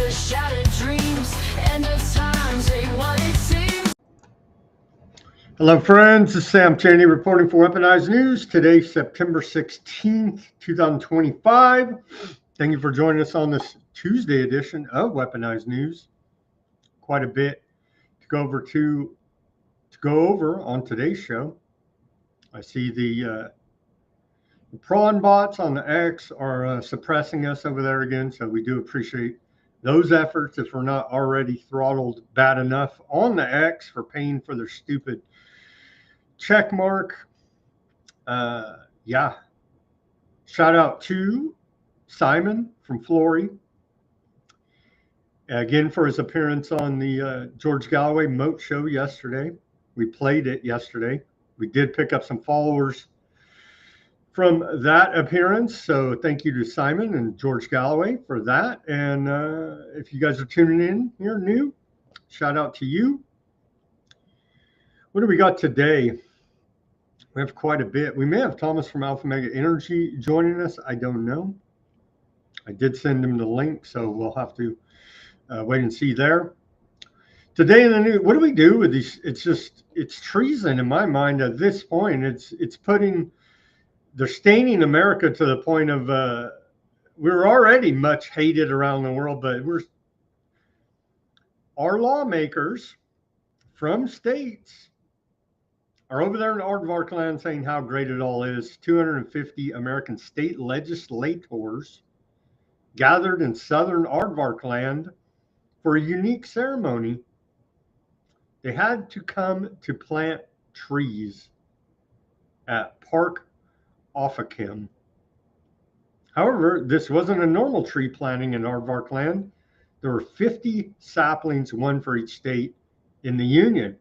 future, shattered dreams, end of times ain't what it seems. Hello, friends. This is Sam Cheney reporting for Weaponized News. Today, September 16th, 2025. Thank you for joining us on this Tuesday edition of Weaponized News. Quite a bit to go over on today's show. I see the prawn bots on the X are suppressing us over there again, so we do appreciate those efforts if we're not already throttled bad enough on the X for paying for their stupid check mark. Yeah. Shout out to Simon from Flory again for his appearance on the George Galloway Moat Show yesterday. We played it yesterday. We did pick up some followers from that appearance, so thank you to Simon and George Galloway for that. And if you guys are tuning in here new, shout out to you. What do we got today? We have quite a bit. We may have Thomas from Alpha Mega Energy joining us. I don't know. I did send him the link, so we'll have to wait and see there. Today in the news, what do we do with these? It's treason in my mind at this point. They're staining America to the point of we're already much hated around the world, but our lawmakers from states are over there in Aardvark land saying how great it all is. 250 American state legislators gathered in southern Aardvark land for a unique ceremony. They had to come to plant trees at Park Offakim. However, this wasn't a normal tree planting in Aardvark land. There were 50 saplings, one for each state in the union.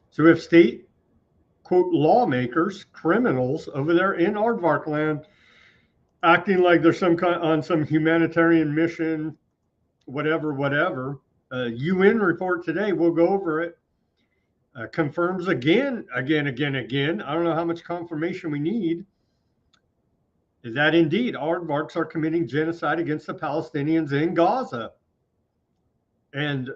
So we have state, quote, lawmakers, criminals over there in Aardvark land acting like they're on some humanitarian mission, whatever. UN report today, we'll go over it, confirms again. I don't know how much confirmation we need, is that indeed Aardvarks are committing genocide against the Palestinians in Gaza. And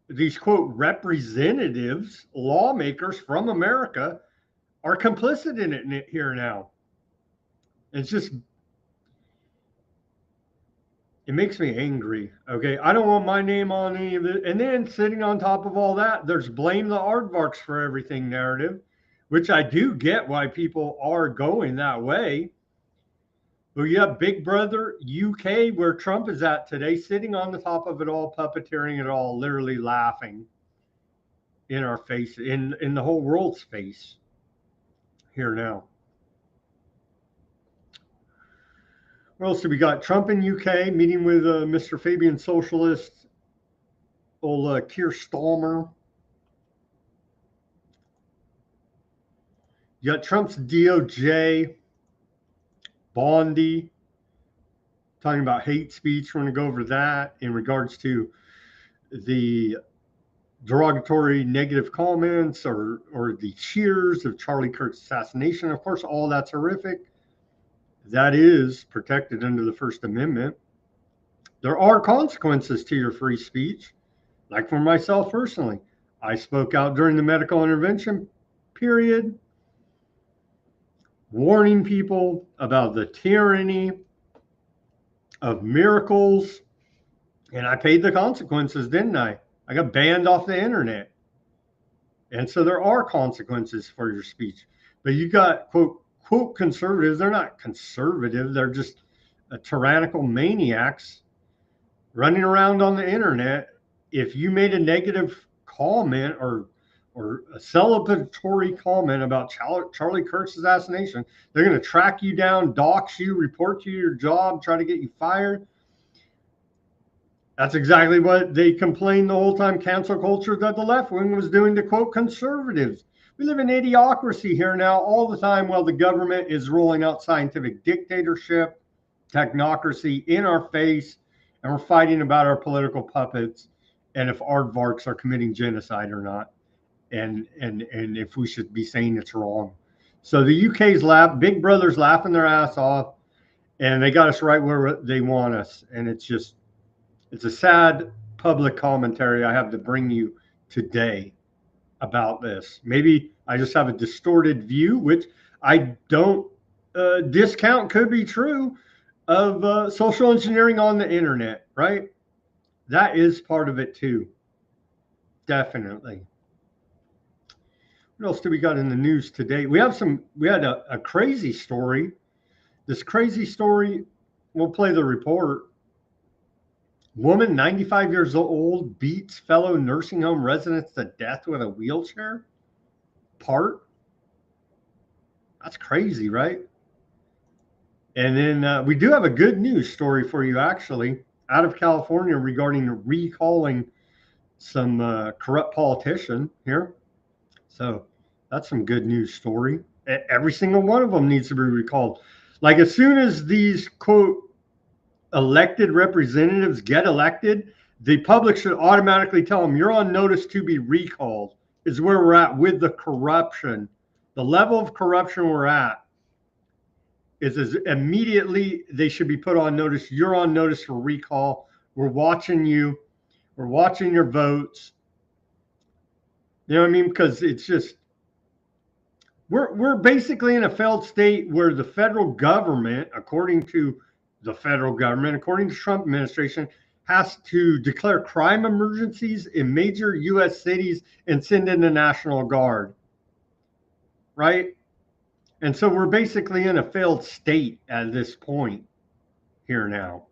these, quote, representatives, lawmakers from America are complicit in it here now. It's just, it makes me angry. Okay, I don't want my name on any of it. And then sitting on top of all that, there's blame the Aardvarks for everything narrative, which I do get why people are going that way. But you have Big Brother UK, where Trump is at today, sitting on the top of it all, puppeteering it all, literally laughing in our face, in the whole world's face here now. What else do we got? Trump in UK meeting with Mr. Fabian Socialist, old Keir Starmer. You got Trump's DOJ, Bondi, talking about hate speech. We're going to go over that in regards to the derogatory negative comments or the cheers of Charlie Kirk's assassination. Of course, all that's horrific. That is protected under the First Amendment. There are consequences to your free speech. Like for myself personally, I spoke out during the medical intervention period, warning people about the tyranny of miracles, and I paid the consequences, didn't I? I got banned off the internet. And so there are consequences for your speech. But you got, quote conservatives. They're not conservative. They're just tyrannical maniacs running around on the internet. If you made a negative comment or a celebratory comment about Charlie Kirk's assassination, they're going to track you down, dox you, report you your job, try to get you fired. That's exactly what they complained the whole time, cancel culture, that the left wing was doing to, quote, conservatives. We live in idiocracy here now all the time while the government is rolling out scientific dictatorship, technocracy in our face, and we're fighting about our political puppets and if aardvarks are committing genocide or not, and if we should be saying it's wrong. So the UK's Big Brother's laughing their ass off, and they got us right where they want us. And it's a sad public commentary I have to bring you today about this. Maybe I just have a distorted view, which I don't discount could be true, of social engineering on the internet, right? That is part of it too. Definitely. What else do we got in the news today? We had a crazy story. This crazy story, we'll play the report. Woman, 95 years old, beats fellow nursing home residents to death with a wheelchair part. That's crazy, right? And then we do have a good news story for you, actually, out of California regarding recalling some corrupt politician here. So that's some good news story. Every single one of them needs to be recalled. Like as soon as these, quote, elected representatives get elected, the public should automatically tell them you're on notice to be recalled, is where we're at with the corruption. The level of corruption we're at is immediately they should be put on notice. You're on notice for recall. We're watching you. We're watching your votes. You know what I mean? Because it's just, we're basically in a failed state where the federal government, according to the Trump administration, has to declare crime emergencies in major U.S. cities and send in the National Guard, right? And so we're basically in a failed state at this point here now.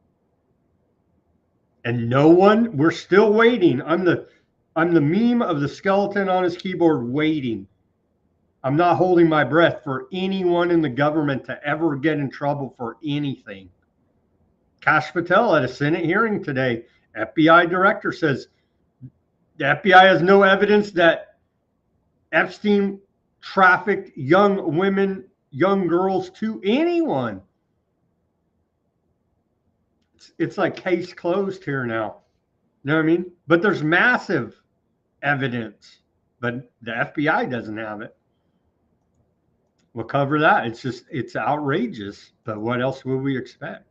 And we're still waiting. I'm the meme of the skeleton on his keyboard waiting. I'm not holding my breath for anyone in the government to ever get in trouble for anything. Kash Patel at a Senate hearing today, FBI director says the FBI has no evidence that Epstein trafficked young women, young girls to anyone. It's like case closed here now. You know what I mean? But there's massive evidence, but the FBI doesn't have it. We'll cover that. It's outrageous, but what else would we expect?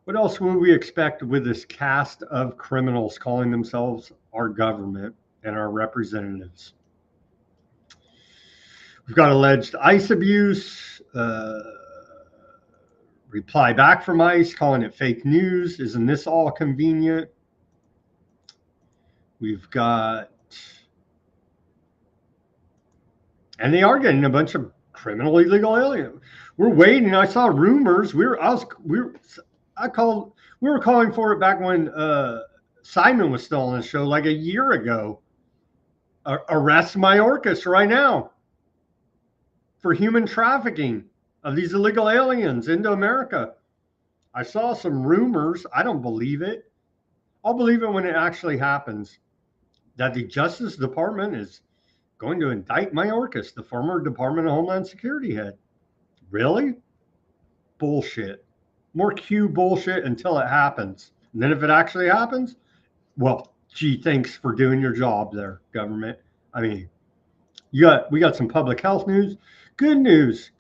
What else would we expect with this cast of criminals calling themselves our government and our representatives? We've got alleged ICE abuse, reply back from ICE calling it fake news. Isn't this all convenient? We've got, and they are getting a bunch of criminal illegal aliens. We're waiting. I saw rumors. We were calling for it back when Simon was still on the show, like a year ago. Arrest Mayorkas right now for human trafficking of these illegal aliens into America. I saw some rumors. I don't believe it. I'll believe it when it actually happens, that the Justice Department is going to indict Mayorkas, the former Department of Homeland Security head. Really? Bullshit. More Q bullshit until it happens. And then if it actually happens, well, gee, thanks for doing your job there, government. I mean, we got some public health news. Good news.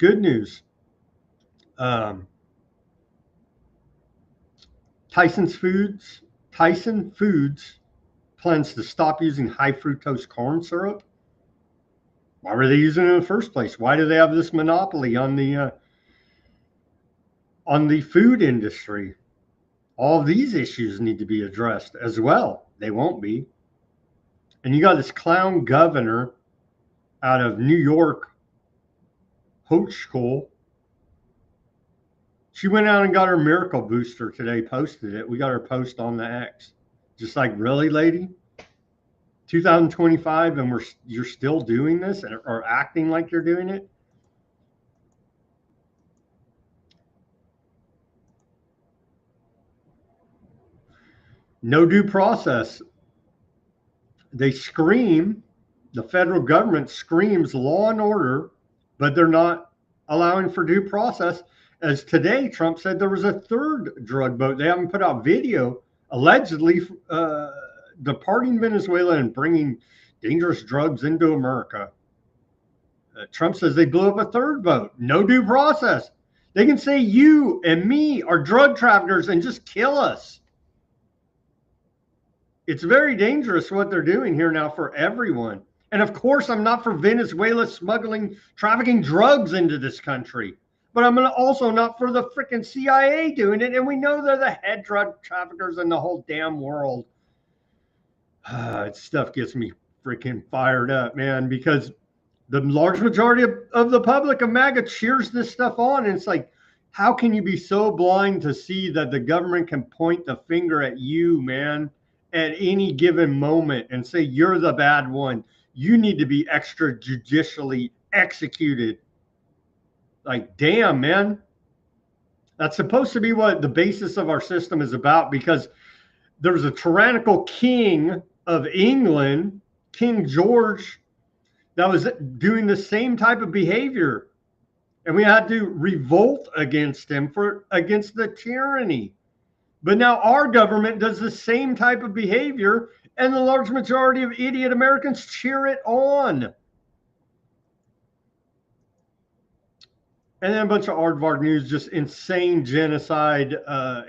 Tyson Foods plans to stop using high fructose corn syrup. Why were they using it in the first place? Why do they have this monopoly on the food industry? All of these issues need to be addressed as well. They won't be. And you got this clown governor out of New York, Hochul. She went out and got her miracle booster today, posted it. We got her post on the X. Just like, really, lady? 2025 and you're still doing this or acting like you're doing it? No due process. They scream, the federal government screams law and order, but they're not allowing for due process. As today, Trump said there was a third drug boat. They haven't put out video allegedly departing Venezuela and bringing dangerous drugs into America. Trump says they blew up a third boat. No due process. They can say you and me are drug traffickers and just kill us. It's very dangerous what they're doing here now for everyone. And of course, I'm not for Venezuela smuggling, trafficking drugs into this country. But I'm also not for the freaking CIA doing it. And we know they're the head drug traffickers in the whole damn world. Stuff gets me freaking fired up, man, because the large majority of the public of MAGA cheers this stuff on. And it's like, how can you be so blind to see that the government can point the finger at you, man, at any given moment and say, you're the bad one. You need to be extrajudicially executed. Like, damn, man. That's supposed to be what the basis of our system is about, because there was a tyrannical king of England, King George, that was doing the same type of behavior. And we had to revolt against him against the tyranny. But now our government does the same type of behavior, and the large majority of idiot Americans cheer it on. And then a bunch of Aardvark news, just insane genocide,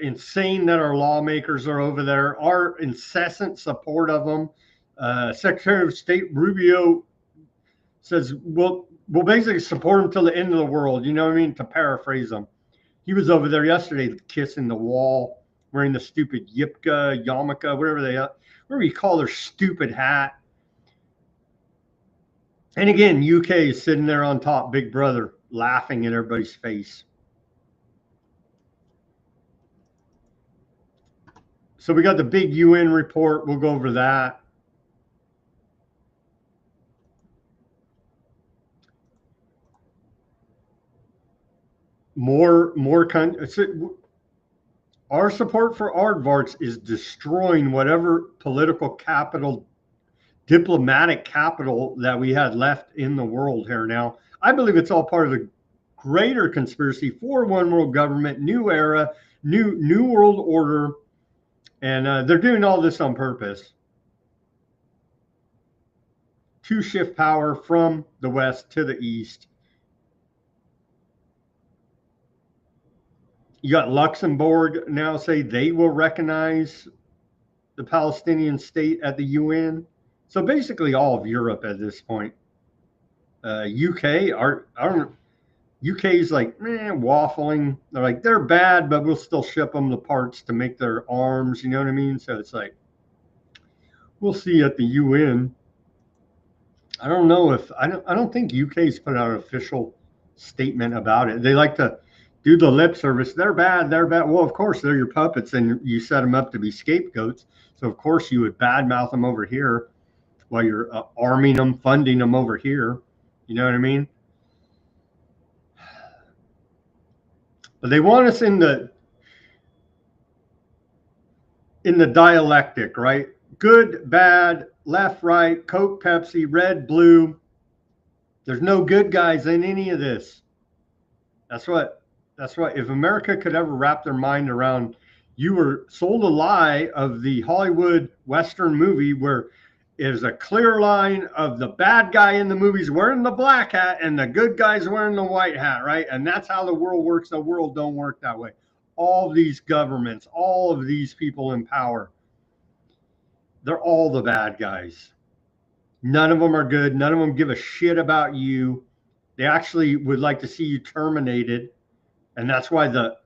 insane that our lawmakers are over there, our incessant support of them. Secretary of State Rubio says, we'll basically support him till the end of the world. You know what I mean? To paraphrase him. He was over there yesterday kissing the wall, wearing the stupid yipka, yarmulke, whatever you call their stupid hat. And again, UK is sitting there on top, Big Brother, laughing in everybody's face. So we got the big UN report. We'll go over that. Our support for Aardvarks is destroying whatever political capital, diplomatic capital that we had left in the world here now. I believe it's all part of the greater conspiracy for one world government, new era, new world order, and they're doing all this on purpose to shift power from the west to the east. You got Luxembourg now say they will recognize the Palestinian state at the UN. So basically all of Europe at this point. UK UK's like waffling. They're like, they're bad, but we'll still ship them the parts to make their arms. You know what I mean? So it's like, we'll see at the UN. I don't know if I don't think UK's put out an official statement about it. They like to do the lip service. They're bad. They're bad. Well, of course, they're your puppets, and you set them up to be scapegoats. So of course you would badmouth them over here while you're arming them, funding them over here. You know what I mean? But they want us in the dialectic, right? Good, bad, left, right, Coke, Pepsi, red, blue. There's no good guys in any of this. That's what if America could ever wrap their mind around, you were sold a lie of the Hollywood Western movie where is a clear line of the bad guy in the movies wearing the black hat and the good guys wearing the white hat, right? And that's how the world works. The world don't work that way. All these governments, all of these people in power, they're all the bad guys. None of them are good. None of them give a shit about you. They actually would like to see you terminated. And that's why the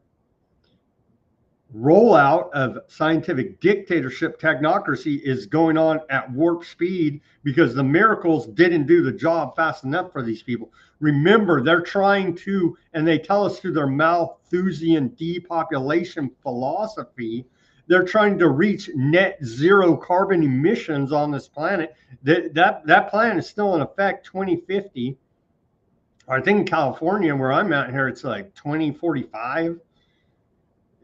rollout of scientific dictatorship technocracy is going on at warp speed, because the miracles didn't do the job fast enough for these people. Remember, they're trying to, and they tell us through their Malthusian depopulation philosophy, they're trying to reach net zero carbon emissions on this planet. That plan is still in effect 2050. I think in California, where I'm at here, it's like 2045.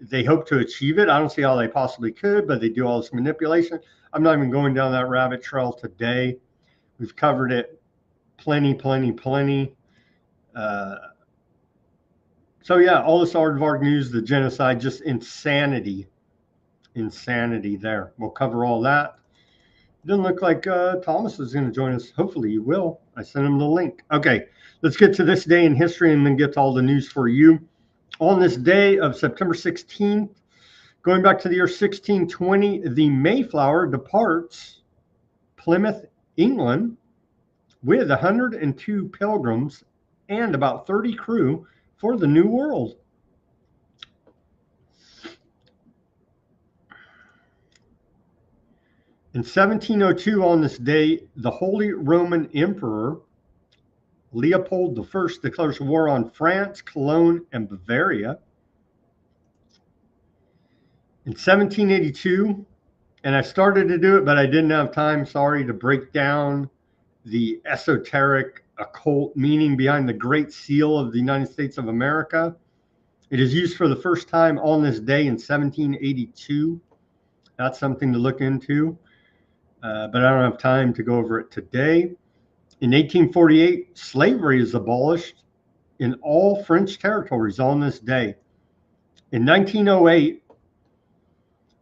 They hope to achieve it. I don't see how they possibly could, but they do all this manipulation. I'm not even going down that rabbit trail today. We've covered it plenty. So yeah, all this Aardvark news, the genocide, just insanity there. We'll cover all that. Doesn't look like Thomas is going to join us. Hopefully he will. I sent him the link. Okay, let's get to this day in history and then get to all the news for you. On this day of September 16th, going back to the year 1620, the Mayflower departs Plymouth, England, with 102 pilgrims and about 30 crew for the New World. In 1702, on this day, the Holy Roman Emperor Leopold I declares war on France, Cologne, and Bavaria. In 1782, and I started to do it, but I didn't have time, sorry, to break down the esoteric occult meaning behind the Great Seal of the United States of America. It is used for the first time on this day in 1782. That's something to look into, but I don't have time to go over it today. In 1848, slavery is abolished in all French territories on this day. In 1908,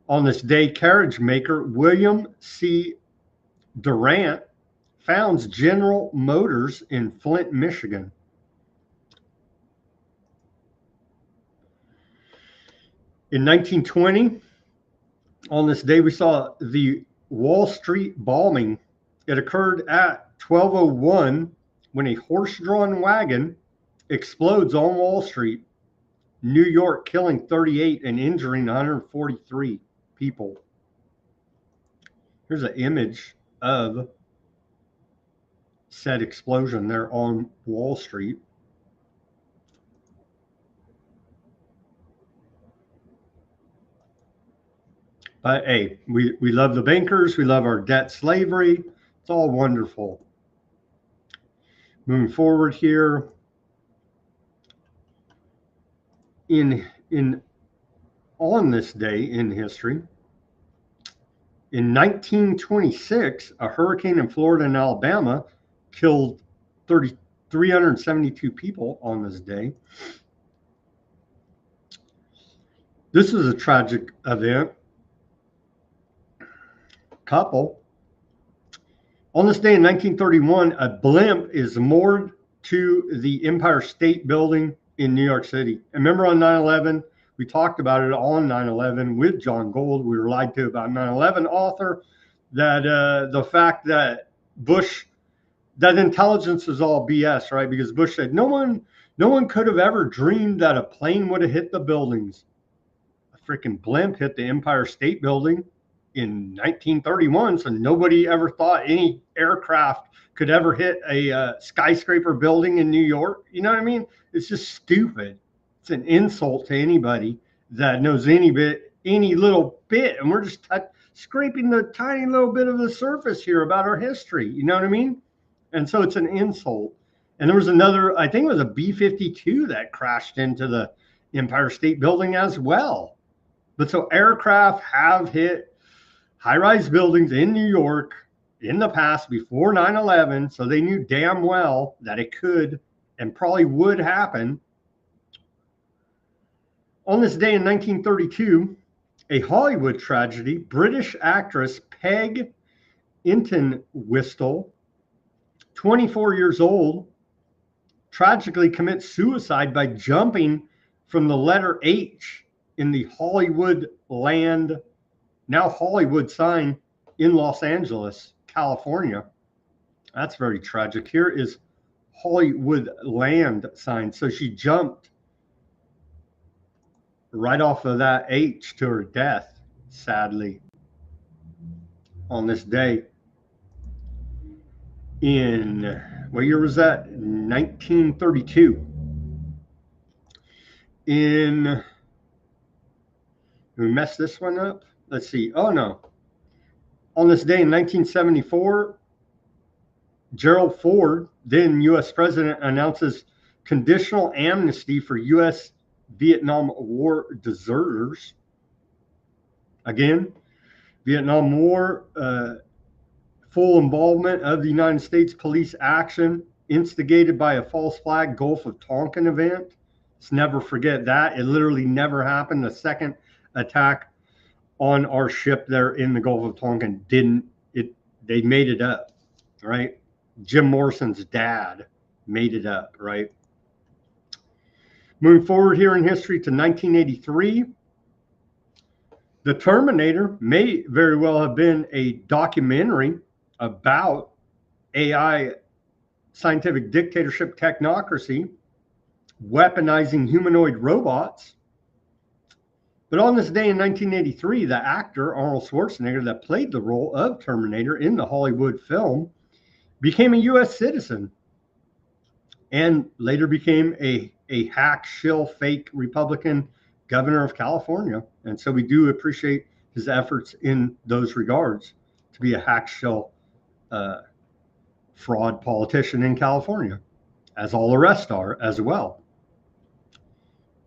on this day, carriage maker William C. Durant founds General Motors in Flint, Michigan. In 1920, on this day, we saw the Wall Street bombing. It occurred at 12:01 when a horse-drawn wagon explodes on Wall Street, New York, killing 38 and injuring 143 people. Here's an image of said explosion there on Wall Street. But hey, we love the bankers. We love our debt slavery. It's all wonderful. Moving forward here. On this day in history, in 1926, a hurricane in Florida and Alabama killed 372 people on this day. This was a tragic event. Couple. On this day in 1931, a blimp is moored to the Empire State Building in New York City. And remember on 9/11, we talked about it on 9/11 with John Gold. We were lied to about 9/11 author, that the fact that Bush, that intelligence is all BS, right? Because Bush said no one could have ever dreamed that a plane would have hit the buildings. A freaking blimp hit the Empire State Building in 1931, so nobody ever thought any aircraft could ever hit a skyscraper building in New York. You know what I mean? It's just stupid. It's an insult to anybody that knows any little bit, and we're just scraping the tiny little bit of the surface here about our history. You know what I mean? And so it's an insult. And there was another, I think it was a B-52 that crashed into the Empire State Building as well. But so aircraft have hit high-rise buildings in New York in the past before 9/11, so they knew damn well that it could and probably would happen. On this day in 1932, a Hollywood tragedy, British actress Peg Entwistle, 24 years old, tragically commits suicide by jumping from the letter H in the Hollywood Land, now Hollywood sign in Los Angeles, California. That's very tragic. Here is Hollywood Land sign. So she jumped right off of that H to her death, sadly, on this day. In, what year was that? 1932. We messed this one up. Let's see. Oh, no. On this day in 1974, Gerald Ford, then U.S. president, announces conditional amnesty for U.S. Vietnam War deserters. Again, Vietnam War, full involvement of the United States police action, instigated by a false flag Gulf of Tonkin event. Let's never forget that. It literally never happened. The second attack on our ship there in the Gulf of Tonkin they made it up, right? Jim Morrison's dad made it up, right? Moving forward here in history to 1983, The Terminator may very well have been a documentary about AI, scientific dictatorship, technocracy, weaponizing humanoid robots. But on this day in 1983, the actor Arnold Schwarzenegger that played the role of Terminator in the Hollywood film became a U.S. citizen and later became a hack shill fake Republican governor of California. And so we do appreciate his efforts in those regards to be a hack shill fraud politician in California, as all the rest are as well.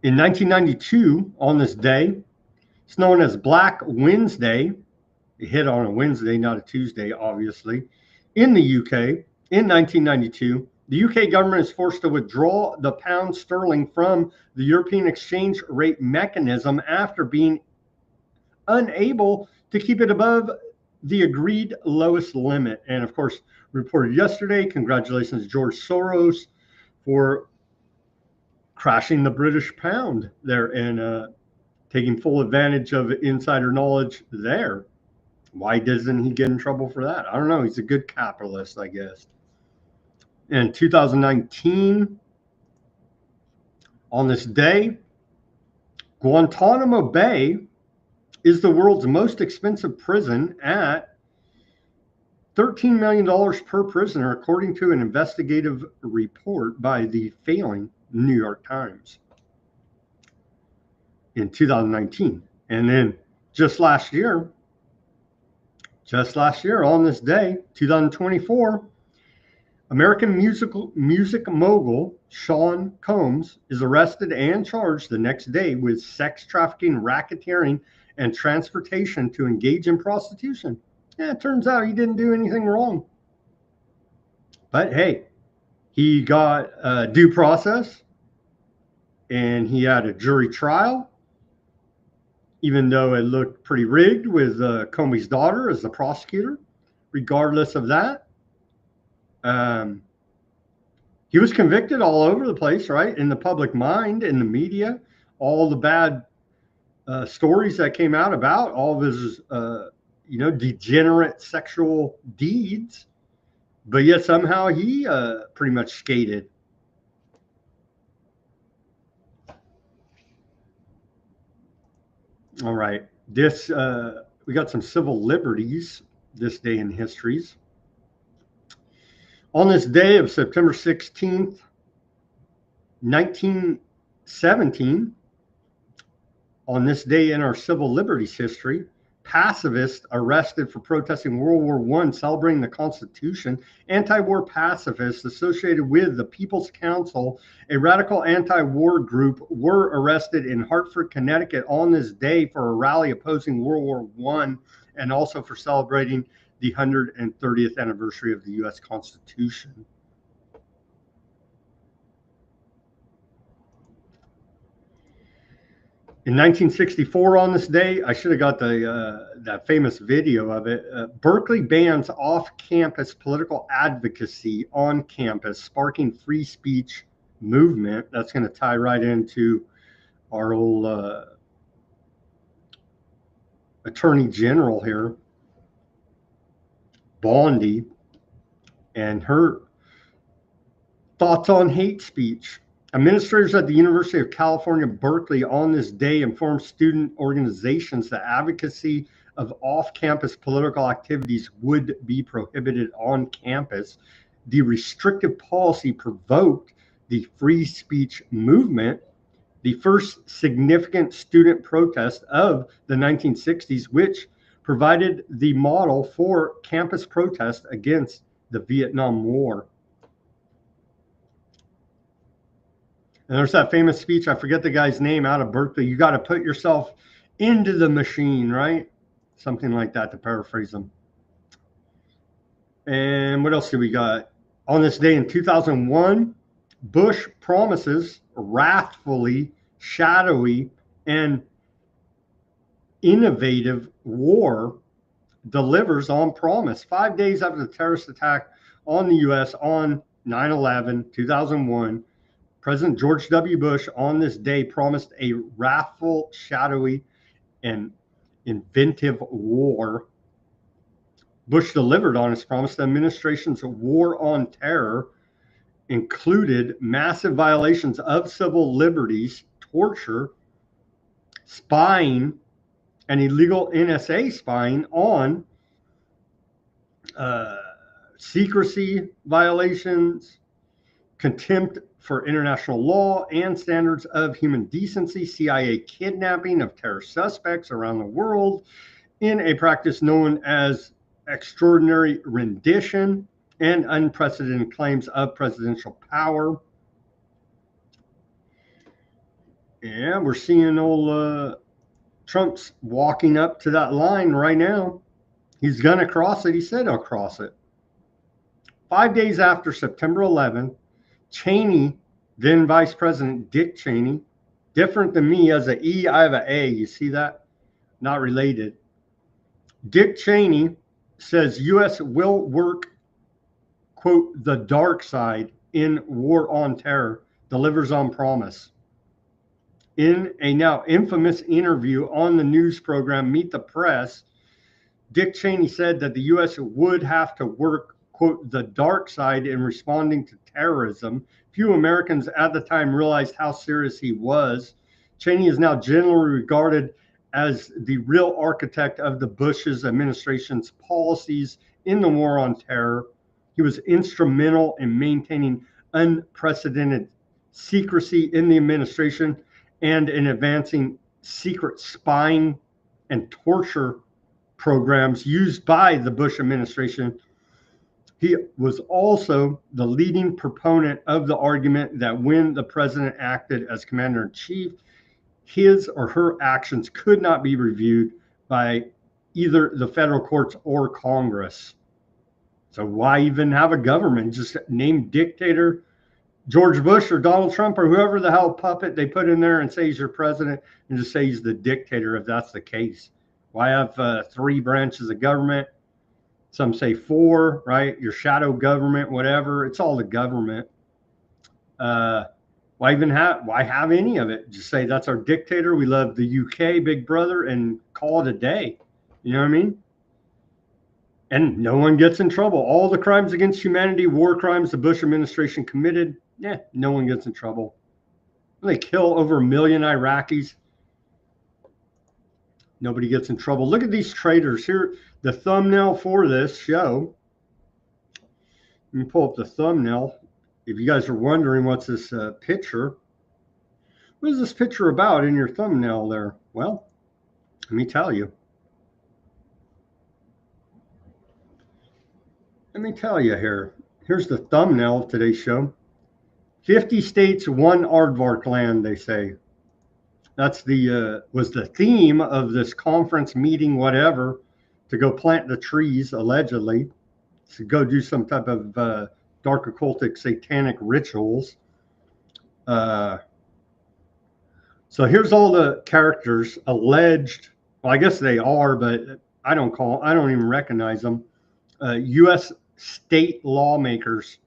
In 1992, on this day, it's known as Black Wednesday. It hit on a Wednesday, not a Tuesday, obviously. In the UK, in 1992, the UK government is forced to withdraw the pound sterling from the European exchange rate mechanism after being unable to keep it above the agreed lowest limit. And of course, reported yesterday, congratulations, George Soros, for crashing the British pound there and taking full advantage of insider knowledge there. Why doesn't he get in trouble for that? I don't know. He's a good capitalist, I guess. In 2019, on this day, Guantanamo Bay is the world's most expensive prison at $13 million per prisoner, according to an investigative report by the failing New York Times in 2019. And then just last year on this day, 2024, American music mogul Sean Combs is arrested and charged the next day with sex trafficking, racketeering, and transportation to engage in prostitution. Yeah, it turns out he didn't do anything wrong. But hey, he got due process and he had a jury trial, even though it looked pretty rigged with Comey's daughter as the prosecutor. Regardless of that, he was convicted all over the place, right? In the public mind, in the media, all the bad stories that came out about all of his, degenerate sexual deeds, but yet somehow he pretty much skated. All right, this we got some civil liberties this day in histories. On this day of September 16th, 1917, on this day in our civil liberties history, pacifists arrested for protesting World War I, celebrating the Constitution. Anti-war pacifists associated with the People's Council, a radical anti-war group, were arrested in Hartford, Connecticut on this day for a rally opposing World War I and also for celebrating the 130th anniversary of the U.S. Constitution. In 1964, on this day, I should have got that famous video of it. Berkeley bans off-campus political advocacy on campus, sparking free speech movement. That's going to tie right into our old Attorney General here, Bondi, and her thoughts on hate speech. Administrators at the University of California, Berkeley, on this day informed student organizations that advocacy of off-campus political activities would be prohibited on campus. The restrictive policy provoked the free speech movement, the first significant student protest of the 1960s, which provided the model for campus protest against the Vietnam War. And there's that famous speech, I forget the guy's name, out of Berkeley. You got to put yourself into the machine, right? Something like that, to paraphrase them. And what else do we got? On this day in 2001, Bush promises wrathfully shadowy and innovative war, delivers on promise. 5 days after the terrorist attack on the U.S. on 9/11, 2001, President George W. Bush on this day promised a wrathful, shadowy, and inventive war. Bush delivered on his promise. The administration's war on terror included massive violations of civil liberties, torture, spying, and illegal NSA spying on secrecy violations, contempt for international law and standards of human decency, CIA kidnapping of terror suspects around the world in a practice known as extraordinary rendition, and unprecedented claims of presidential power. Yeah, we're seeing old Trump's walking up to that line right now. He's going to cross it. He said he'll cross it. 5 days after September 11th, Cheney, then Vice President Dick Cheney, different than me, as an E, I have an A. You see that? Not related. Dick Cheney says U.S. will work, quote, the dark side in war on terror, delivers on promise. In a now infamous interview on the news program Meet the Press, Dick Cheney said that the U.S. would have to work, quote, the dark side in responding to terrorism. Few Americans at the time realized how serious he was. Cheney is now generally regarded as the real architect of the Bush's administration's policies in the war on terror. He was instrumental in maintaining unprecedented secrecy in the administration and in advancing secret spying and torture programs used by the Bush administration. He was also the leading proponent of the argument that when the president acted as commander-in-chief, his or her actions could not be reviewed by either the federal courts or Congress. So why even have a government? Just name dictator George Bush or Donald Trump or whoever the hell puppet they put in there and say he's your president, and just say he's the dictator if that's the case. Why have 3 branches of government? Some say 4, right? Your shadow government, whatever. It's all the government. Why have any of it? Just say that's our dictator. We love the UK, Big Brother, and call it a day. You know what I mean? And no one gets in trouble. All the crimes against humanity, war crimes the Bush administration committed, no one gets in trouble. They kill over 1 million Iraqis. Nobody gets in trouble. Look at these traitors here. The thumbnail for this show. Let me pull up the thumbnail. If you guys are wondering what's this picture, what is this picture about in your thumbnail there? Well, let me tell you. Let me tell you here. Here's the thumbnail of today's show. 50 states, 1 aardvark land, they say. That's was the theme of this conference meeting, whatever, to go plant the trees, allegedly, to go do some type of dark occultic satanic rituals. So here's all the characters alleged. Well, I guess they are, but I don't even recognize them. U.S. state lawmakers.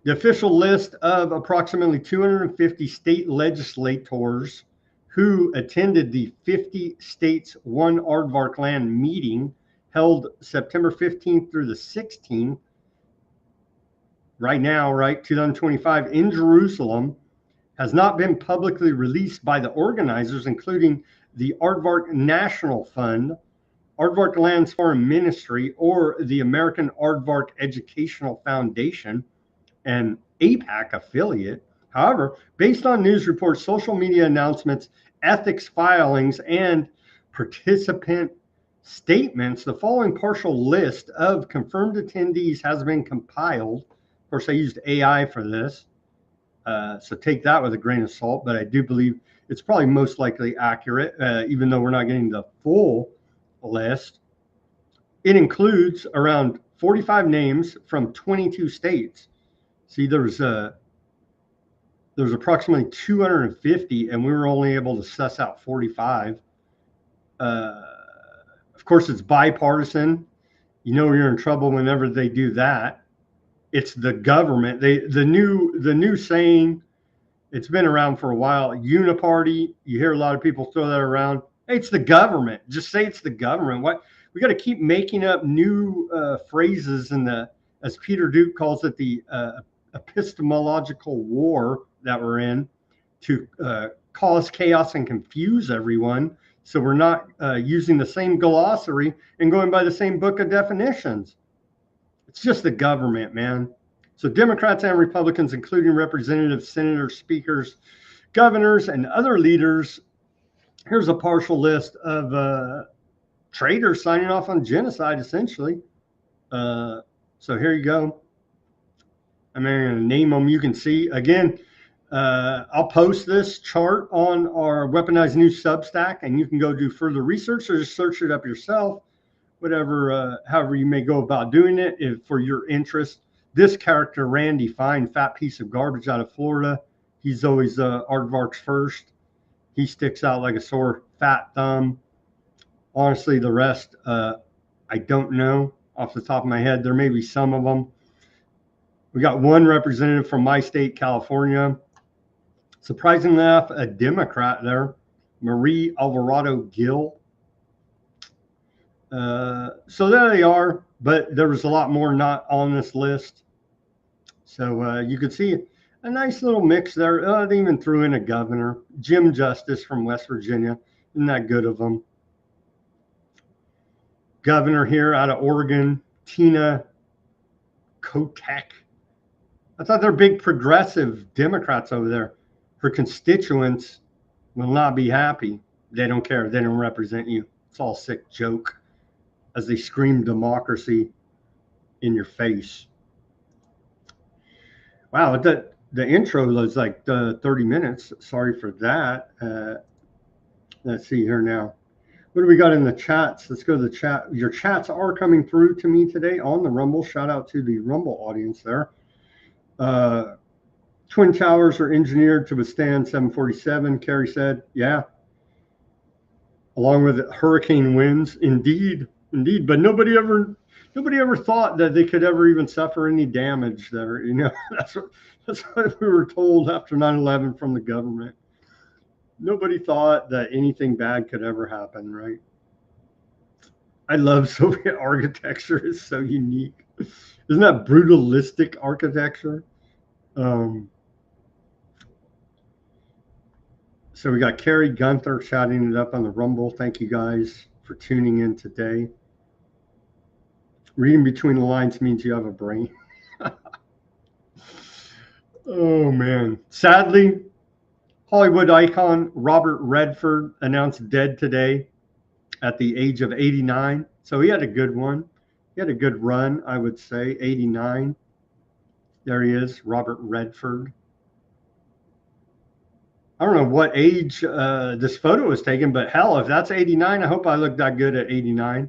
The official list of approximately 250 state legislators who attended the 50 states, 1 aardvark land meeting held September 15th through the 16th, right now, 2025, in Jerusalem, has not been publicly released by the organizers, including the Aardvark National Fund, Aardvark Lands Foreign Ministry, or the American Aardvark Educational Foundation, an APAC affiliate. However, based on news reports, social media announcements, ethics filings, and participant statements, the following partial list of confirmed attendees has been compiled. Of course, I used AI for this, so take that with a grain of salt, but I do believe it's probably most likely accurate, even though we're not getting the full list. It includes around 45 names from 22 states. See, there's approximately 250, and we were only able to suss out 45. Of course, it's bipartisan. You know you're in trouble whenever they do that. it's the government. The new saying, it's been around for a while, uniparty. You hear a lot of people throw that around. Hey, it's the government. Just say it's the government. What we got to keep making up new phrases in the, as Peter Duke calls it, the epistemological war that we're in, to cause chaos and confuse everyone. So we're not using the same glossary and going by the same book of definitions. It's just the government, man. So Democrats and Republicans, including representatives, senators, speakers, governors, and other leaders. Here's a partial list of traitors signing off on genocide, essentially. So here you go. I'm going to name them. You can see. Again, I'll post this chart on our Weaponized News Substack, and you can go do further research or just search it up yourself, whatever, however you may go about doing it, if for your interest. This character, Randy Fine, fat piece of garbage out of Florida, he's always Aardvarks first. He sticks out like a sore fat thumb. Honestly, the rest, I don't know off the top of my head. There may be some of them. We got one representative from my state, California. Surprisingly enough, a Democrat there, Marie Alvarado Gill. So there they are, but there was a lot more not on this list. So you could see a nice little mix there. They even threw in a governor, Jim Justice from West Virginia. Isn't that good of them? Governor here out of Oregon, Tina Kotek. I thought they're big progressive Democrats over there. Her constituents will not be happy. They don't care. They don't represent you. It's all a sick joke as they scream democracy in your face. Wow, the intro was like 30 minutes. Sorry for that. Let's see here now. What do we got in the chats? Let's go to the chat. Your chats are coming through to me today on the Rumble. Shout out to the Rumble audience there. Twin towers are engineered to withstand 747, Carrie said. Yeah. Along with hurricane winds. Indeed. But nobody ever thought that they could ever even suffer any damage there. You know, that's what we were told after 9/11 from the government. Nobody thought that anything bad could ever happen, right? I love Soviet architecture. It's so unique. Isn't that brutalistic architecture? So we got Carrie Gunther shouting it up on the Rumble. Thank you guys for tuning in today. Reading between the lines means you have a brain. Oh, man. Sadly, Hollywood icon Robert Redford announced dead today at the age of 89. So he had a good one. He had a good run, I would say. 89. There he is, Robert Redford. I don't know what age this photo was taken, but hell, if that's 89, I hope I look that good at 89.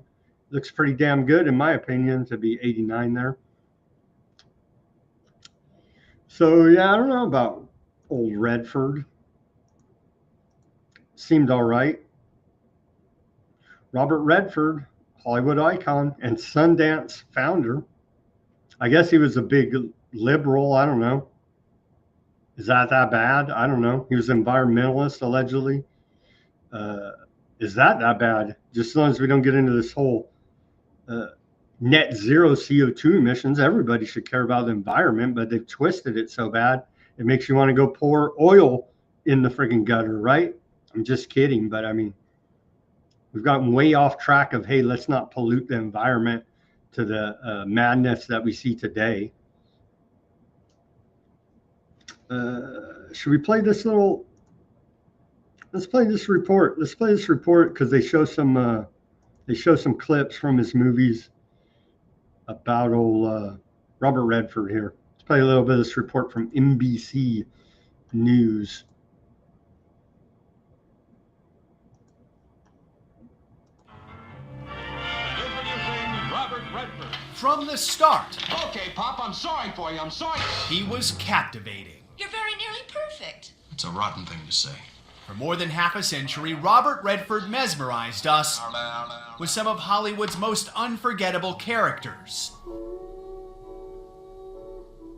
Looks pretty damn good, in my opinion, to be 89 there. So, yeah, I don't know about old Redford. Seemed all right. Robert Redford, Hollywood icon and Sundance founder. I guess he was a big liberal. I don't know. Is that bad? I don't know. He was an environmentalist, allegedly. Is that bad? Just as long as we don't get into this whole net zero CO2 emissions, everybody should care about the environment, but they've twisted it so bad, it makes you want to go pour oil in the freaking gutter, right? I'm just kidding, but I mean, we've gotten way off track of, hey, let's not pollute the environment to the madness that we see today. Should we play this little? Let's play this report. Let's play this report because they show some clips from his movies about old Robert Redford here. Let's play a little bit of this report from NBC News. Introducing Robert Redford. From the start, Okay, Pop, I'm sorry for you. I'm sorry. he was captivating. You're very nearly perfect. It's a rotten thing to say. For more than half a century, Robert Redford mesmerized us with some of Hollywood's most unforgettable characters.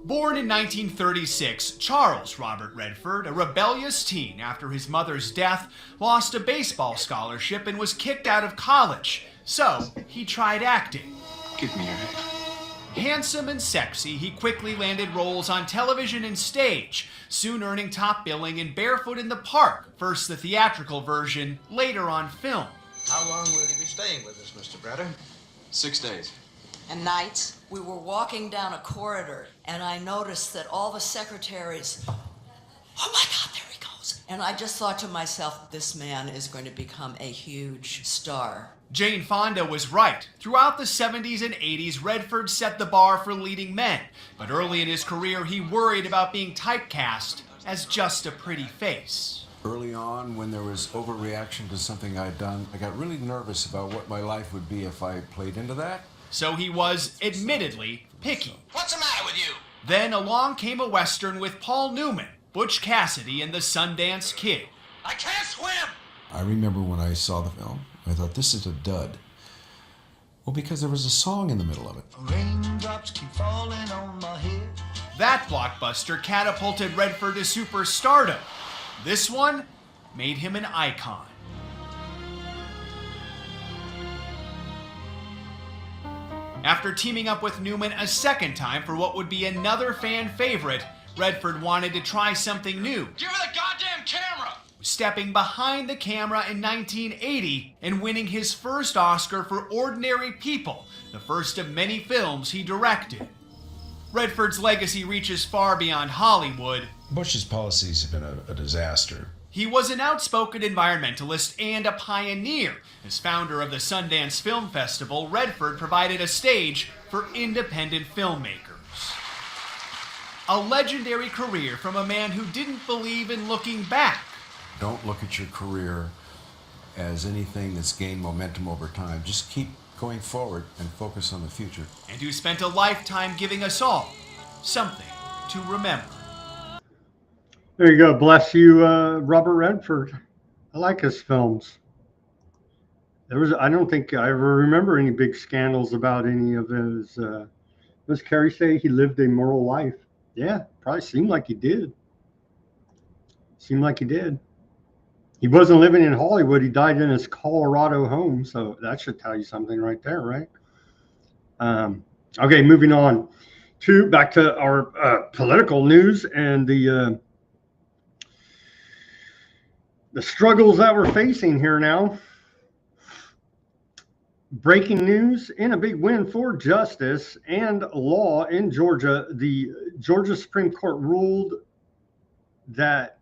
Born in 1936, Charles Robert Redford, a rebellious teen after his mother's death, lost a baseball scholarship and was kicked out of college. So he tried acting. Give me your hand. Handsome and sexy, he quickly landed roles on television and stage, soon earning top billing in Barefoot in the Park, first the theatrical version, later on film. How long will you be staying with us, Mr. Breder? 6 days. And nights, we were walking down a corridor, and I noticed that all the secretaries, oh my God, there he goes. And I just thought to myself, this man is going to become a huge star. Jane Fonda was right. Throughout the 70s and 80s, Redford set the bar for leading men. But early in his career, he worried about being typecast as just a pretty face. Early on, when there was overreaction to something I'd done, I got really nervous about what my life would be if I played into that. So he was, admittedly, picky. What's the matter with you? Then along came a Western with Paul Newman, Butch Cassidy and the Sundance Kid. I can't swim! I remember when I saw the film, I thought, this is a dud. Well, because there was a song in the middle of it. Raindrops keep falling on my head. That blockbuster catapulted Redford to superstardom. This one made him an icon. After teaming up with Newman a second time for what would be another fan favorite, Redford wanted to try something new, Give her the goddamn camera! stepping behind the camera in 1980 and winning his first Oscar for Ordinary People, the first of many films he directed. Redford's legacy reaches far beyond Hollywood. Bush's policies have been a disaster. He was an outspoken environmentalist and a pioneer. As founder of the Sundance Film Festival, Redford provided a stage for independent filmmakers. A legendary career from a man who didn't believe in looking back. Don't look at your career as anything that's gained momentum over time. Just keep going forward and focus on the future. And who spent a lifetime giving us all something to remember. There you go. Bless you, Robert Redford. I like his films. I don't think I ever remember any big scandals about any of his. Does Carrie say he lived a moral life? Yeah, probably seemed like he did. Seemed like he did. He wasn't living in Hollywood. He died in his Colorado home. So that should tell you something right there, right? Okay, moving on back to our political news and the struggles that we're facing here now. Breaking news and a big win for justice and law in Georgia. The Georgia Supreme Court ruled that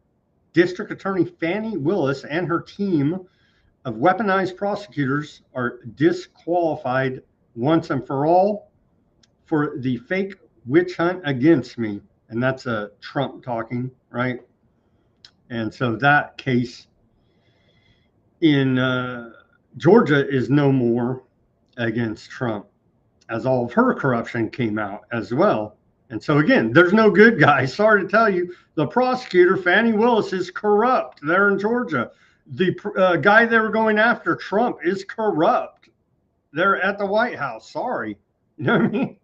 District Attorney Fani Willis and her team of weaponized prosecutors are disqualified once and for all for the fake witch hunt against me. And that's Trump talking, right? And so that case in Georgia is no more against Trump, as all of her corruption came out as well. And so again, there's no good guys. Sorry to tell you, the prosecutor, Fani Willis, is corrupt there in Georgia. The guy they were going after, Trump, is corrupt. They're at the White House. Sorry. You know what I mean?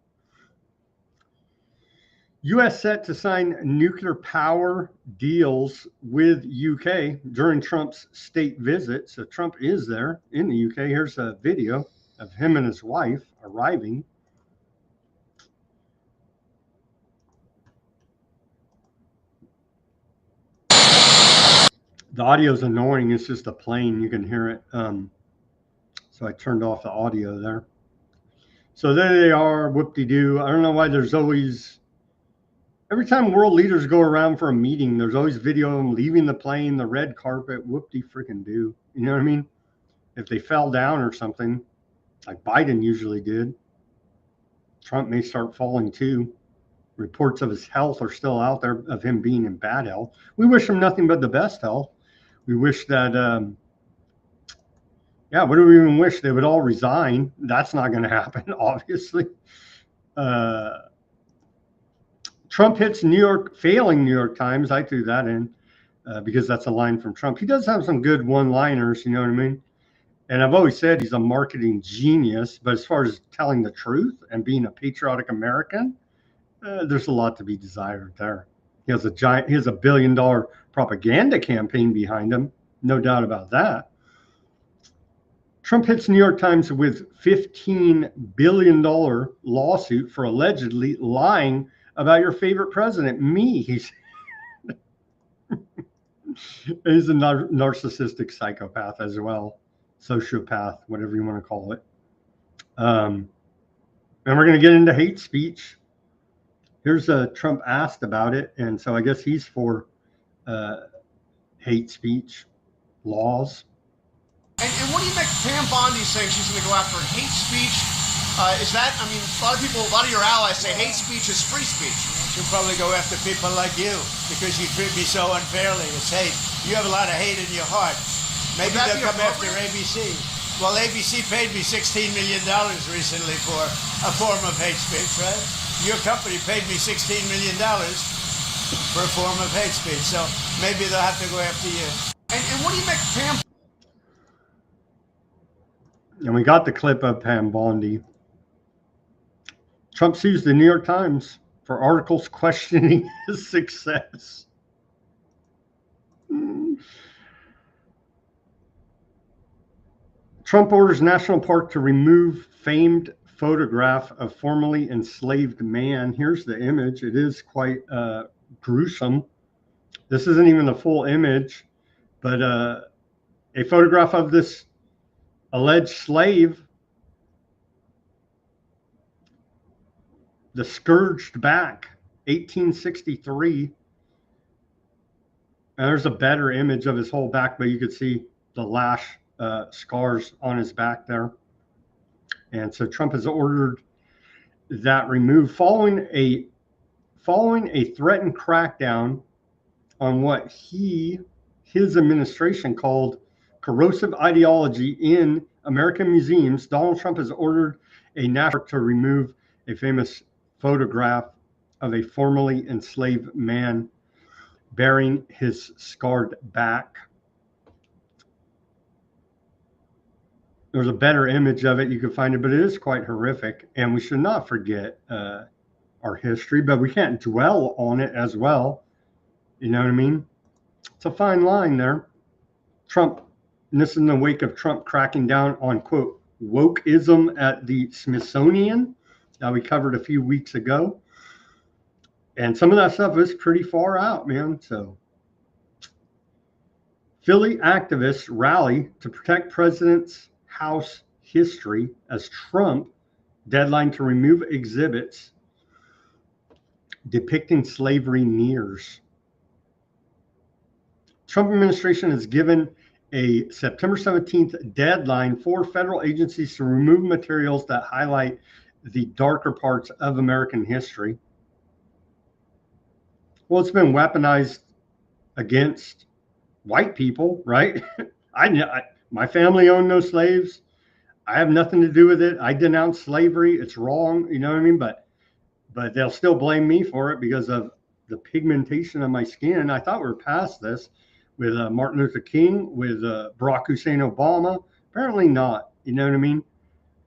U.S. set to sign nuclear power deals with UK during Trump's state visit. So Trump is there in the UK. Here's a video of him and his wife arriving. The audio is annoying. It's just a plane. You can hear it. So I turned off the audio there. So there they are. Whoop-de-doo. I don't know why there's always... Every time world leaders go around for a meeting, there's always video of them leaving the plane, the red carpet, whoop-de-freaking-do. You know what I mean? If they fell down or something, like Biden usually did, Trump may start falling too. Reports of his health are still out there, of him being in bad health. We wish him nothing but the best health. We wish that, what do we even wish? They would all resign. That's not going to happen, obviously. Trump hits failing New York Times. I threw that in because that's a line from Trump. He does have some good one-liners, you know what I mean? And I've always said he's a marketing genius, but as far as telling the truth and being a patriotic American, there's a lot to be desired there. He has a billion-dollar propaganda campaign behind him, no doubt about that. Trump hits New York Times with $15 billion lawsuit for allegedly lying about your favorite president, me. He's a narcissistic psychopath as well, sociopath, whatever you want to call it. And we're going to get into hate speech. Here's Trump asked about it, and so I guess he's for hate speech laws. And what do you make of Pam Bondi saying she's going to go after hate speech? Is that, I mean, a lot of your allies say hate speech is free speech. She'll probably go after people like you because you treat me so unfairly. It's hate. You have a lot of hate in your heart. Maybe they'll come after ABC. Well, ABC paid me $16 million recently for a form of hate speech, right? Your company paid me $16 million for a form of hate speech, so maybe they'll have to go after you. And what do you make of Pam? And we got the clip of Pam Bondi. Trump sues the New York Times for articles questioning his success. Trump orders National Park to remove famed photograph of formerly enslaved man. Here's the image. It is quite gruesome. This isn't even the full image, but a photograph of this alleged slave, the scourged back, 1863. And there's a better image of his whole back, but you could see the lash scars on his back there. And so Trump has ordered that removed following a threatened crackdown on what his administration called corrosive ideology in American museums. Donald Trump has ordered a national park to remove a famous photograph of a formerly enslaved man bearing his scarred back. There's a better image of it. You can find it, but it is quite horrific. And we should not forget our history, but we can't dwell on it as well. You know what I mean? It's a fine line there. Trump, and this is in the wake of Trump cracking down on, quote, wokeism at the Smithsonian that we covered a few weeks ago. And some of that stuff is pretty far out, man. So Philly activists rally to protect president's house history as Trump deadline to remove exhibits depicting slavery nears. Trump administration has given a September 17th deadline for federal agencies to remove materials that highlight the darker parts of American history. Well, it's been weaponized against white people, right? My family owned no slaves. I have nothing to do with it. I denounce slavery. It's wrong. You know what I mean? But they'll still blame me for it because of the pigmentation of my skin. I thought we were past this with Martin Luther King, with Barack Hussein Obama. Apparently not. You know what I mean?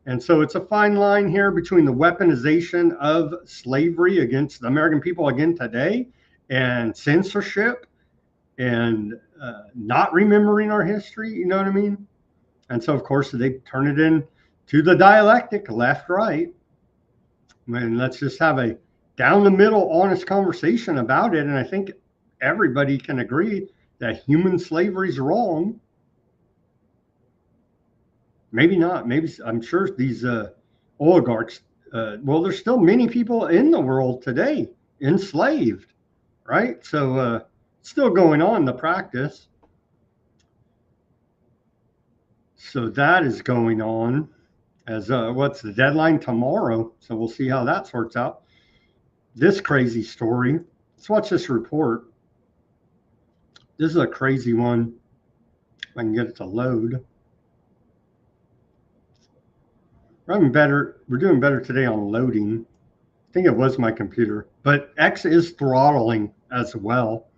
And so it's a fine line here between the weaponization of slavery against the American people again today and censorship and not remembering our history, you know what I mean? And so, of course, they turn it into the dialectic, left, right. I mean, let's just have a down the middle, honest conversation about it. And I think everybody can agree that human slavery is wrong. Maybe not. Maybe, I'm sure these oligarchs, well, there's still many people in the world today enslaved, right? So it's still going on, the practice. So that is going on as what's the deadline? Tomorrow. So we'll see how that sorts out. This crazy story. Let's watch this report. This is a crazy one. If I can get it to load. We're doing better today on loading. I think it was my computer, but X is throttling as well.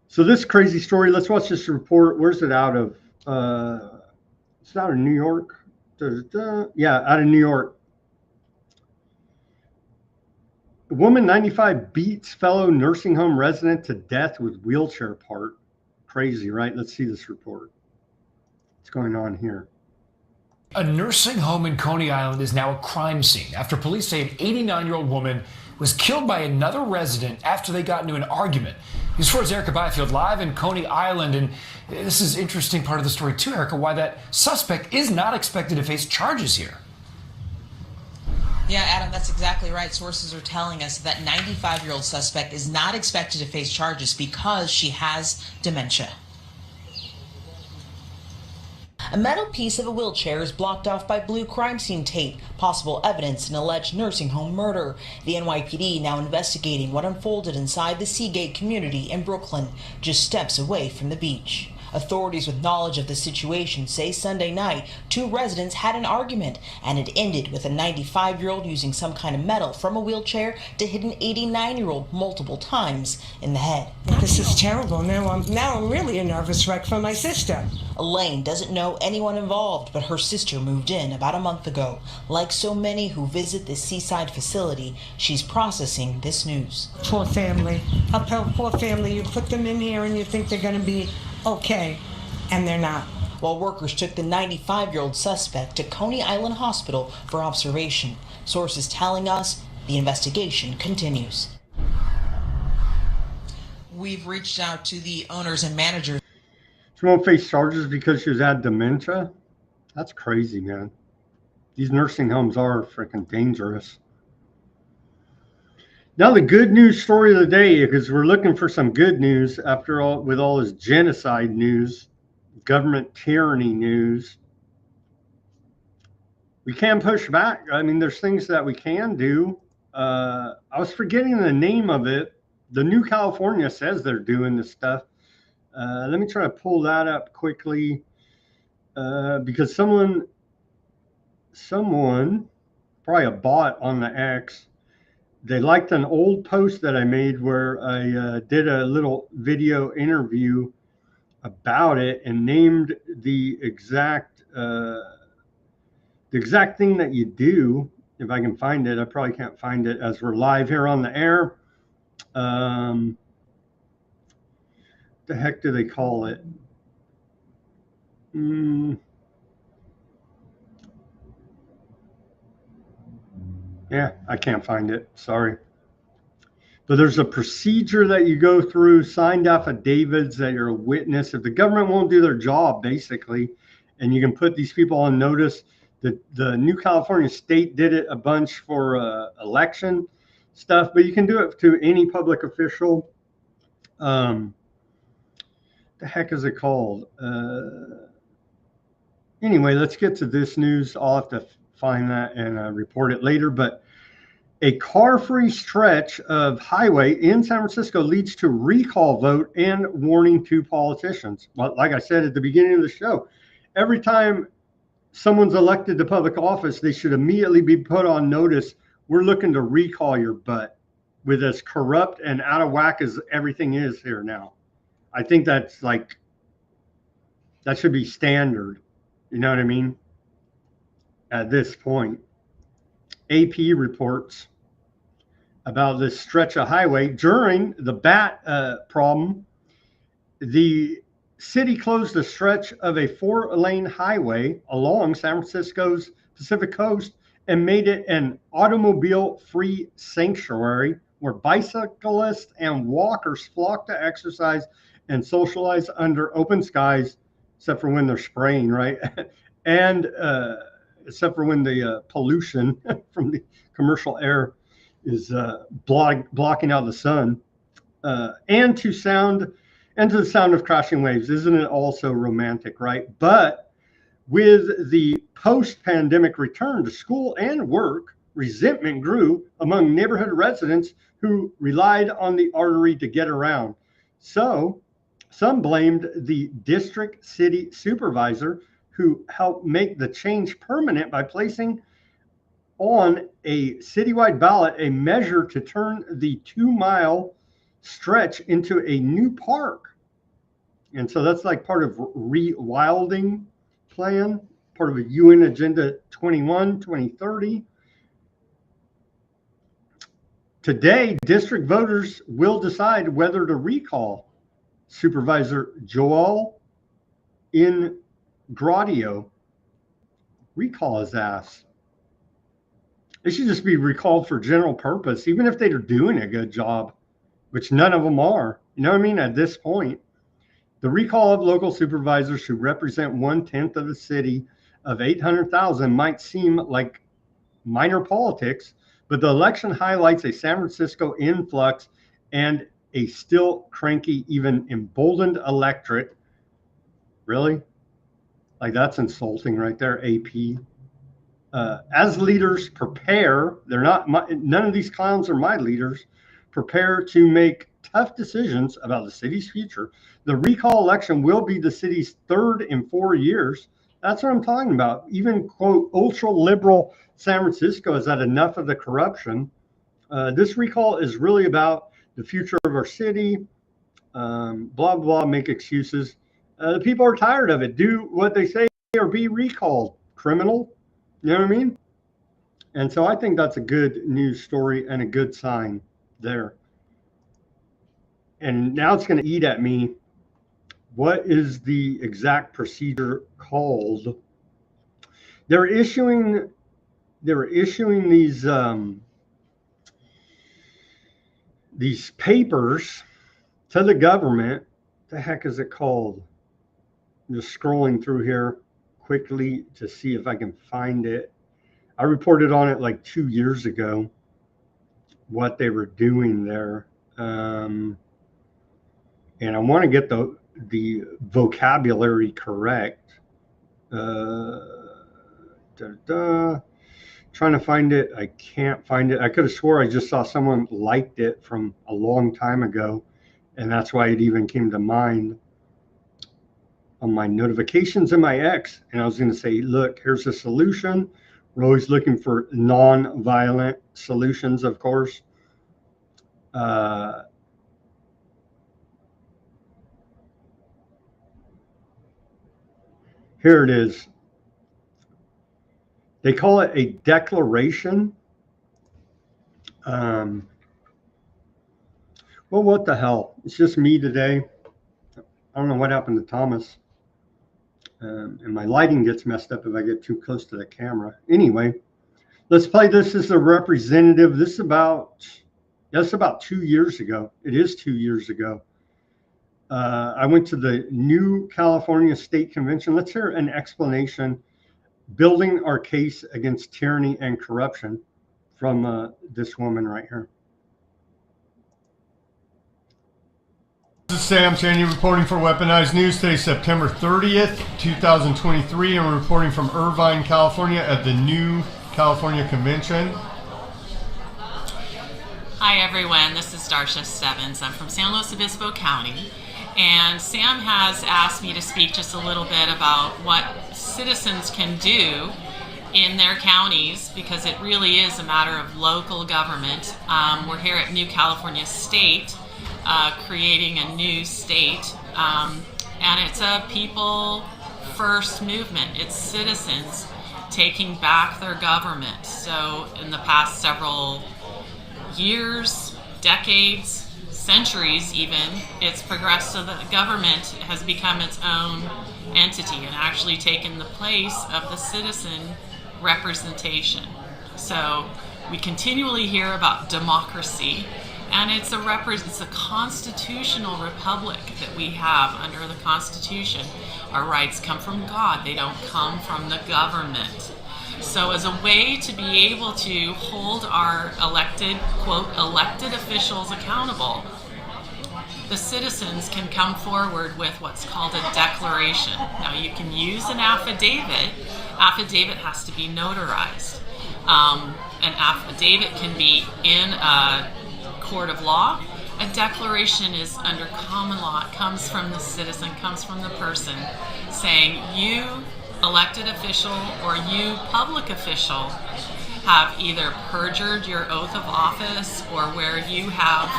So this crazy story, let's watch this report. Where's it out of? It's out of New York. Yeah, out of New York. Woman 95 beats fellow nursing home resident to death with wheelchair part. Crazy, right? Let's see this report. What's going on here? A nursing home in Coney Island is now a crime scene after police say an 89-year-old woman was killed by another resident after they got into an argument. News 4's Erica Byfield live in Coney Island, and this is an interesting part of the story too, Erica, why that suspect is not expected to face charges here. Yeah, Adam, that's exactly right. Sources are telling us that 95-year-old suspect is not expected to face charges because she has dementia. A metal piece of a wheelchair is blocked off by blue crime scene tape, possible evidence in alleged nursing home murder. The NYPD now investigating what unfolded inside the Seagate community in Brooklyn, just steps away from the beach. Authorities with knowledge of the situation say Sunday night, two residents had an argument, and it ended with a 95-year-old using some kind of metal from a wheelchair to hit an 89-year-old multiple times in the head. This is terrible. Now I'm really a nervous wreck for my sister. Elaine doesn't know anyone involved, but her sister moved in about a month ago. Like so many who visit this seaside facility, she's processing this news. Poor family. Poor family. You put them in here and you think they're going to be okay, and they're not. While workers took the 95-year-old suspect to Coney Island Hospital for observation, sources telling us the investigation continues. We've reached out to the owners and managers. She won't face charges because she's had dementia? That's crazy, man. These nursing homes are freaking dangerous. Now the good news story of the day, because we're looking for some good news after all, with all this genocide news, government tyranny news. We can push back. I mean, there's things that we can do. I was forgetting the name of it. The New California says they're doing this stuff. Let me try to pull that up quickly because someone, probably a bot on the X, they liked an old post that I made where I did a little video interview about it and named the exact thing that you do. If I can find it, I probably can't find it as we're live here on the air. The heck do they call it? Yeah, I can't find it. Sorry. But there's a procedure that you go through, signed affidavits that you're a witness. If the government won't do their job, basically, and you can put these people on notice. The New California state did it a bunch for election stuff, but you can do it to any public official. The heck is it called? Anyway, let's get to this news. I'll have to find that and report it later. But a car-free stretch of highway in San Francisco leads to recall vote and warning to politicians. Well, like I said at the beginning of the show, every time someone's elected to public office, they should immediately be put on notice. We're looking to recall your butt, with as corrupt and out of whack as everything is here now. I think that's like, that should be standard. You know what I mean? At this point, AP reports about this stretch of highway during the bat problem. The city closed a stretch of a 4-lane highway along San Francisco's Pacific coast and made it an automobile-free sanctuary where bicyclists and walkers flock to exercise and socialize under open skies, except for when they're spraying, right? And except for when the pollution from the commercial air is blocking out the sun, and to the sound of crashing waves. Isn't it also romantic, right? But with the post-pandemic return to school and work, resentment grew among neighborhood residents who relied on the artery to get around. So some blamed the district city supervisor, who helped make the change permanent by placing on a citywide ballot a measure to turn the 2-mile stretch into a new park. And so that's like part of rewilding plan, part of a UN Agenda 21, 2030. Today, district voters will decide whether to recall Supervisor Joel Ingradio. Recall his ass. They should just be recalled for general purpose, even if they're doing a good job, which none of them are. You know what I mean? At this point, the recall of local supervisors who represent 1/10 of the city of 800,000 might seem like minor politics, but the election highlights a San Francisco influx and a still cranky, even emboldened electorate. Really? Like, that's insulting right there, AP. As leaders prepare, none of these clowns are my leaders, prepare to make tough decisions about the city's future. The recall election will be the city's third in 4 years. That's what I'm talking about. Even, quote, ultra-liberal San Francisco has had enough of the corruption. This recall is really about the future of our city, blah, blah, make excuses. The people are tired of it. Do what they say or be recalled, criminal. You know what I mean? And so I think that's a good news story and a good sign there. And now it's going to eat at me. What is the exact procedure called? They're issuing these papers to the government. The heck is it called? I'm just scrolling through here quickly to see if I can find it. I reported on it like 2 years ago, what they were doing there. And I want to get the vocabulary correct. Trying to find it. I can't find it. I could have swore I just saw someone liked it from a long time ago, and that's why it even came to mind on my notifications in my X. And I was going to say, look, here's a solution. We're always looking for non-violent solutions, of course. Here it is. They call it a declaration. Well, what the hell? It's just me today. I don't know what happened to Thomas. And my lighting gets messed up if I get too close to the camera. Anyway, let's play this as a representative. This is about 2 years ago. It is 2 years ago. I went to the New California State Convention. Let's hear an explanation, building our case against tyranny and corruption, from this woman right here. This is Sam Chaney reporting for Weaponized News. Today, September 30th, 2023, and we're reporting from Irvine, California at the New California Convention. Hi everyone, this is Darsha Stebbins. I'm from San Luis Obispo County, and Sam has asked me to speak just a little bit about what citizens can do in their counties, because it really is a matter of local government. We're here at New California State, creating a new state, and it's a people first movement. It's citizens taking back their government. So in the past several years, decades, centuries even, it's progressed so that the government has become its own entity and actually taken the place of the citizen representation. So we continually hear about democracy, and it's a constitutional republic that we have under the Constitution. Our rights come from God, they don't come from the government. So as a way to be able to hold our elected, quote, elected officials accountable, the citizens can come forward with what's called a declaration. Now you can use an affidavit. Affidavit has to be notarized. An affidavit can be in a court of law. A declaration is under common law. It comes from the citizen, comes from the person saying, you elected official or you public official have either perjured your oath of office or where you have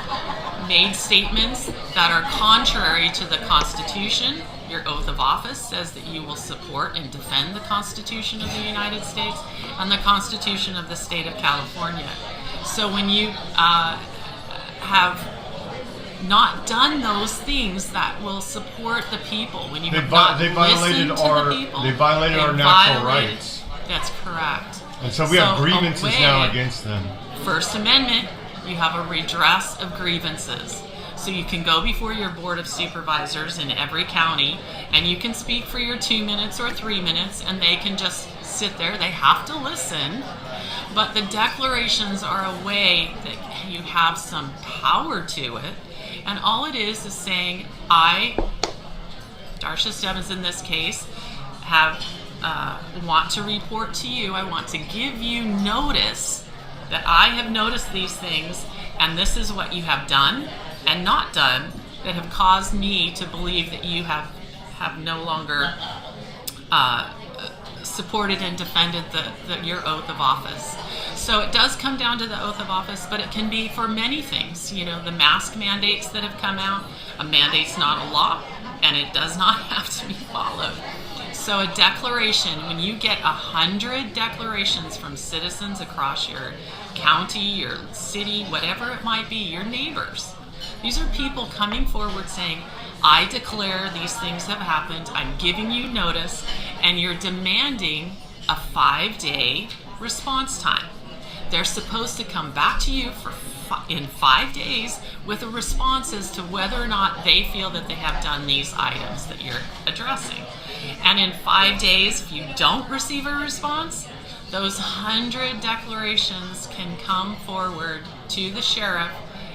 made statements that are contrary to the Constitution. Your oath of office says that you will support and defend the Constitution of the United States and the Constitution of the state of California. So when you have not done those things that will support the people, when you have not listened to the people, they violated our natural rights. That's correct. And so we have grievances now against them. First Amendment, you have a redress of grievances. So you can go before your board of supervisors in every county and you can speak for your 2 minutes or 3 minutes and they can just sit there. They have to listen. But the declarations are a way that you have some power to it. And all it is saying, I, Darsha Stebbins in this case, have want to report to you, I want to give you notice that I have noticed these things and this is what you have done and not done that have caused me to believe that you have no longer supported and defended your oath of office. So it does come down to the oath of office, but it can be for many things. You know, the mask mandates that have come out, a mandate's not a law, and it does not have to be followed. So a declaration, when you get 100 declarations from citizens across your county, your city, whatever it might be, your neighbors, these are people coming forward saying, I declare these things have happened, I'm giving you notice, and you're demanding a 5-day response time. They're supposed to come back to you in 5 days with a response as to whether or not they feel that they have done these items that you're addressing. And in 5 days, if you don't receive a response, those 100 declarations can come forward to the sheriff.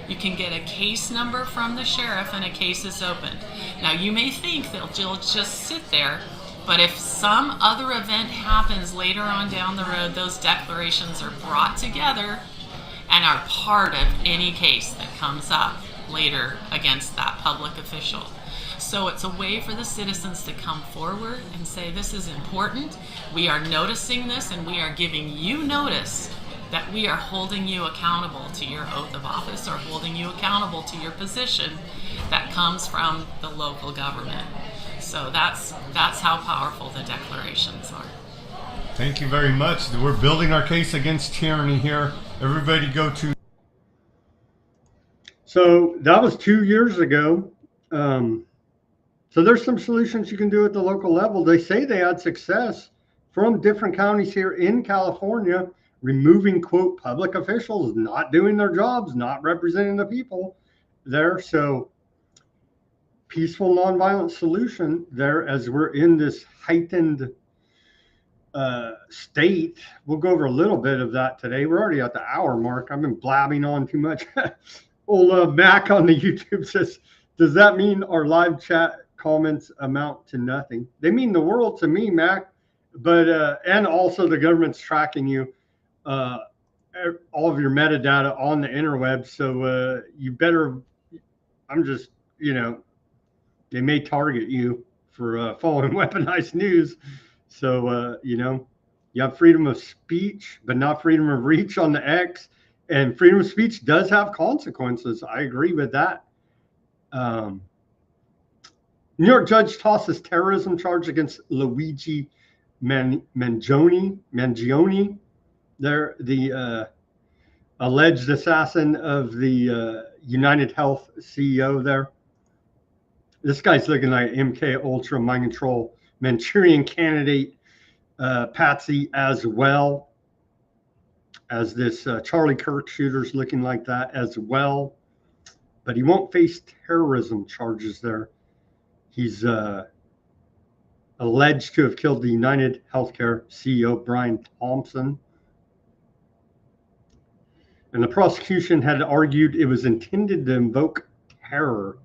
You can get a case number from the sheriff and a case is opened. Now you may think that you'll just sit there, but if some other event happens later on down the road, those declarations are brought together and are part of any case that comes up later against that public official. So it's a way for the citizens to come forward and say, this is important, we are noticing this, and we are giving you notice that we are holding you accountable to your oath of office or holding you accountable to your position that comes from the local government. So that's how powerful the declarations are. Thank you very much. We're building our case against tyranny here. Everybody go to... So that was 2 years ago. So there's some solutions you can do at the local level. They say they had success from different counties here in California, removing, quote, public officials not doing their jobs, not representing the people there. So peaceful, nonviolent solution there as we're in this heightened state. We'll go over a little bit of that today. We're already at the hour mark. I've been blabbing on too much. Old Mac on the YouTube says, does that mean our live chat comments amount to nothing? They mean the world to me, Mac. But and also the government's tracking you, all of your metadata on the interweb. So you better, I'm just, you know, they may target you for following weaponized news. So, you know, you have freedom of speech, but not freedom of reach on the X. And freedom of speech does have consequences. I agree with that. New York judge tosses terrorism charge against Luigi Mangione. They're the alleged assassin of the United Health CEO there. This guy's looking like MK Ultra mind control Manchurian candidate patsy, as well as this Charlie Kirk shooter's looking like that as well. But he won't face terrorism charges there. He's alleged to have killed the United Healthcare CEO, Brian Thompson. And the prosecution had argued it was intended to invoke terror,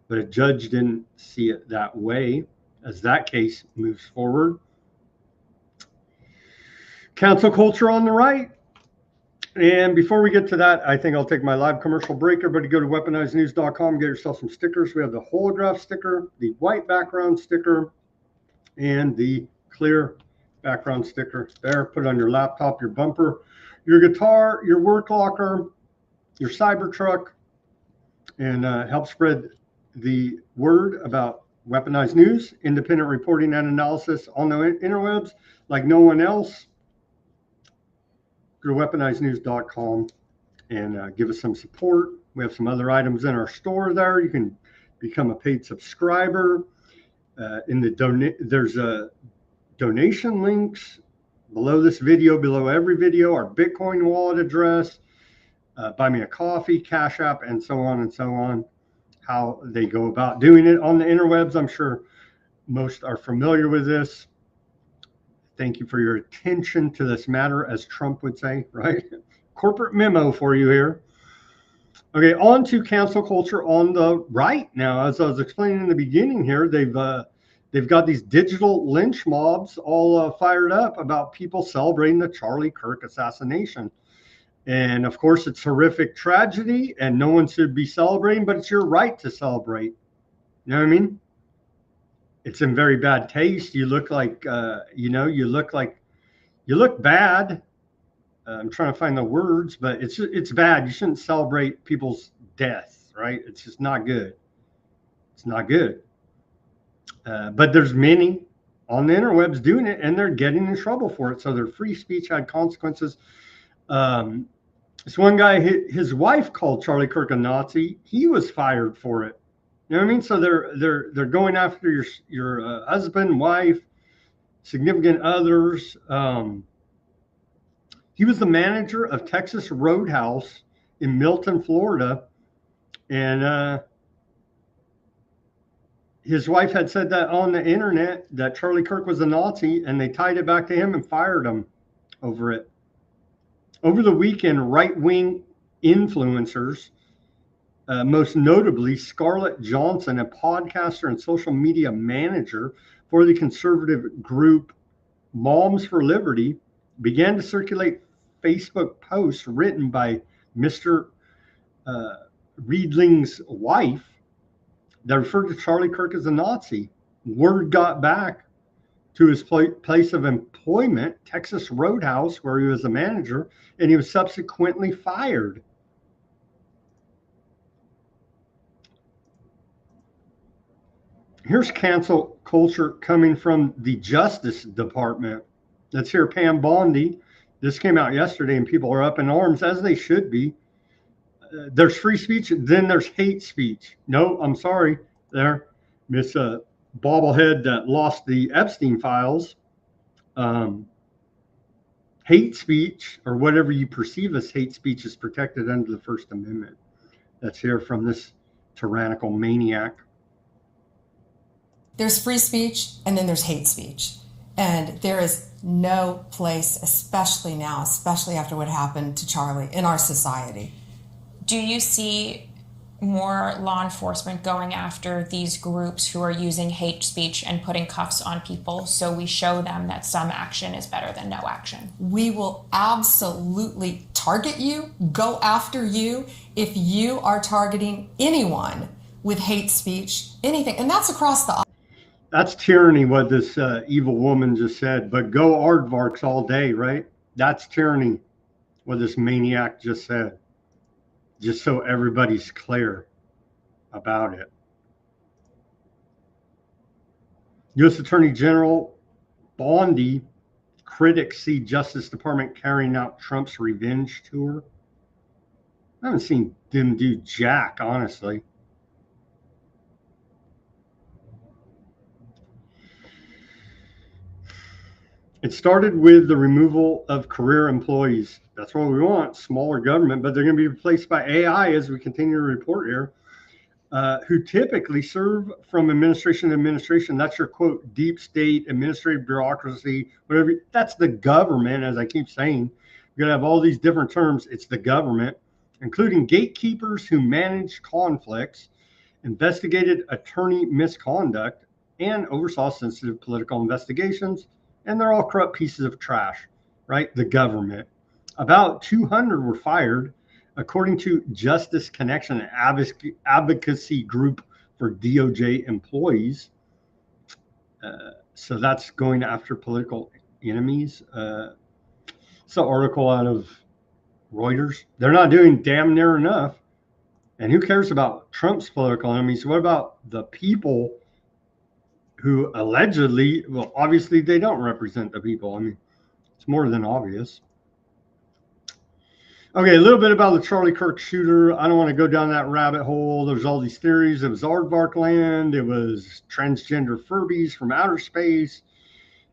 but a judge didn't see it that way as that case moves forward. Cancel culture on the right. And before we get to that, I think I'll take my live commercial break. Everybody go to weaponizednews.com, get yourself some stickers. We have the holograph sticker, the white background sticker, and the clear background sticker there. Put it on your laptop, your bumper, your guitar, your work locker, your Cybertruck, and help spread the word about weaponized news, independent reporting and analysis on the interwebs like no one else. Go to weaponizednews.com. and give us some support. We have some other items in our store there. You can become a paid subscriber. There's donation links below this video, below every video, our Bitcoin wallet address, buy me a coffee, Cash App, and so on and so on. How they go about doing it on the interwebs. I'm sure most are familiar with this. Thank you for your attention to this matter, as Trump would say, right? Corporate memo for you here. Okay, on to cancel culture on the right now. As I was explaining in the beginning here, they've got these digital lynch mobs all fired up about people celebrating the Charlie Kirk assassination. And of course, it's horrific tragedy and no one should be celebrating, but it's your right to celebrate. You know what I mean? It's in very bad taste. You look like, you look bad. I'm trying to find the words, but it's bad. You shouldn't celebrate people's deaths, right? It's just not good. It's not good. But there's many on the interwebs doing it, and they're getting in trouble for it. So their free speech had consequences. This one guy, his wife called Charlie Kirk a Nazi. He was fired for it. You know what I mean? So they're going after your husband, wife, significant others. He was the manager of Texas Roadhouse in Milton, Florida, and his wife had said that on the internet that Charlie Kirk was a Nazi, and they tied it back to him and fired him over it. Over the weekend, right-wing influencers, most notably Scarlett Johnson, a podcaster and social media manager for the conservative group Moms for Liberty, began to circulate Facebook posts written by Mr. Riedling's wife that referred to Charlie Kirk as a Nazi. Word got back to his place of employment, Texas Roadhouse, where he was a manager, and he was subsequently fired. Here's cancel culture coming from the Justice Department. Let's hear Pam Bondi. This came out yesterday, and people are up in arms, as they should be. There's free speech, then there's hate speech. No, I'm sorry there, Miss Bobblehead that lost the Epstein files. Hate speech, or whatever you perceive as hate speech, is protected under the First Amendment. Let's hear from this tyrannical maniac. There's free speech, and then there's hate speech. And there is no place, especially now, especially after what happened to Charlie, in our society. Do you see more law enforcement going after these groups who are using hate speech and putting cuffs on people so we show them that some action is better than no action? We will absolutely target you, go after you, if you are targeting anyone with hate speech, anything. And that's across the... That's tyranny, what this evil woman just said. But go Aardvarks all day, right? That's tyranny, what this maniac just said. Just so everybody's clear about it. U.S. Attorney General Bondi, critics see Justice Department carrying out Trump's revenge tour. I haven't seen them do jack, honestly. It started with the removal of career employees. That's what we want, smaller government, but they're going to be replaced by AI, as we continue to report here, who typically serve from administration to administration. That's your, quote, deep state, administrative bureaucracy, whatever. That's the government, as I keep saying. You're going to have all these different terms. It's the government, including gatekeepers who manage conflicts, investigated attorney misconduct, and oversaw sensitive political investigations. And they're all corrupt pieces of trash, right? The government. About 200 were fired, according to Justice Connection, an advocacy group for DOJ employees. So that's going after political enemies. It's an article out of Reuters. They're not doing damn near enough. And who cares about Trump's political enemies? What about the people who allegedly, well, obviously they don't represent the people. I mean, it's more than obvious. Okay, a little bit about the Charlie Kirk shooter. I don't want to go down that rabbit hole. There's all these theories. It was Aardvark land. It was transgender Furbies from outer space.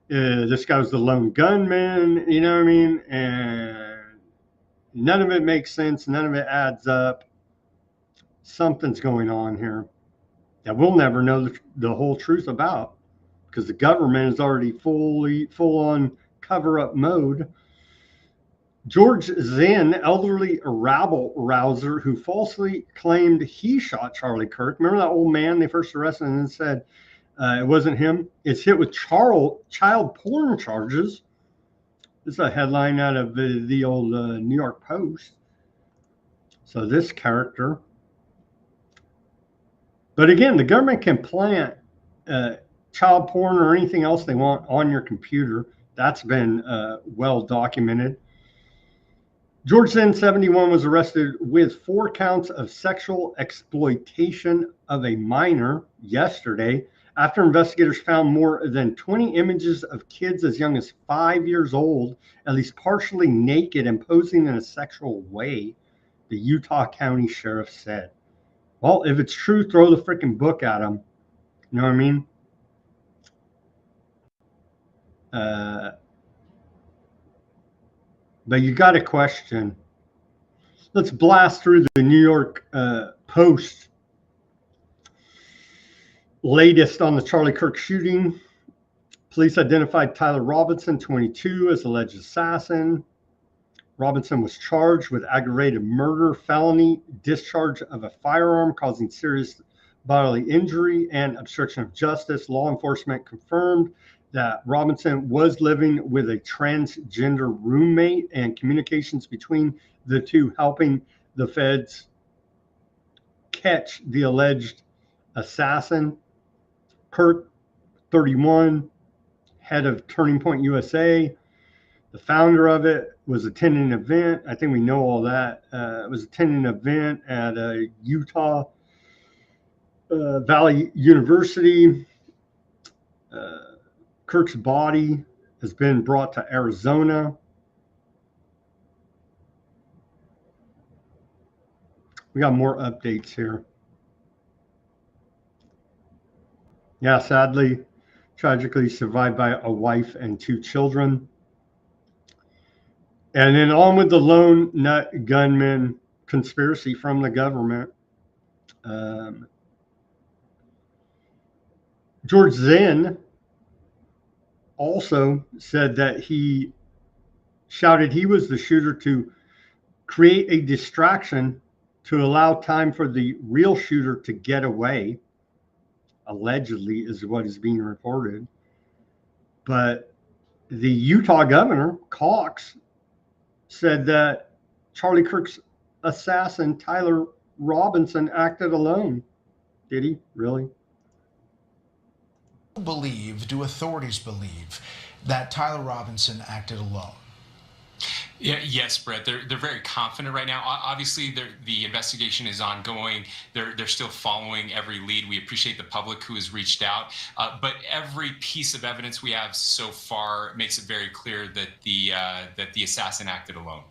This guy was the lone gunman. You know what I mean? And none of it makes sense. None of it adds up. Something's going on here that we'll never know the whole truth about, because the government is already full on cover up mode. George Zinn, elderly rabble rouser who falsely claimed he shot Charlie Kirk. Remember that old man they first arrested and then said it wasn't him? Is hit with child porn charges. This is a headline out of the old New York Post. So this character. But again, the government can plant child porn or anything else they want on your computer. That's been well documented. George Zinn, 71, was arrested with 4 counts of sexual exploitation of a minor yesterday after investigators found more than 20 images of kids as young as 5 years old, at least partially naked and posing in a sexual way, the Utah County Sheriff said. Well, if it's true, throw the freaking book at them. You know what I mean? But you got a question. Let's blast through the New York Post. Latest on the Charlie Kirk shooting. Police identified Tyler Robinson, 22, as alleged assassin. Robinson was charged with aggravated murder, felony, discharge of a firearm causing serious bodily injury, and obstruction of justice. Law enforcement confirmed that Robinson was living with a transgender roommate, and communications between the two helping the feds catch the alleged assassin. Kirk, 31, head of Turning Point USA, the founder of it, was attending an event. I think we know all that. Was attending an event at Utah Valley University. Kirk's body has been brought to Arizona. We got more updates here. Yeah, sadly, tragically survived by a wife and 2 children. And then on with the lone nut gunman conspiracy from the government. George Zinn also said that he shouted he was the shooter to create a distraction to allow time for the real shooter to get away, allegedly, is what is being reported. But the Utah governor, Cox, said that Charlie Kirk's assassin, Tyler Robinson, acted alone. Did he? Really? Do authorities believe that Tyler Robinson acted alone? Yeah, yes, Brett. They're very confident right now. Obviously, the investigation is ongoing. They're still following every lead. We appreciate the public who has reached out, but every piece of evidence we have so far makes it very clear that the assassin acted alone.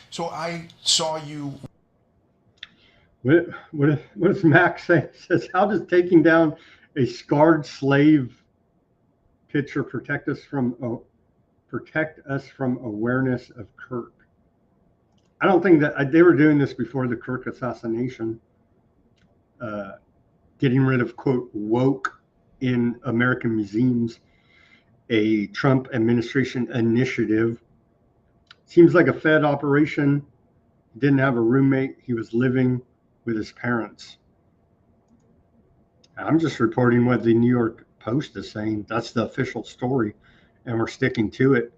So I saw you. What does Max say? It says, how does taking down a scarred slave picture protect us from awareness of Kirk? I don't think that they were doing this before the Kirk assassination. Getting rid of, quote, woke in American museums, a Trump administration initiative. Seems like a Fed operation. Didn't have a roommate. He was living with his parents. I'm just reporting what the New York Post is saying. That's the official story, and we're sticking to it.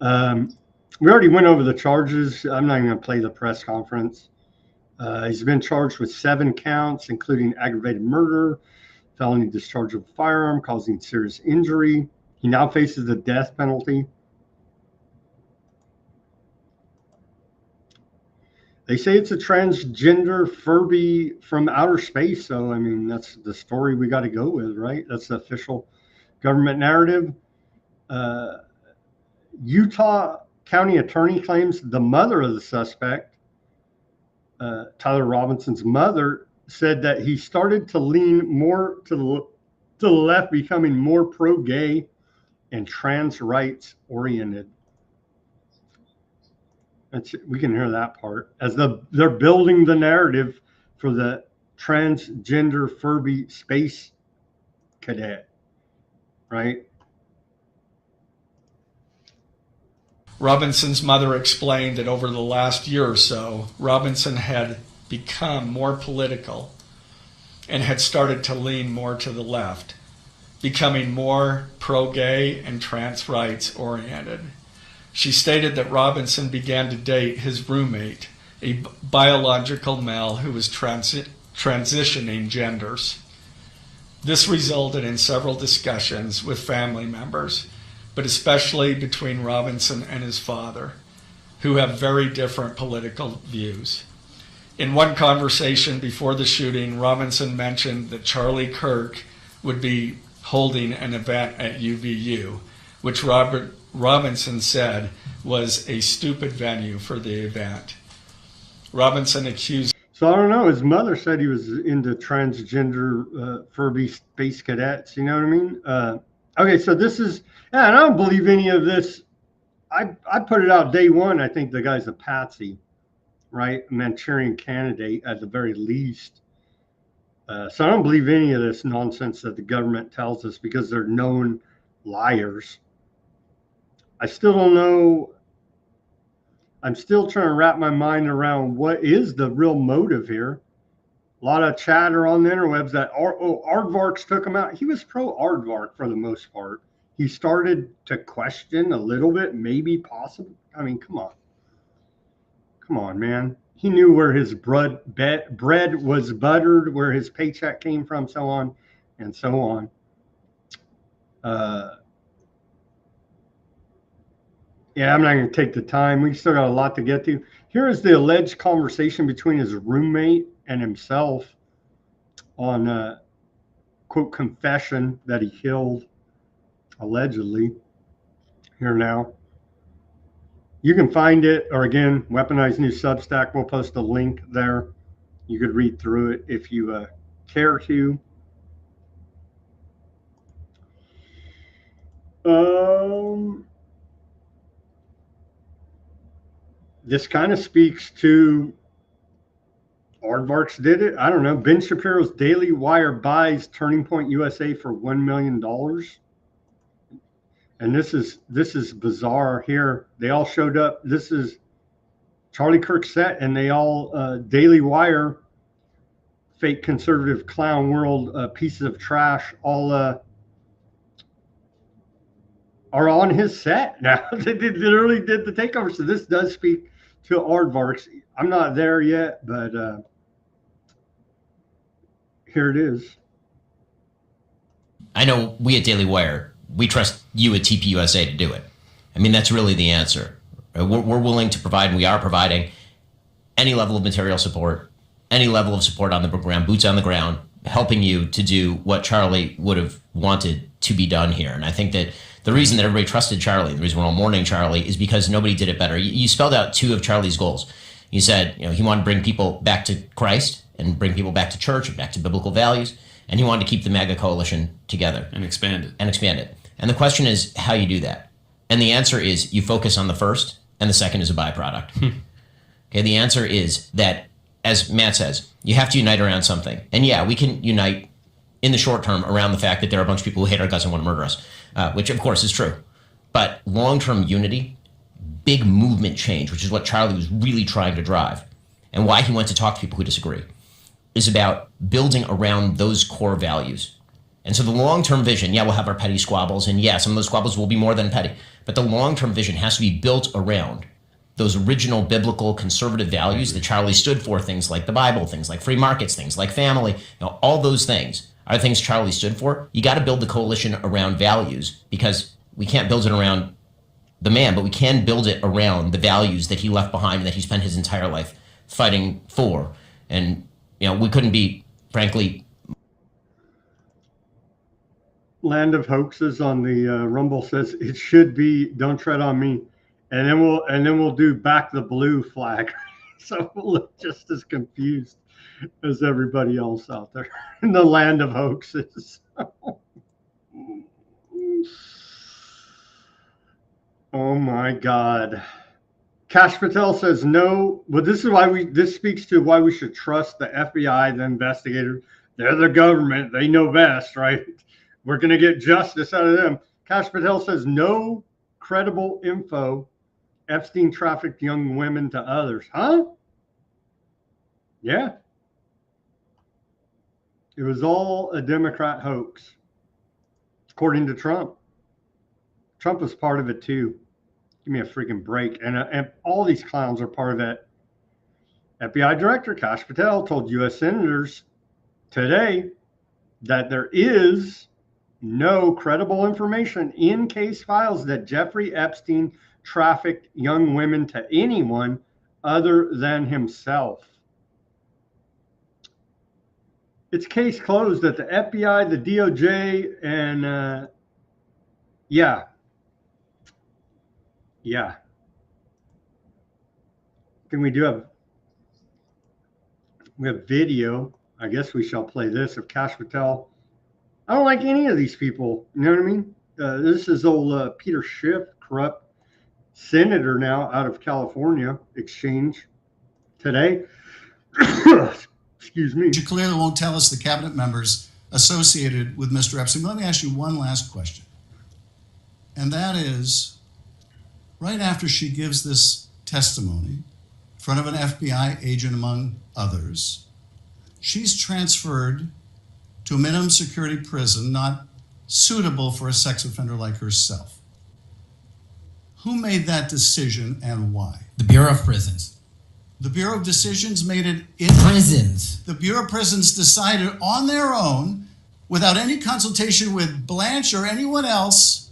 We already went over the charges. I'm not even going to play the press conference. He's been charged with 7 counts, including aggravated murder, felony discharge of a firearm causing serious injury. He now faces the death penalty. They say it's a transgender Furby from outer space. So, I mean, that's the story we got to go with, right? That's the official government narrative. Utah county attorney claims the mother of the suspect, Tyler Robinson's mother, said that he started to lean more to the left, becoming more pro-gay and trans rights oriented. We can hear that part as they're building the narrative for the transgender Furby space cadet, right? Robinson's mother explained that over the last year or so, Robinson had become more political and had started to lean more to the left, becoming more pro-gay and trans rights oriented. She stated that Robinson began to date his roommate, a biological male who was transitioning genders. This resulted in several discussions with family members, but especially between Robinson and his father, who have very different political views. In one conversation before the shooting, Robinson mentioned that Charlie Kirk would be holding an event at UVU, which Robinson said was a stupid venue for the event. Robinson accused... So I don't know, his mother said he was into transgender Furby space cadets, you know what I mean? Okay, so this is, yeah, and I don't believe any of this. I put it out day one. I think the guy's a patsy, right? A Manchurian candidate at the very least. So I don't believe any of this nonsense that the government tells us because they're known liars. I still don't know. I'm still trying to wrap my mind around what is the real motive here. A lot of chatter on the interwebs that Aardvarks took him out. He was pro-Aardvark for the most part. He started to question a little bit, maybe possible. I mean, come on. Come on, man. He knew where his bread was buttered, where his paycheck came from, so on and so on. Yeah, I'm not going to take the time. We still got a lot to get to. Here is the alleged conversation between his roommate and himself on, quote, confession that he killed, allegedly. Here now. You can find it, or again, Weaponized News Substack. We'll post a link there. You could read through it if you care to. This kind of speaks to Aardvarks did it. I don't know. Ben Shapiro's Daily Wire buys Turning Point USA for $1 million. And this is bizarre here. They all showed up. This is Charlie Kirk's set, and they all Daily Wire, fake conservative clown world pieces of trash, all are on his set now. They literally did the takeover. So this does speak to Aardvarks. I'm not there yet, but here it is. I know we at Daily Wire, we trust you at TPUSA to do it. I mean, that's really the answer. We're willing to provide, and we are providing, any level of material support, any level of support on the ground, boots on the ground, helping you to do what Charlie would have wanted to be done here. And I think that the reason that everybody trusted Charlie, the reason we're all mourning Charlie, is because nobody did it better. You spelled out two of Charlie's goals. You said, he wanted to bring people back to Christ and bring people back to church and back to biblical values. And he wanted to keep the MAGA coalition together. And expand it. And the question is how you do that. And the answer is you focus on the first, and the second is a byproduct. Okay, the answer is that, as Matt says, you have to unite around something. And yeah, we can unite in the short term around the fact that there are a bunch of people who hate our guts and want to murder us, which of course is true. But long-term unity, big movement change, which is what Charlie was really trying to drive, and why he went to talk to people who disagree, is about building around those core values. And so the long-term vision, yeah, we'll have our petty squabbles, and yeah, some of those squabbles will be more than petty, but the long-term vision has to be built around those original biblical conservative values that Charlie stood for, things like the Bible, things like free markets, things like family, all those things are things Charlie stood for. You got to build the coalition around values, because we can't build it around the man, but we can build it around the values that he left behind and that he spent his entire life fighting for. And, we couldn't be, frankly... Land of Hoaxes on the Rumble says, it should be, don't tread on me, And then we'll do back the blue flag. So we'll look just as confused as everybody else out there in the land of hoaxes. Oh my God. Cash Patel says no. Well, this speaks to why we should trust the FBI, the investigators. They're the government. They know best, right? We're going to get justice out of them. Cash Patel says no credible info. Epstein trafficked young women to others. Huh? Yeah. It was all a Democrat hoax, according to Trump. Trump was part of it too. Give me a freaking break. And all these clowns are part of it. FBI Director Kash Patel told U.S. senators today that there is no credible information in case files that Jeffrey Epstein trafficked young women to anyone other than himself. It's case closed at the FBI, the DOJ, and yeah. Then we have video. I guess we shall play this of Kash Patel. I don't like any of these people. You know what I mean? This is old Peter Schiff, corrupt senator now out of California, exchange today. Excuse me. You clearly won't tell us the cabinet members associated with Mr. Epstein. Let me ask you one last question. And that is, right after she gives this testimony in front of an FBI agent, among others, she's transferred to a minimum security prison not suitable for a sex offender like herself. Who made that decision and why? The Bureau of Prisons. The Bureau of Decisions made it in Prisons. The Bureau of Prisons decided on their own, without any consultation with Blanche or anyone else,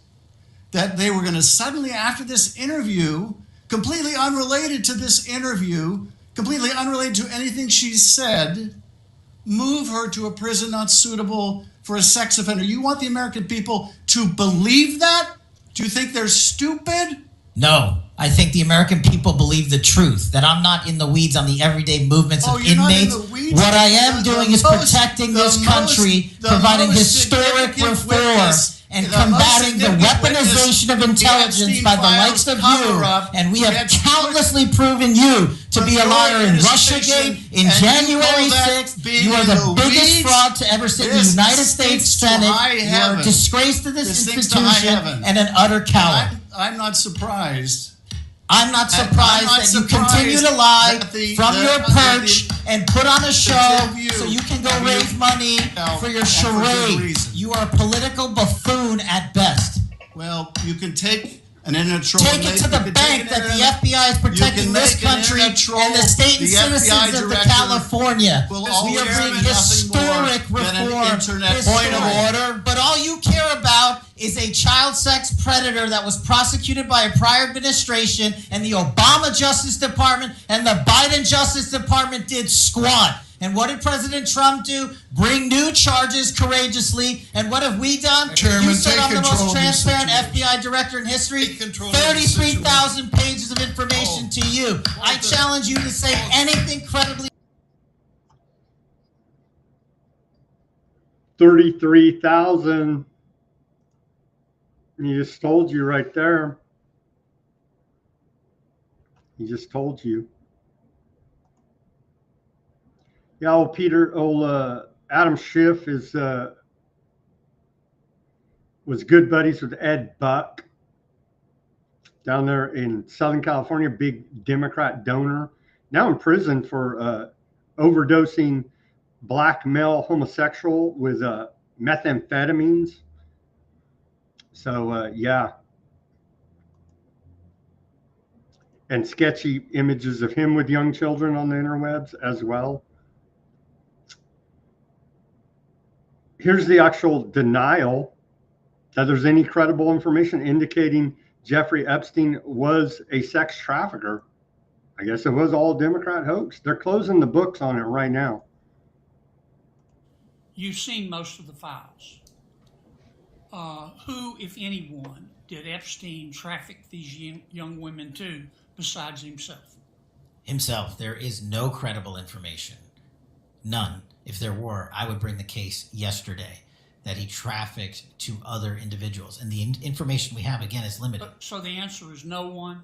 that they were going to suddenly, after this interview, completely unrelated to this interview, completely unrelated to anything she said, move her to a prison not suitable for a sex offender. You want the American people to believe that? Do you think they're stupid? No, I think the American people believe the truth, that I'm not in the weeds on the everyday movements of inmates. What I am doing is protecting this country, providing historic reform, and combating the weaponization of intelligence by the likes of you. And we have countlessly proven you to be a liar in Russiagate, in January 6th. You are the biggest fraud to ever sit in the United States Senate. You are a disgrace to this institution and an utter coward. I'm not surprised. I'm not surprised that you continue to lie from your perch and put on a show so you can go raise money for your charade. You are a political buffoon at best. Well, you can take an internet troll. Take it to the bank that the FBI is protecting this country and the state and citizens of California. We are bringing historic reform. Point of order. But all you care about is a child sex predator that was prosecuted by a prior administration, and the Obama Justice Department and the Biden Justice Department did squat. And what did President Trump do? Bring new charges courageously. And what have we done? Chairman, you said I'm the most transparent FBI director in history. 33,000 pages of information to you. I challenge you to say anything credibly. 33,000. He just told you right there. He just told you. Yeah, Adam Schiff was good buddies with Ed Buck down there in Southern California, big Democrat donor. Now in prison for overdosing black male homosexual with methamphetamines. So, yeah. And sketchy images of him with young children on the interwebs as well. Here's the actual denial that there's any credible information indicating Jeffrey Epstein was a sex trafficker. I guess it was all Democrat hoax. They're closing the books on it right now. You've seen most of the files. Who, if anyone, did Epstein traffic these young women to besides himself? Himself. There is no credible information. None. If there were, I would bring the case yesterday that he trafficked to other individuals. And the information we have, again, is limited. So the answer is no one?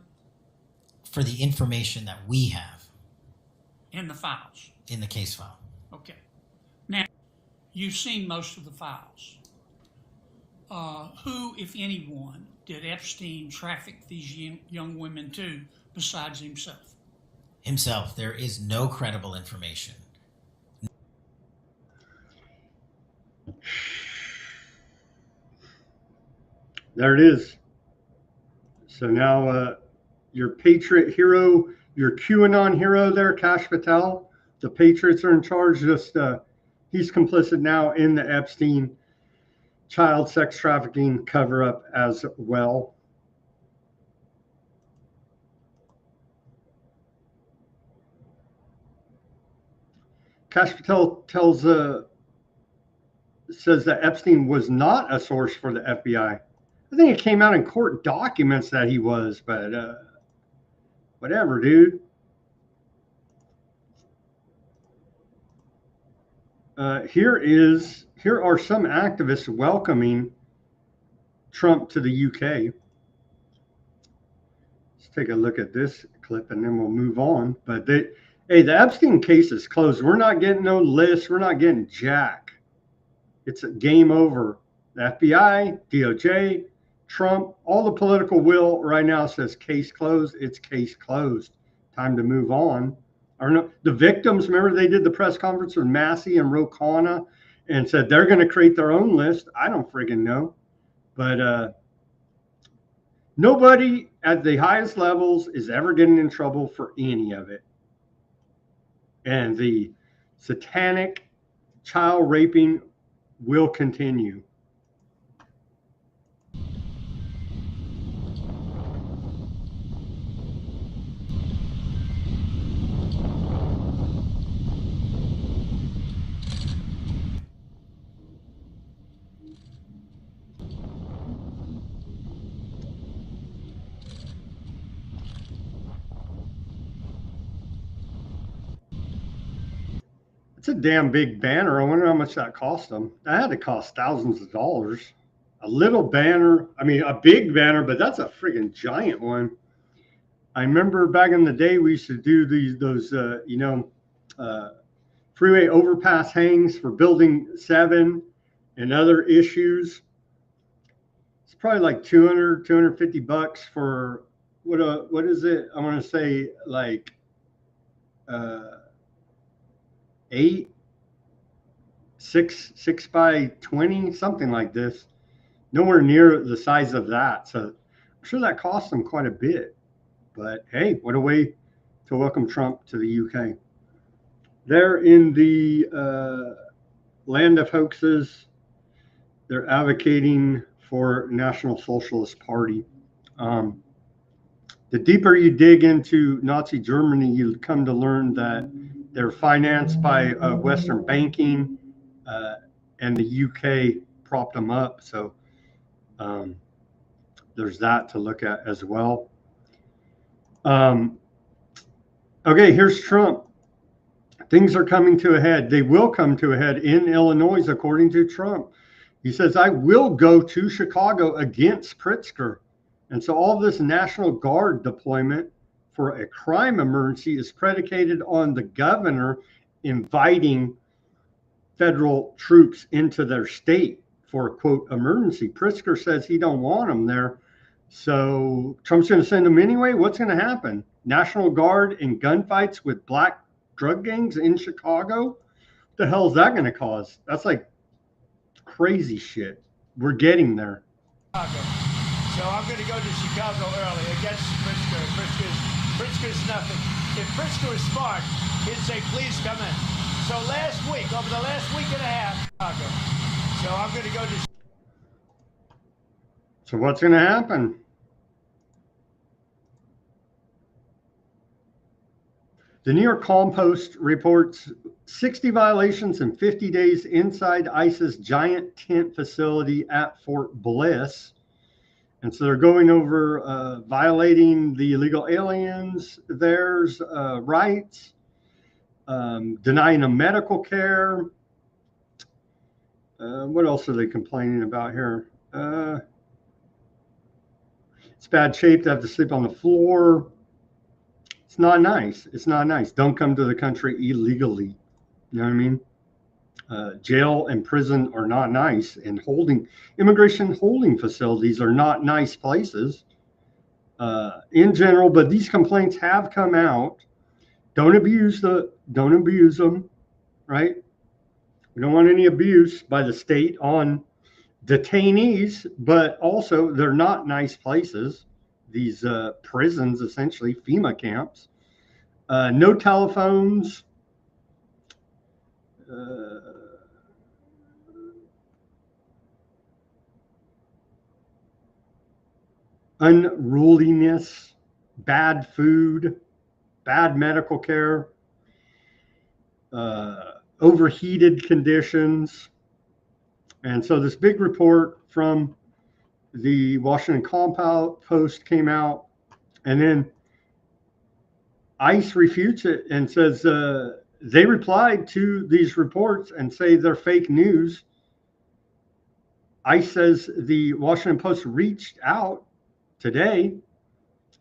For the information that we have. In the files? In the case file. Okay. Now, you've seen most of the files. Who, if anyone, did Epstein traffic these young women to besides himself? Himself. There is no credible information. There it is. So now your Patriot hero, your QAnon hero there, Kash Patel, the Patriots are in charge. Just he's complicit now in the Epstein child sex trafficking cover-up as well. Kash Patel says that Epstein was not a source for the FBI. I think it came out in court documents that he was, but whatever, dude. Here are some activists welcoming Trump to the UK. Let's take a look at this clip and then we'll move on. But the Epstein case is closed. We're not getting no list. We're not getting jack. It's a game over. The FBI, DOJ, Trump, all the political will right now says case closed. It's case closed. Time to move on. I don't know. The victims, remember they did the press conference with Massey and Ro Khanna and said they're going to create their own list. I don't friggin' know. But nobody at the highest levels is ever getting in trouble for any of it. And the satanic child raping will continue. It's a damn big banner. I wonder how much that cost them. That had to cost thousands of dollars. A little banner, I mean, a big banner, but that's a friggin' giant one. I remember back in the day, we used to do those freeway overpass hangs for Building 7 and other issues. It's probably like $250 for what is it? I want to say like 6 by 20, something like this. Nowhere near the size of that. So I'm sure that cost them quite a bit. But hey, what a way to welcome Trump to the UK. They're in the land of hoaxes. They're advocating for National Socialist Party. The deeper you dig into Nazi Germany, you come to learn that they're financed by Western banking, and the UK propped them up. So there's that to look at as well. Okay, here's Trump. Things are coming to a head. They will come to a head in Illinois, according to Trump. He says, I will go to Chicago against Pritzker. And so all this National Guard deployment for a crime emergency is predicated on the governor inviting federal troops into their state for a, quote, emergency. Pritzker says he don't want them there. So Trump's going to send them anyway. What's going to happen? National Guard in gunfights with black drug gangs in Chicago? What the hell is that going to cause? That's like crazy shit. We're getting there. So I'm going to go to Chicago early against Pritzker. Pritzker's nothing. If Pritzker was smart, he'd say, please come in. So last week, over the last week and a half, Chicago. So I'm going to go to. So what's going to happen? The New York Post reports 60 violations in 50 days inside ICE's giant tent facility at Fort Bliss. And so they're going over violating the illegal aliens, their rights, denying them medical care. What else are they complaining about here? It's bad shape to have to sleep on the floor. It's not nice. It's not nice. Don't come to the country illegally. You know what I mean? Jail and prison are not nice, and immigration holding facilities are not nice places in general. But these complaints have come out. Don't abuse them, right? We don't want any abuse by the state on detainees, but also they're not nice places. These prisons, essentially FEMA camps. No telephones. Unruliness, bad food, bad medical care, overheated conditions. And so this big report from the Washington Post came out, and then ICE refutes it and says they replied to these reports and say they're fake news. ICE says the Washington Post reached out today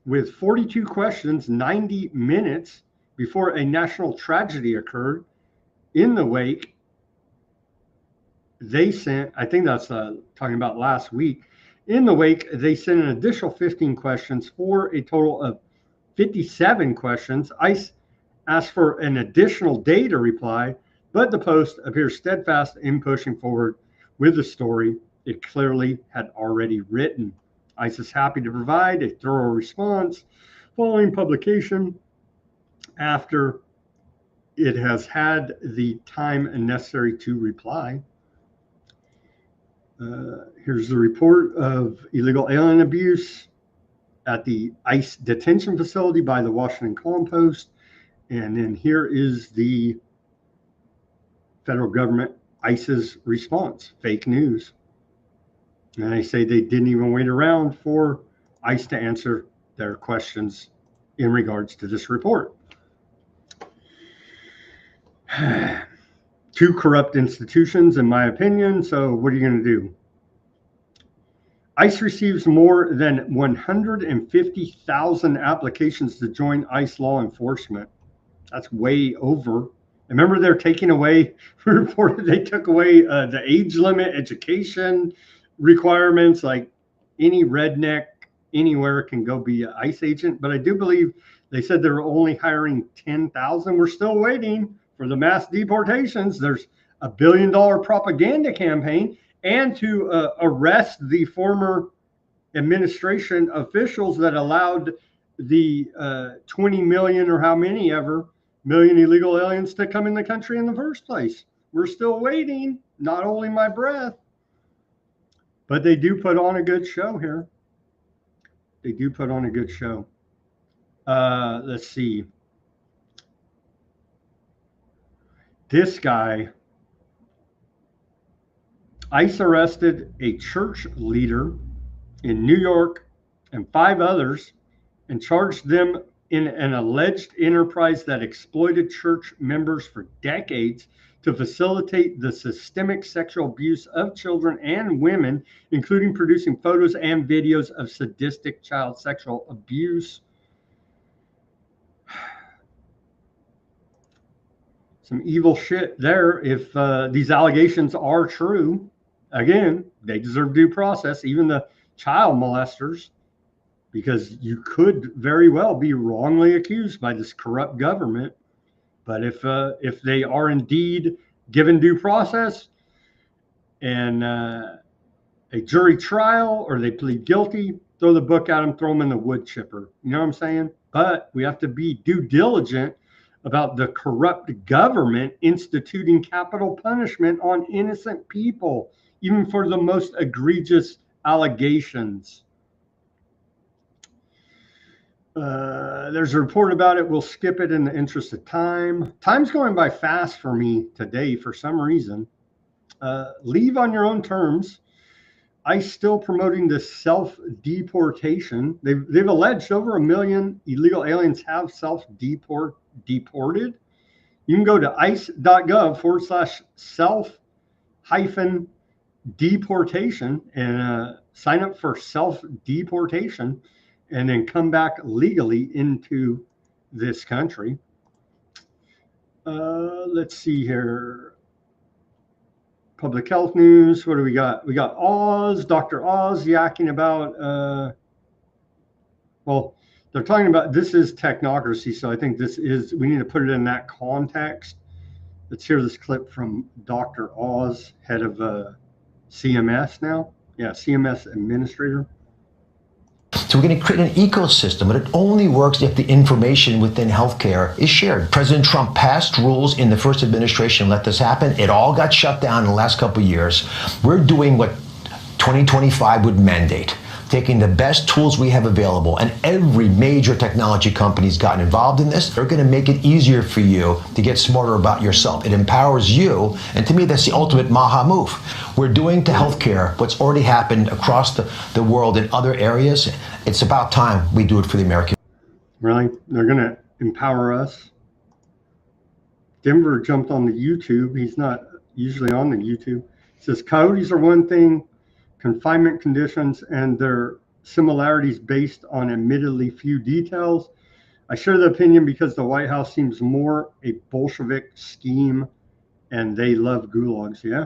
with 42 questions, 90 minutes before a national tragedy occurred. In the wake, they sent, I think that's talking about last week, in the wake, they sent an additional 15 questions for a total of 57 questions. ICE asked for an additional day to reply, but the Post appears steadfast in pushing forward with the story it clearly had already written. ICE is happy to provide a thorough response following publication after it has had the time necessary to reply. Here's the report of illegal alien abuse at the ICE detention facility by the Washington Post. And then here is the federal government, ICE's response, fake news. And they say they didn't even wait around for ICE to answer their questions in regards to this report. Two corrupt institutions, in my opinion. So what are you going to do? ICE receives more than 150,000 applications to join ICE law enforcement. That's way over. Remember, they're taking away, reported they took away the age limit, education requirements, like any redneck anywhere can go be an ICE agent. But I do believe they said they're only hiring 10,000. We're still waiting for the mass deportations. There's $1 billion propaganda campaign, and to arrest the former administration officials that allowed the 20 million or how many ever million illegal aliens to come in the country in the first place. We're still waiting, not holding my breath. But they do put on a good show here. They do put on a good show. Let's see. This guy, ICE arrested a church leader in New York and 5 others and charged them in an alleged enterprise that exploited church members for decades to facilitate the systemic sexual abuse of children and women, including producing photos and videos of sadistic child sexual abuse. Some evil shit there. If these allegations are true, again, they deserve due process, even the child molesters, because you could very well be wrongly accused by this corrupt government. But if they are indeed given due process and a jury trial, or they plead guilty, throw the book at them, throw them in the wood chipper. You know what I'm saying? But we have to be due diligent about the corrupt government instituting capital punishment on innocent people, even for the most egregious allegations. There's a report about it. We'll skip it in the interest of time. Time's going by fast for me today for some reason. Leave on your own terms. ICE still promoting the self-deportation. They've alleged over 1 million illegal aliens have self-deported. You can go to ice.gov/self-deportation and sign up for self-deportation and then come back legally into this country. Let's see here. Public health news. What do we got? We got Oz, Dr. Oz yakking about, well, they're talking about this is technocracy. So I think we need to put it in that context. Let's hear this clip from Dr. Oz, head of CMS now. Yeah, CMS administrator. So we're going to create an ecosystem, but it only works if the information within healthcare is shared. President Trump passed rules in the first administration to let this happen. It all got shut down in the last couple of years. We're doing what 2025 would mandate, taking the best tools we have available, and every major technology company's gotten involved in this. They're going to make it easier for you to get smarter about yourself. It empowers you, and to me, that's the ultimate Maha move. We're doing to healthcare what's already happened across the world in other areas. It's about time we do it for the American. Really? They're going to empower us? Denver jumped on the YouTube. He's not usually on the YouTube. He says coyotes are one thing, confinement conditions and their similarities based on admittedly few details. I share the opinion because the White House seems more a Bolshevik scheme and they love gulags. Yeah.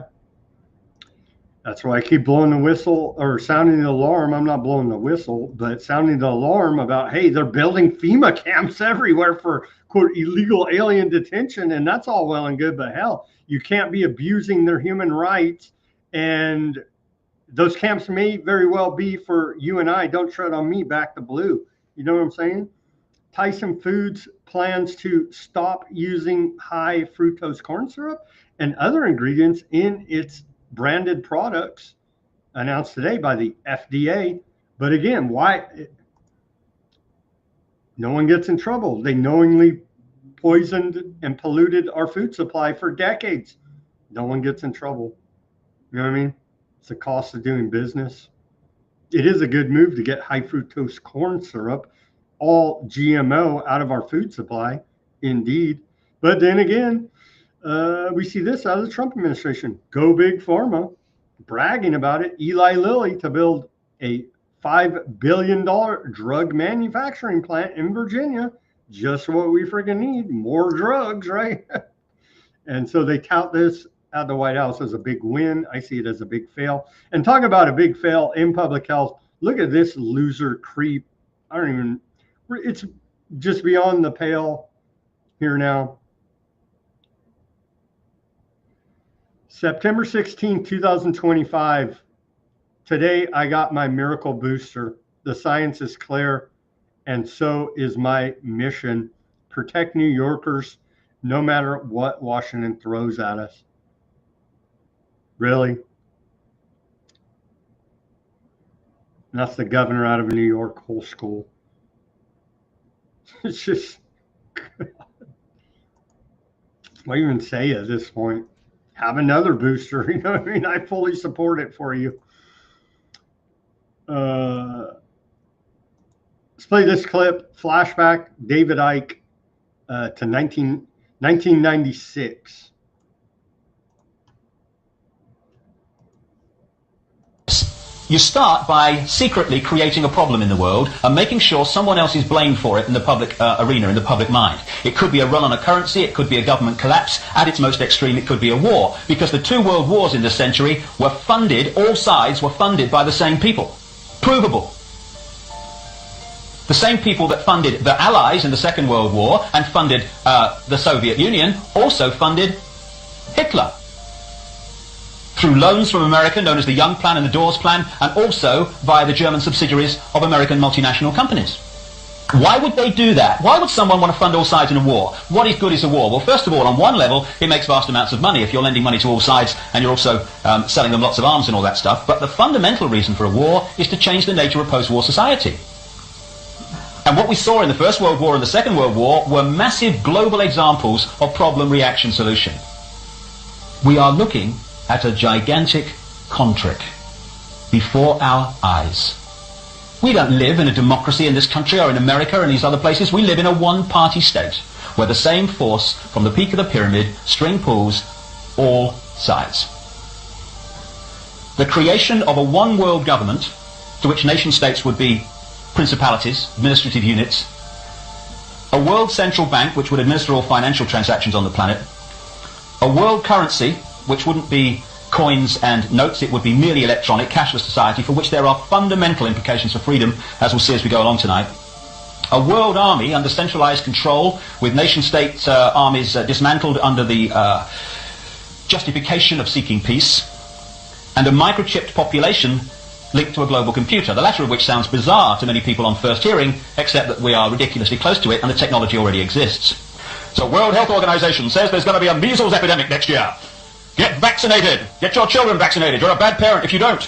That's why I keep blowing the whistle or sounding the alarm. I'm not blowing the whistle, but sounding the alarm about, hey, they're building FEMA camps everywhere for, quote, illegal alien detention. And that's all well and good, but hell, you can't be abusing their human rights. And those camps may very well be for you and I. Don't tread on me, back to blue. You know what I'm saying? Tyson Foods plans to stop using high fructose corn syrup and other ingredients in its branded products, announced today by the FDA. But again, why? No one gets in trouble. They knowingly poisoned and polluted our food supply for decades. No one gets in trouble. You know what I mean? It's the cost of doing business. It is a good move to get high fructose corn syrup, all GMO, out of our food supply, indeed. But then again, we see this out of the Trump administration. Go Big Pharma, bragging about it. Eli Lilly to build a $5 billion drug manufacturing plant in Virginia. Just what we freaking need. More drugs, right? And so they tout this at the White House as a big win. I see it as a big fail. And talk about a big fail in public health. Look at this loser creep. It's just beyond the pale here now. September 16, 2025. Today, I got my miracle booster. The science is clear, and so is my mission. Protect New Yorkers, no matter what Washington throws at us. Really? And that's the governor out of New York, whole school. It's just, what do you even say at this point? Have another booster, you know what I mean? I fully support it for you. Let's play this clip, flashback, David Icke to 1996. You start by secretly creating a problem in the world and making sure someone else is blamed for it in the public arena, in the public mind. It could be a run on a currency, it could be a government collapse, at its most extreme it could be a war, because the two world wars in this century were funded, all sides were funded by the same people. Provable. The same people that funded the Allies in the Second World War and funded the Soviet Union also funded Hitler. Through loans from America, known as the Young Plan and the Dawes Plan, and also via the German subsidiaries of American multinational companies. Why would they do that? Why would someone want to fund all sides in a war? What is good is a war? Well, first of all, on one level, it makes vast amounts of money if you're lending money to all sides and you're also selling them lots of arms and all that stuff. But the fundamental reason for a war is to change the nature of post-war society. And And what we saw in the First World War and the Second World War were massive global examples of problem, reaction, solution. We are looking at a gigantic contrick before our eyes. We don't live in a democracy in this country or in America or in these other places. We live in a one-party state where the same force from the peak of the pyramid string pulls all sides. The creation of a one-world government to which nation-states would be principalities, administrative units, a world central bank which would administer all financial transactions on the planet, a world currency which wouldn't be coins and notes, it would be merely electronic, cashless society for which there are fundamental implications for freedom, as we'll see as we go along tonight. A world army under centralized control with nation-state armies dismantled under the justification of seeking peace, and a microchipped population linked to a global computer, the latter of which sounds bizarre to many people on first hearing, except that we are ridiculously close to it and the technology already exists. So World Health Organization says there's going to be a measles epidemic next year. Get vaccinated. Get your children vaccinated. You're a bad parent if you don't.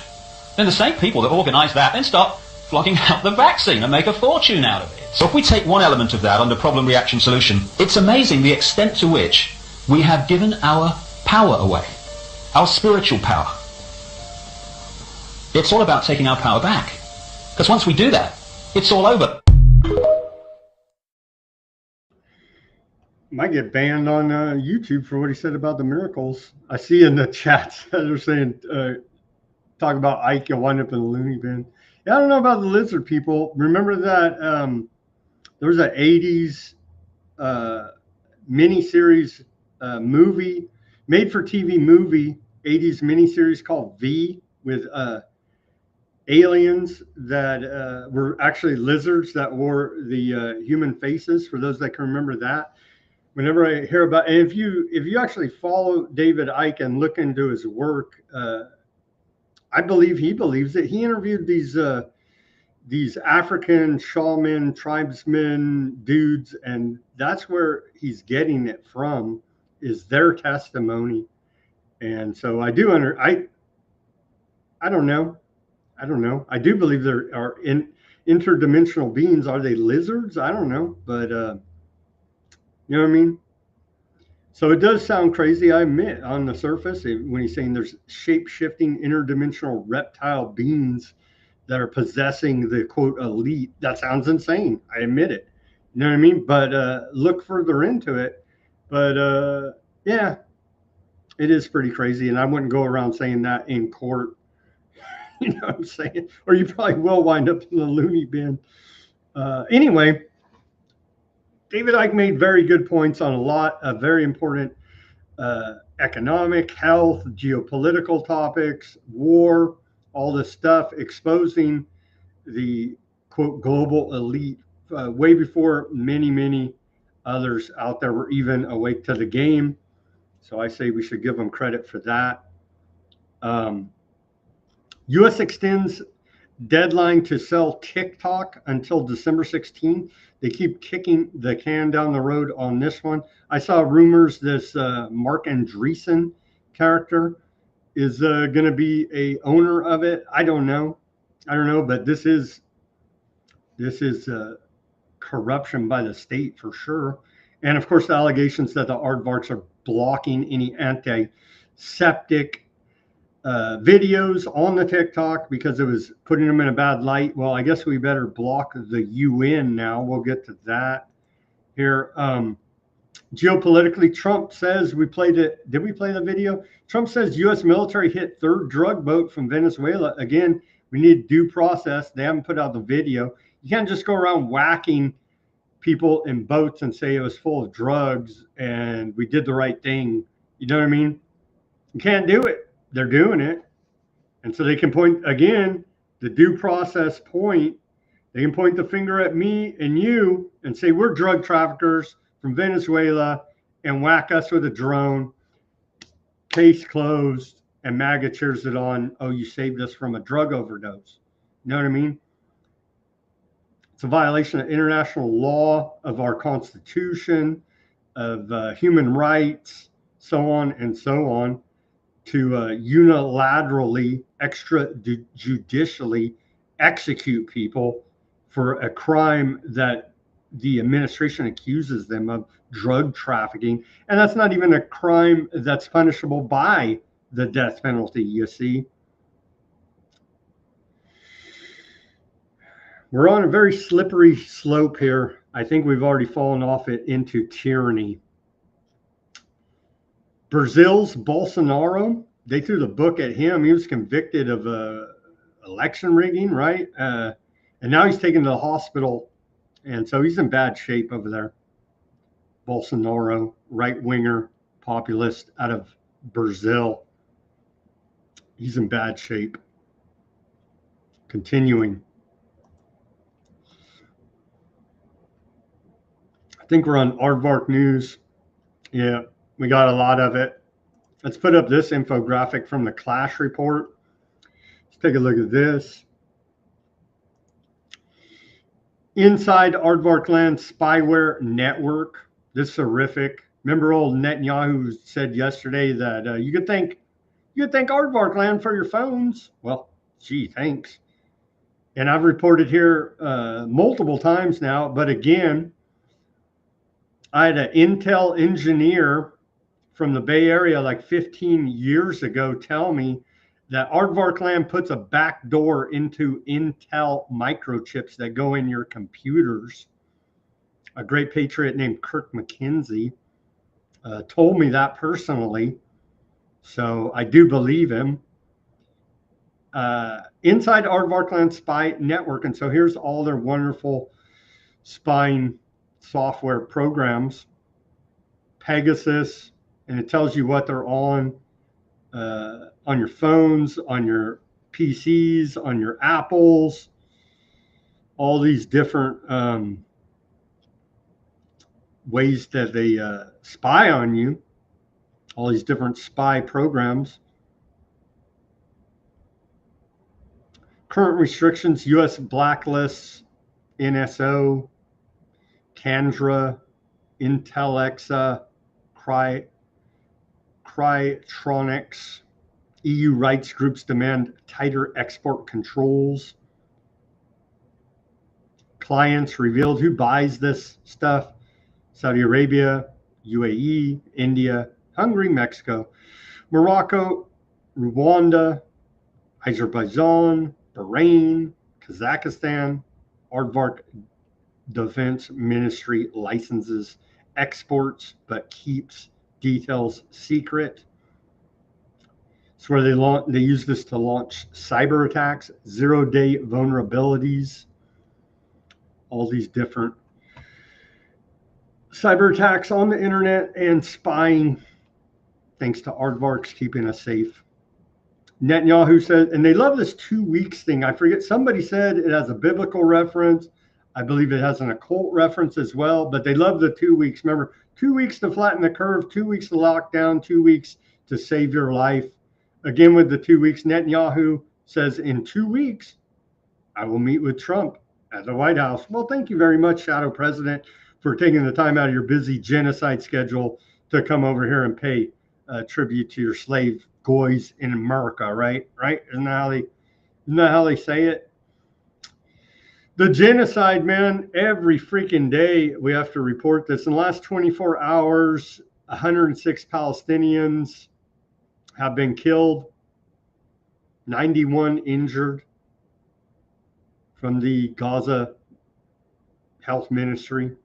Then the same people that organise that then start flogging out the vaccine and make a fortune out of it. So if we take one element of that under problem, reaction, solution, it's amazing the extent to which we have given our power away, our spiritual power. It's all about taking our power back. Because once we do that, it's all over. Might get banned on YouTube for what he said about the miracles. I see in the chats that they're saying, talk about Ike, you'll wind up in the loony bin. Yeah, I don't know about the lizard people. Remember that there was an 80s miniseries movie, made-for-TV movie, 80s miniseries called V, with aliens that were actually lizards that wore the human faces, for those that can remember that. Whenever I hear about, and if you actually follow David Icke and look into his work, I believe he believes that he interviewed these African shaman tribesmen dudes, and that's where he's getting it from, is their testimony. And so I do I don't know. I do believe there are interdimensional beings. Are they lizards? I don't know, but you know what I mean? So it does sound crazy, I admit, on the surface, when he's saying there's shape-shifting interdimensional reptile beings that are possessing the quote elite. That sounds insane. I admit it. You know what I mean? But look further into it. But yeah, it is pretty crazy. And I wouldn't go around saying that in court. You know what I'm saying? Or you probably will wind up in the loony bin. Anyway, David Icke made very good points on a lot of very important economic, health, geopolitical topics, war, all this stuff, exposing the quote global elite way before many others out there were even awake to the game. So I say we should give them credit for that. U.S. extends deadline to sell TikTok until December 16th. They keep kicking the can down the road on this one. I saw rumors this Mark Andreessen character is going to be a owner of it. I don't know, but this is corruption by the state for sure. And of course, the allegations that the Aardvarks are blocking any antiseptic videos on the TikTok because it was putting them in a bad light. Well, I guess we better block the UN now. We'll get to that here. Geopolitically, Trump says we played it. Did we play the video? Trump says U.S. military hit third drug boat from Venezuela. Again, we need due process. They haven't put out the video. You can't just go around whacking people in boats and say it was full of drugs and we did the right thing. You know what I mean? You can't do it. They're doing it. And so they can point, again, the due process point. They can point the finger at me and you and say we're drug traffickers from Venezuela and whack us with a drone. Case closed, and MAGA cheers it on. Oh, you saved us from a drug overdose. You know what I mean? It's a violation of international law, of our Constitution, of human rights, so on and so on, to unilaterally, extrajudicially execute people for a crime that the administration accuses them of, drug trafficking. And that's not even a crime that's punishable by the death penalty, you see. We're on a very slippery slope here. I think we've already fallen off it into tyranny. Brazil's Bolsonaro, they threw the book at him. He was convicted of election rigging, right? And now he's taken to the hospital. And so he's in bad shape over there. Bolsonaro, right-winger, populist out of Brazil. He's in bad shape. Continuing. I think we're on Aardvark News. Yeah, we got a lot of it. Let's put up this infographic from the Clash report. Let's take a look at this. Inside Aardvark Land spyware network. This is horrific. Remember old Netanyahu said yesterday that you could thank Aardvark Land for your phones. Well, gee, thanks. And I've reported here multiple times now, but again, I had an Intel engineer from the Bay Area like 15 years ago tell me that Aardvark Land puts a back door into Intel microchips that go in your computers. A great patriot named Kirk McKenzie told me that personally, so I do believe him. Inside Aardvark Land spy network, and so here's all their wonderful spying software programs. Pegasus, and it tells you what they're on your phones, on your PCs, on your Apples, all these different ways that they spy on you, all these different spy programs. Current restrictions, U.S. blacklists, NSO, Candra, Intelexa, Crytronics. EU rights groups demand tighter export controls. Clients revealed who buys this stuff. Saudi Arabia, UAE, India, Hungary, Mexico, Morocco, Rwanda, Azerbaijan, Bahrain, Kazakhstan. Aardvark Defense Ministry licenses exports but keeps details secret. It's where they use this to launch cyber attacks, zero-day vulnerabilities, all these different cyber attacks on the internet and spying, thanks to Aardvarks keeping us safe. Netanyahu said, and they love this 2 weeks thing. I forget, somebody said it has a biblical reference. I believe it has an occult reference as well, but they love the 2 weeks. Remember, 2 weeks to flatten the curve, 2 weeks to lock down, 2 weeks to save your life. Again, with the 2 weeks, Netanyahu says, in 2 weeks, I will meet with Trump at the White House. Well, thank you very much, Shadow President, for taking the time out of your busy genocide schedule to come over here and pay tribute to your slave goys in America, right? Isn't that how they say it? The genocide, man, every freaking day we have to report this. In the last 24 hours, 106 Palestinians have been killed, 91 injured from the Gaza Health Ministry.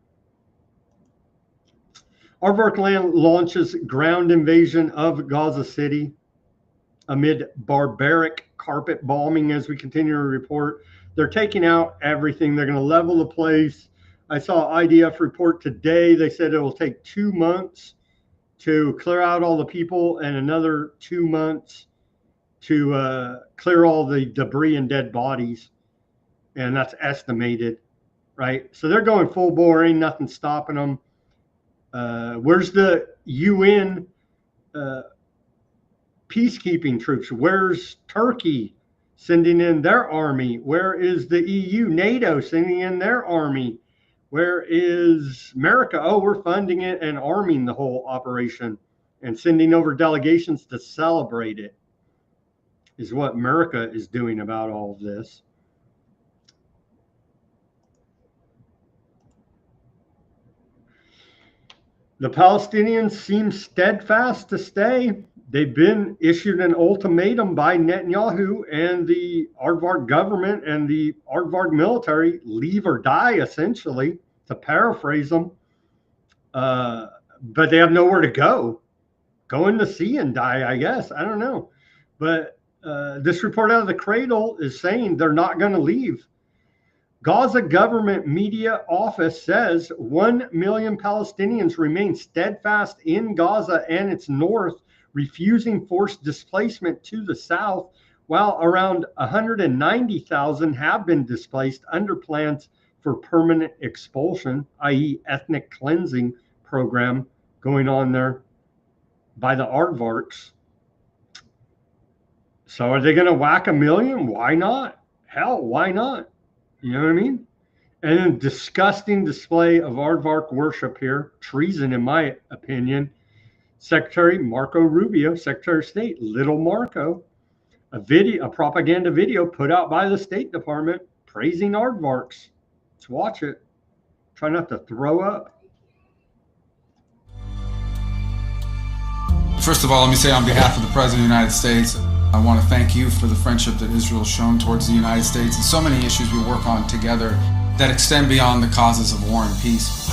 Aardvark Land launches ground invasion of Gaza City amid barbaric carpet bombing as we continue to report. They're taking out everything. They're going to level the place. I saw IDF report today. They said it will take 2 months to clear out all the people and another 2 months to clear all the debris and dead bodies. And that's estimated, right? So they're going full bore. Ain't nothing stopping them. Where's the UN peacekeeping troops? Where's Turkey sending in their army? Where is the EU, NATO sending in their army? Where is America? Oh, we're funding it and arming the whole operation and sending over delegations to celebrate it, is what America is doing about all of this. The Palestinians seem steadfast to stay. They've been issued an ultimatum by Netanyahu and the Aardvark government and the Aardvark military, leave or die, essentially, to paraphrase them. But they have nowhere to go. Go in the sea and die, I guess. I don't know. But this report out of the Cradle is saying they're not going to leave. Gaza government media office says 1 million Palestinians remain steadfast in Gaza and its north, refusing forced displacement to the south, while around 190,000 have been displaced under plans for permanent expulsion, i.e. ethnic cleansing program going on there by the Aardvarks. So are they going to whack 1 million? Why not? Hell, why not? You know what I mean? And then disgusting display of Aardvark worship here. Treason, in my opinion. Secretary Marco Rubio, Secretary of State, little Marco, a propaganda video put out by the State Department praising Aardvarks. Let's watch it. Try not to throw up. First of all, let me say on behalf of the President of the United States, I want to thank you for the friendship that Israel has shown towards the United States and so many issues we work on together that extend beyond the causes of war and peace.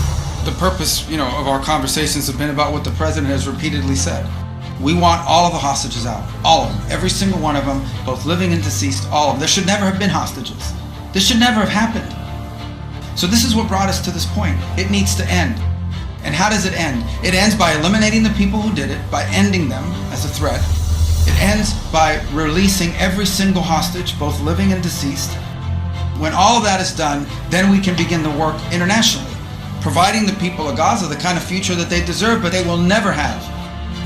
The purpose, of our conversations have been about what the President has repeatedly said. We want all of the hostages out, all of them, every single one of them, both living and deceased, all of them. There should never have been hostages. This should never have happened. So this is what brought us to this point. It needs to end. And how does it end? It ends by eliminating the people who did it, by ending them as a threat. It ends by releasing every single hostage, both living and deceased. When all of that is done, then we can begin to work internationally, providing the people of Gaza the kind of future that they deserve, but they will never have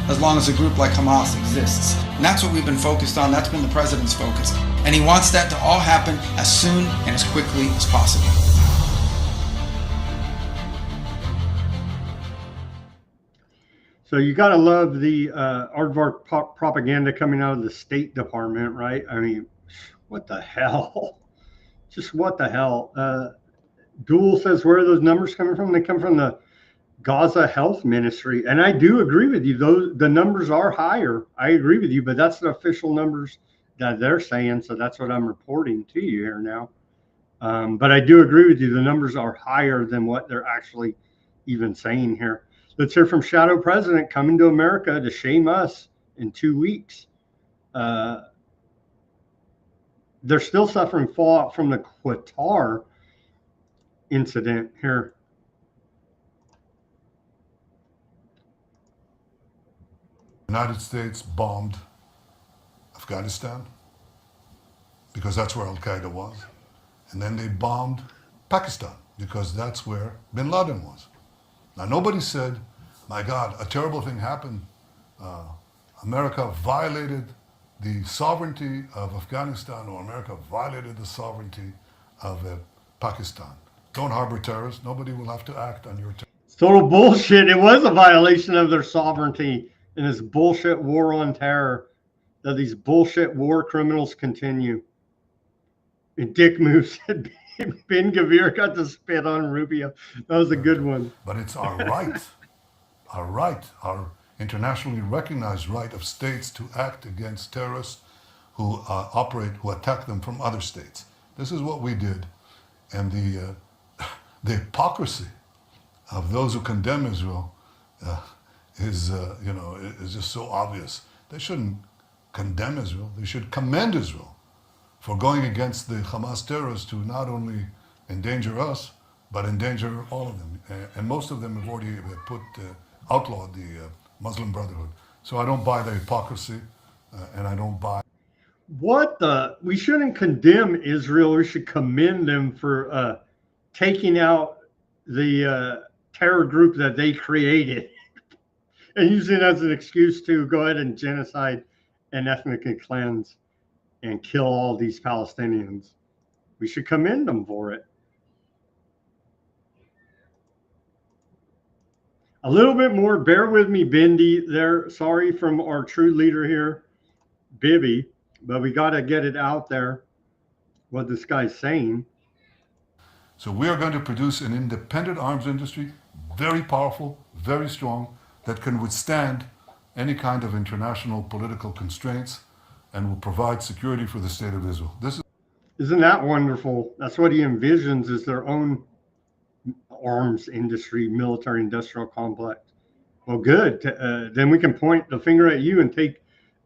as long as a group like Hamas exists. And that's what we've been focused on. That's been the President's focus. And he wants that to all happen as soon and as quickly as possible. So you got to love the Aardvark propaganda coming out of the State Department, right? I mean, what the hell? Just what the hell? Gould says, where are those numbers coming from? They come from the Gaza Health Ministry. And I do agree with you. The numbers are higher. I agree with you, but that's the official numbers that they're saying. So that's what I'm reporting to you here now. But I do agree with you. The numbers are higher than what they're actually even saying here. Let's hear from Shadow President coming to America to shame us in 2 weeks. They're still suffering fallout from the Qatar incident here. The United States bombed Afghanistan because that's where Al-Qaeda was. And then they bombed Pakistan because that's where bin Laden was. Now, nobody said, my God, a terrible thing happened. America violated the sovereignty of Afghanistan, or America violated the sovereignty of Pakistan. Don't harbor terrorists. Nobody will have to act on your terror. It's total bullshit. It was a violation of their sovereignty in this bullshit war on terror that these bullshit war criminals continue. And Dick Moose said, Ben Gavir got to spit on Rubio. That was a good one. But it's our right, our internationally recognized right of states to act against terrorists who who attack them from other states. This is what we did. And the hypocrisy of those who condemn Israel is just so obvious. They shouldn't condemn Israel. They should commend Israel for going against the Hamas terrorists who not only endanger us, but endanger all of them. And most of them have already outlawed the Muslim Brotherhood. So I don't buy the hypocrisy, and I don't buy... We shouldn't condemn Israel. We should commend them for taking out the terror group that they created and using it as an excuse to go ahead and genocide and ethnically cleanse and kill all these Palestinians. We should commend them for it. A little bit more, bear with me, Bindi, there. Sorry from our true leader here, Bibi, but we got to get it out there, what this guy's saying. So we are going to produce an independent arms industry, very powerful, very strong, that can withstand any kind of international political constraints and will provide security for the state of Israel. Isn't that wonderful? That's what he envisions, is their own arms industry, military industrial complex. Well, good. Then we can point the finger at you and take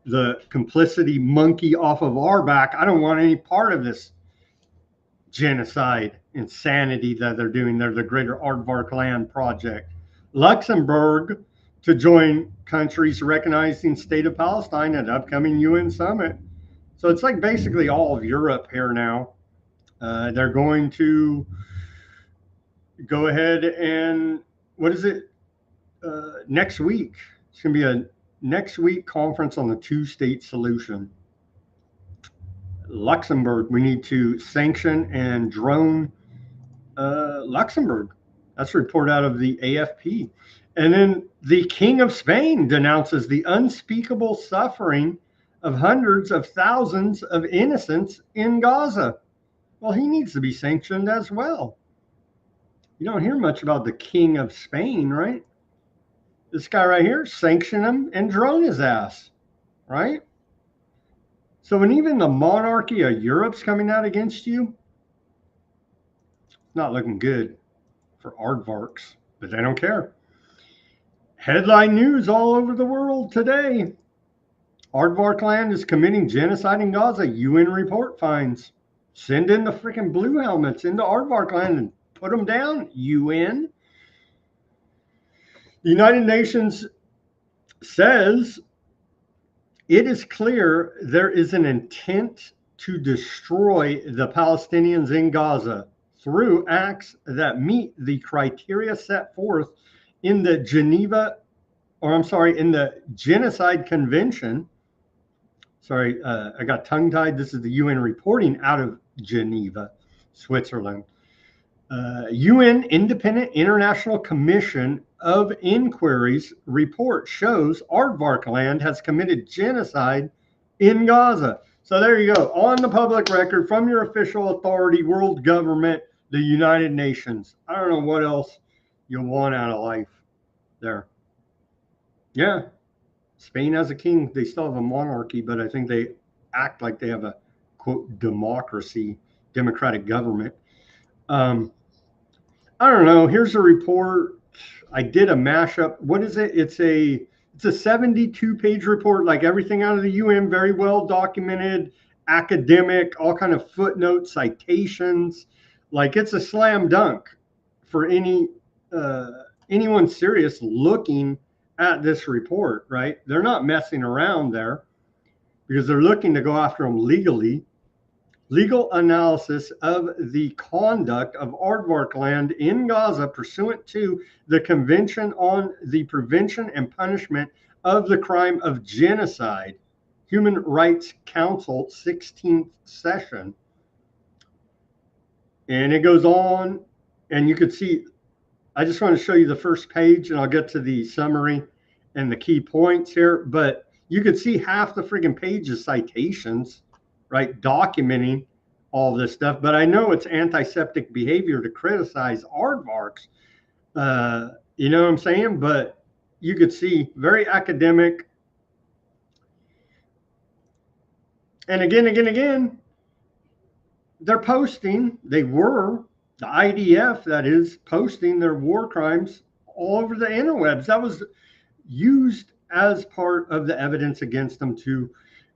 the complicity monkey off of our back. I don't want any part of this genocide insanity that they're doing. They're the Greater Aardvark Land Project. Luxembourg to join countries recognizing State of Palestine at upcoming UN summit. So it's like basically all of Europe here now. They're going to go ahead and, what is it? Next week. It's going to be a next week conference on the two-state solution. Luxembourg, we need to sanction and drone Luxembourg. That's a report out of the AFP. And then the King of Spain denounces the unspeakable suffering of hundreds of thousands of innocents in Gaza. Well, he needs to be sanctioned as well. You don't hear much about the King of Spain, right? This guy right here, sanction him and drone his ass, right? So when even the monarchy of Europe's coming out against you, it's not looking good for Aardvarks, but they don't care. Headline news all over the world today. Aardvark land is committing genocide in Gaza. UN report finds. Send in the freaking blue helmets into Aardvark land and put them down, UN. The United Nations says it is clear there is an intent to destroy the Palestinians in Gaza through acts that meet the criteria set forth in the in the Genocide Convention. Sorry, I got tongue-tied. This is the UN reporting out of Geneva, Switzerland. UN Independent International Commission of Inquiries report shows Aardvark land has committed genocide in Gaza. So there you go, on the public record from your official authority, world government, the United Nations. I don't know what else you want out of life there. Yeah, Spain has a king. They still have a monarchy, but I think they act like they have a, quote, democracy, democratic government. I don't know. Here's a report. I did a mashup. What is it? It's a 72-page report, like everything out of the UN, very well documented, academic, all kind of footnotes, citations. Like it's a slam dunk for anyone serious looking at this report, right? They're not messing around there because they're looking to go after them legally. Legal analysis of the conduct of Aardvark land in Gaza pursuant to the Convention on the Prevention and Punishment of the Crime of Genocide, Human Rights Council 16th session. And it goes on, and you could see, I just want to show you the first page, and I'll get to the summary and the key points here, but you could see half the friggin' page is citations, right, documenting all this stuff. But I know it's antiseptic behavior to criticize Aardvarks. You know what I'm saying? But you could see very academic. And again, they're posting, the IDF, that is, posting their war crimes all over the interwebs. That was used as part of the evidence against them too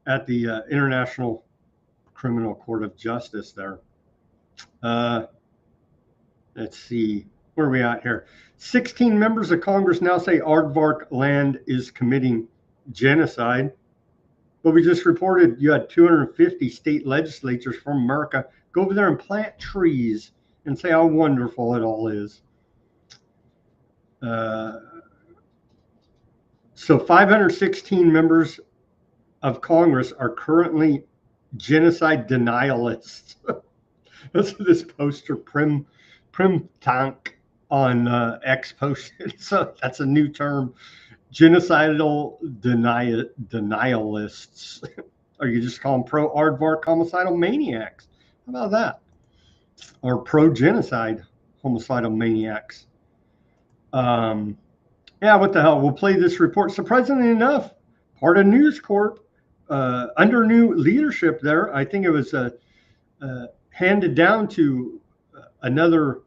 at the International Criminal Court of Justice there. Let's see, where are we at here? 16 members of Congress now say Aardvark land is committing genocide. But we just reported you had 250 state legislatures from America go over there and plant trees and say how wonderful it all is. So 516 members of Congress are currently genocide denialists. That's what this poster Prim Tank on X posted. So that's a new term. Genocidal denialists. Or you just call them pro-Aardvark homicidal maniacs. How about that? Or pro-genocide homicidal maniacs. Yeah, what the hell? We'll play this report. Surprisingly enough, part of News Corp, under new leadership there. I think it was handed down to another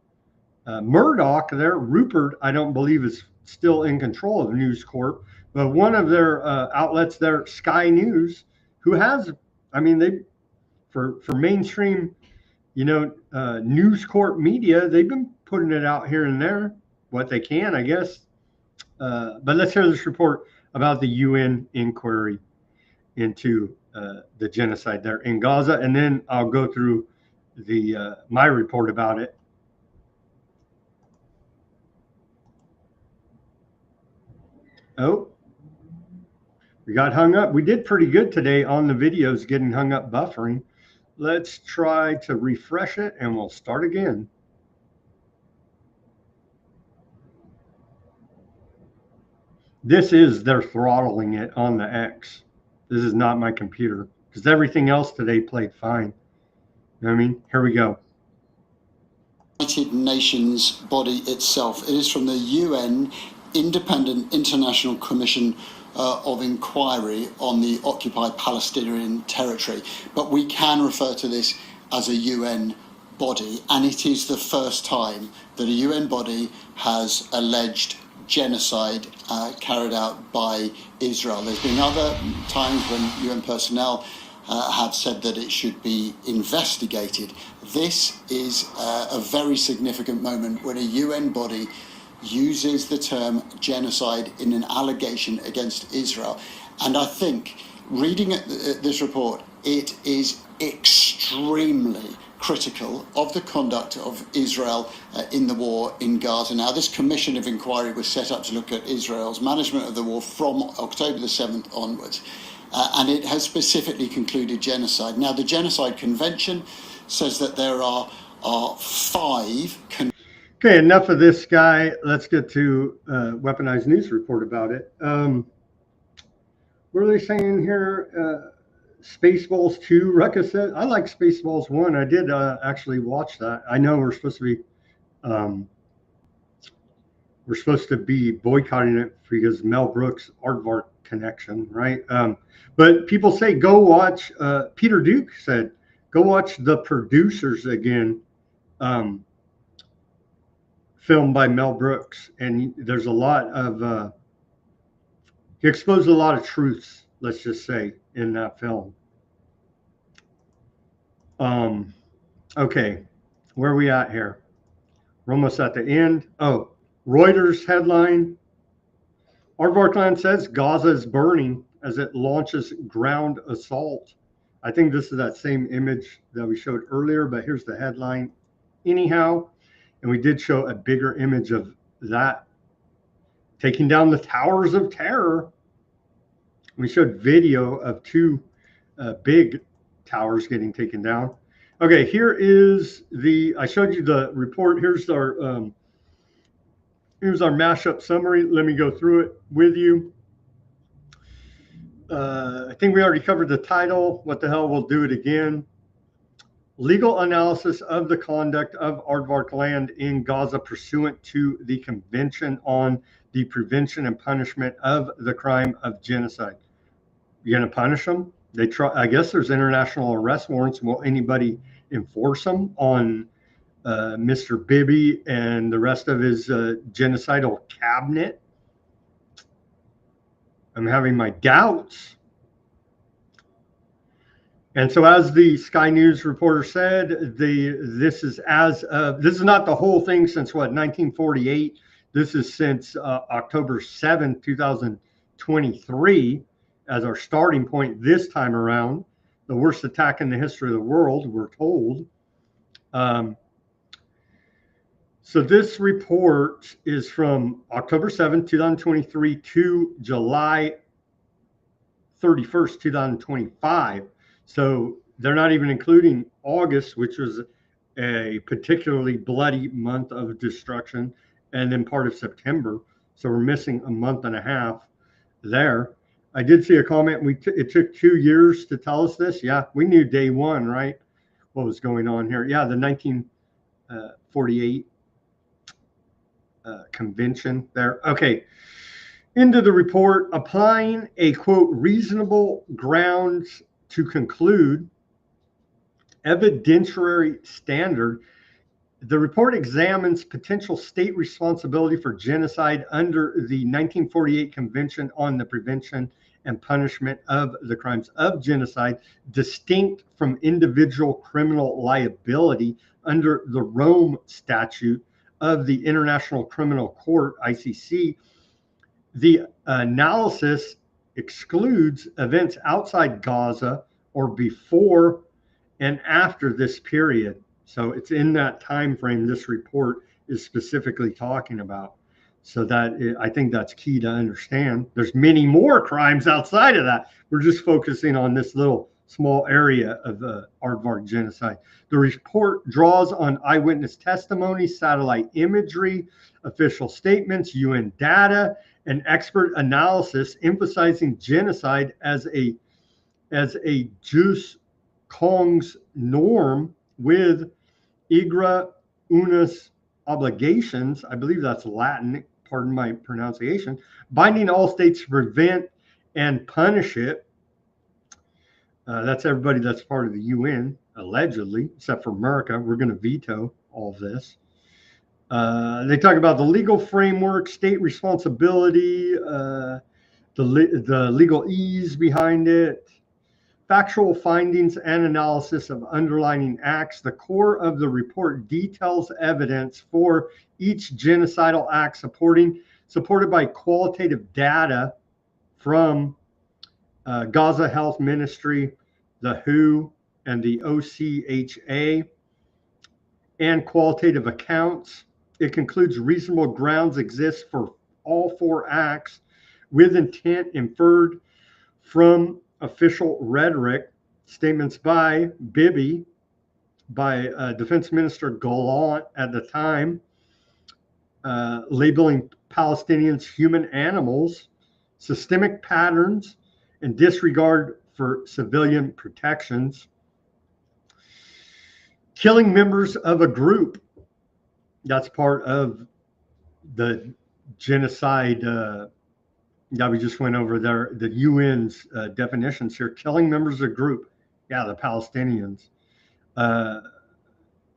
Murdoch there. Rupert, I don't believe, is still in control of News Corp, but one of their outlets there, Sky News, who has, I mean, they for mainstream, News Corp media, they've been putting it out here and there, what they can, I guess. But let's hear this report about the UN inquiry into the genocide there in Gaza, and then I'll go through the my report about it. Oh, we got hung up. We did pretty good today on the videos getting hung up buffering. Let's try to refresh it and we'll start again. This is, they're throttling it on the X. This is not my computer because everything else today played fine. You know what I mean? Here we go. United Nations body itself. It is from the UN Independent International Commission of Inquiry on the occupied Palestinian territory. But we can refer to this as a UN body, and it is the first time that a UN body has alleged genocide carried out by Israel. There's been other times when UN personnel have said that it should be investigated. This is a very significant moment when a UN body uses the term genocide in an allegation against Israel. And I think, reading this report, it is extremely critical of the conduct of Israel in the war in Gaza. Now, this commission of inquiry was set up to look at Israel's management of the war from October the 7th onwards. And it has specifically concluded genocide. Now, the Genocide Convention says that there are 5... Okay, enough of this guy. Let's get to Weaponized News report about it. What are they saying here? Spaceballs 2, Rucka said. I like Spaceballs 1. I did actually watch that. I know we're supposed to be boycotting it because Mel Brooks' Aardvark connection, right? But people say go watch. Peter Duke said go watch The Producers again. Filmed by Mel Brooks, and there's a lot of he exposed a lot of truths, let's just say, in that film. Okay, where are we at here? We're almost at the end. Oh, Reuters headline: Aardvark land says Gaza is burning as it launches ground assault. I think this is that same image that we showed earlier, but here's the headline anyhow. And we did show a bigger image of that taking down the towers of terror. We showed video of 2 big towers getting taken down. Okay, here is I showed you the report. Here's our mashup summary. Let me go through it with you. I think we already covered the title. What the hell, we'll do it again. Legal analysis of the conduct of Aardvark land in Gaza pursuant to the Convention on the Prevention and Punishment of the Crime of Genocide. You're going to punish them? I guess there's international arrest warrants. Will anybody enforce them on Mr. Bibi and the rest of his genocidal cabinet? I'm having my doubts. And so, as the Sky News reporter said, this is not the whole thing since 1948. This is since October 7th, 2023, as our starting point this time around. The worst attack in the history of the world, we're told. So this report is from October 7th, 2023 to July 31st, 2025. So they're not even including August, which was a particularly bloody month of destruction, and then part of September. So we're missing a month and a half there. I did see a comment. It took 2 years to tell us this. Yeah, we knew day one, right? What was going on here? Yeah, the 1948 convention there. Okay. Into the report, applying a, quote, reasonable grounds to conclude evidentiary standard. The report examines potential state responsibility for genocide under the 1948 Convention on the Prevention and Punishment of the Crimes of Genocide, distinct from individual criminal liability under the Rome Statute of the International Criminal Court, ICC. The analysis excludes events outside Gaza or before and after this period. So it's in that time frame this report is specifically talking about. So that I think that's key to understand. There's many more crimes outside of that. We're just focusing on this little small area of the Aardvark genocide. The report draws on eyewitness testimony, satellite imagery, official statements, UN data, and expert analysis, emphasizing genocide as a jus congs norm with igra unus obligations. I believe that's Latin, pardon my pronunciation, binding all states to prevent and punish it. That's everybody that's part of the UN, allegedly, except for America. We're going to veto all of this. They talk about the legal framework, state responsibility, the legal ease behind it, factual findings and analysis of underlying acts. The core of the report details evidence for each genocidal act supported by qualitative data from Gaza Health Ministry, the WHO, and the OCHA, and qualitative accounts. It concludes reasonable grounds exist for all four acts with intent inferred from official rhetoric, statements by Bibi, by Defense Minister Gallant at the time, labeling Palestinians human animals, systemic patterns, and disregard for civilian protections, killing members of a group. That's part of the genocide that we just went over there, the UN's definitions here. Killing members of a group, yeah, the Palestinians.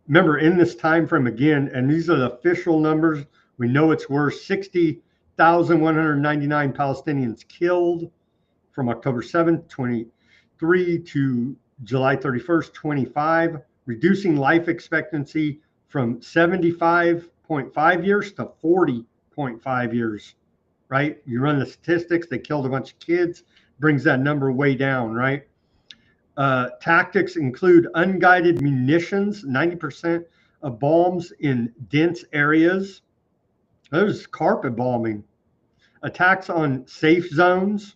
Remember, in this time frame again, and these are the official numbers, we know it's worse, 60,199 Palestinians killed from October 7th, 23 to July 31st, 25, reducing life expectancy from 75.5 years to 40.5 years, right? You run the statistics, they killed a bunch of kids, brings that number way down, right? Tactics include unguided munitions, 90% of bombs in dense areas. There's carpet bombing. Attacks on safe zones,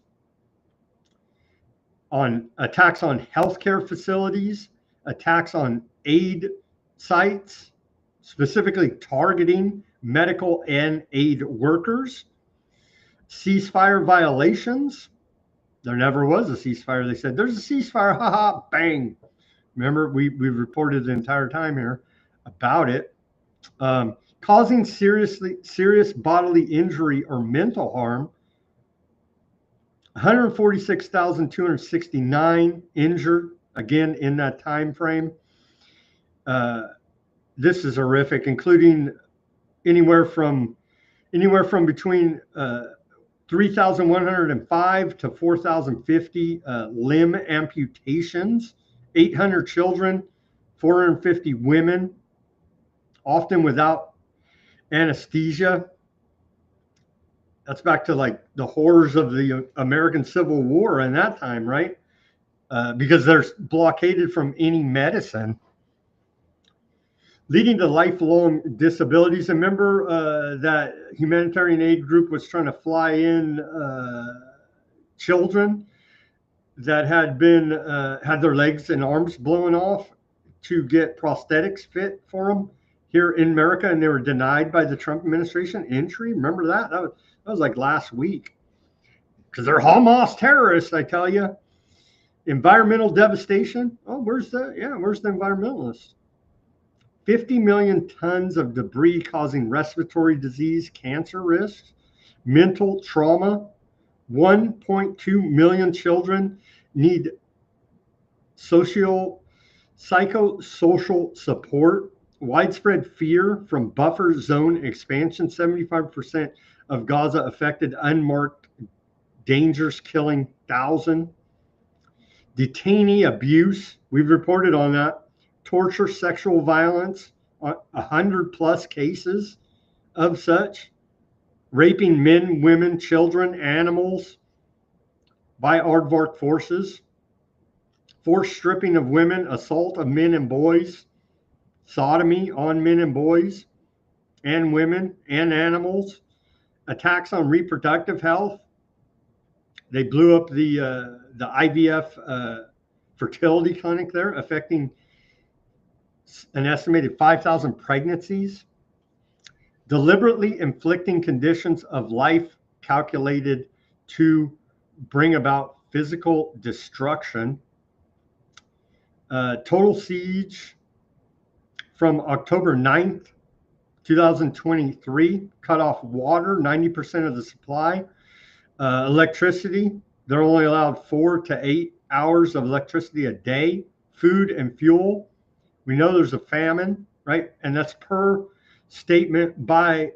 attacks on healthcare facilities, attacks on aid sites, specifically targeting medical and aid workers, ceasefire violations. There never was a ceasefire. They said, there's a ceasefire, haha, bang. Remember, we've reported the entire time here about it. Causing serious bodily injury or mental harm, 146,269 injured, again, in that time frame. This is horrific, including anywhere from between 3,105 to 4,050 limb amputations, 800 children, 450 women, often without anesthesia. That's back to like the horrors of the American Civil War in that time, right? Because they're blockaded from any medicine, leading to lifelong disabilities. And remember that humanitarian aid group was trying to fly in children that had been had their legs and arms blown off to get prosthetics fit for them here in America, and they were denied by the Trump administration entry. Remember that? That was like last week, because they're Hamas terrorists, I tell you. Environmental devastation. Oh, where's the environmentalists? 50 million tons of debris causing respiratory disease, cancer risks, mental trauma. 1.2 million children need psychosocial support. Widespread fear from buffer zone expansion. 75% of Gaza affected, unmarked dangers killing 1,000. Detainee abuse, we've reported on that. Torture, sexual violence, 100 plus cases of such. Raping men, women, children, animals by Aardvark forces. Forced stripping of women, assault of men and boys, sodomy on men and boys and women and animals, attacks on reproductive health. They blew up the IVF fertility clinic there, affecting an estimated 5,000 pregnancies. Deliberately inflicting conditions of life calculated to bring about physical destruction. Total siege from October 9th, 2023, cut off water, 90% of the supply. Electricity, they're only allowed 4 to 8 hours of electricity a day. Food and fuel, we know there's a famine, right? And that's per statement by,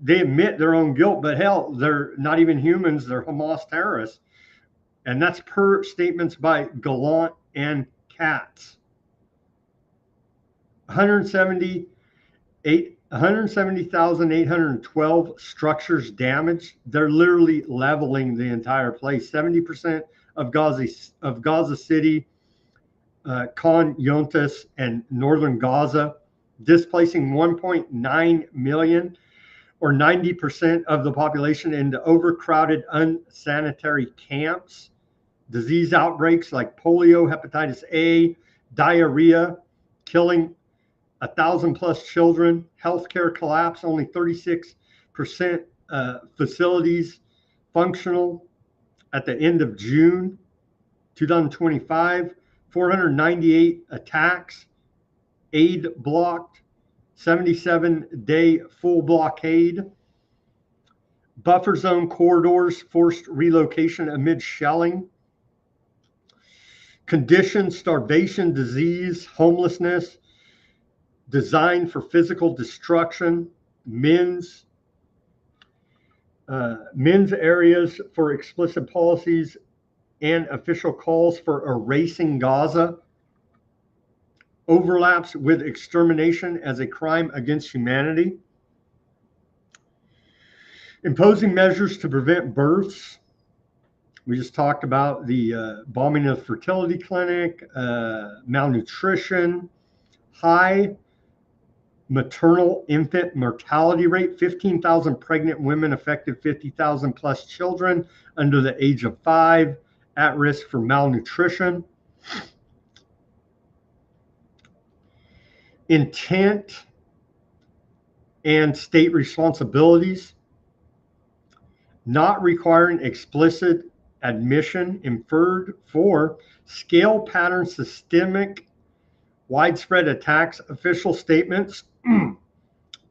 they admit their own guilt, but hell, they're not even humans, they're Hamas terrorists. And that's per statements by Gallant and Katz. 170,812 structures damaged. They're literally leveling the entire place. 70% of Gaza City, Khan Yunus, and northern Gaza, displacing 1.9 million, or 90% of the population, into overcrowded, unsanitary camps. Disease outbreaks like polio, hepatitis A, diarrhea, killing 1,000 plus children. Healthcare collapse, only 36% facilities functional at the end of June 2025. 498 attacks, aid blocked, 77-day full blockade. Buffer zone corridors, forced relocation amid shelling. Conditions, starvation, disease, homelessness, designed for physical destruction. Men's areas for explicit policies and official calls for erasing Gaza. Overlaps with extermination as a crime against humanity. Imposing measures to prevent births. We just talked about the bombing of the fertility clinic, malnutrition, high maternal infant mortality rate, 15,000 pregnant women affected, 50,000 plus children under the age of 5 at risk for malnutrition. Intent and state responsibilities. Not requiring explicit admission, inferred for scale pattern, systemic, widespread attacks, official statements,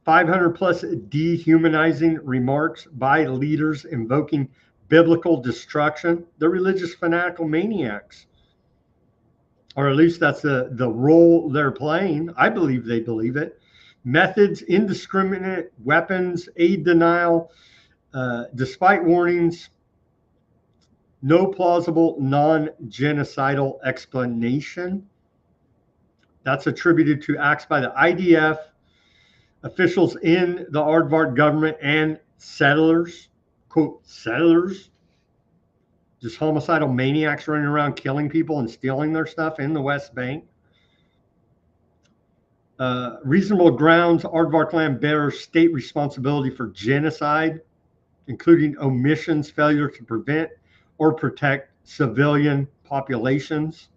500 plus dehumanizing remarks by leaders invoking biblical destruction. They're religious fanatical maniacs, or at least that's the role they're playing. I believe they believe it. Methods, indiscriminate weapons, aid denial, despite warnings, no plausible non-genocidal explanation. That's attributed to acts by the IDF, officials in the Aardvark government, and settlers, quote, settlers, just homicidal maniacs running around killing people and stealing their stuff in the West Bank. Reasonable grounds, Aardvark land bears state responsibility for genocide, including omissions, failure to prevent or protect civilian populations.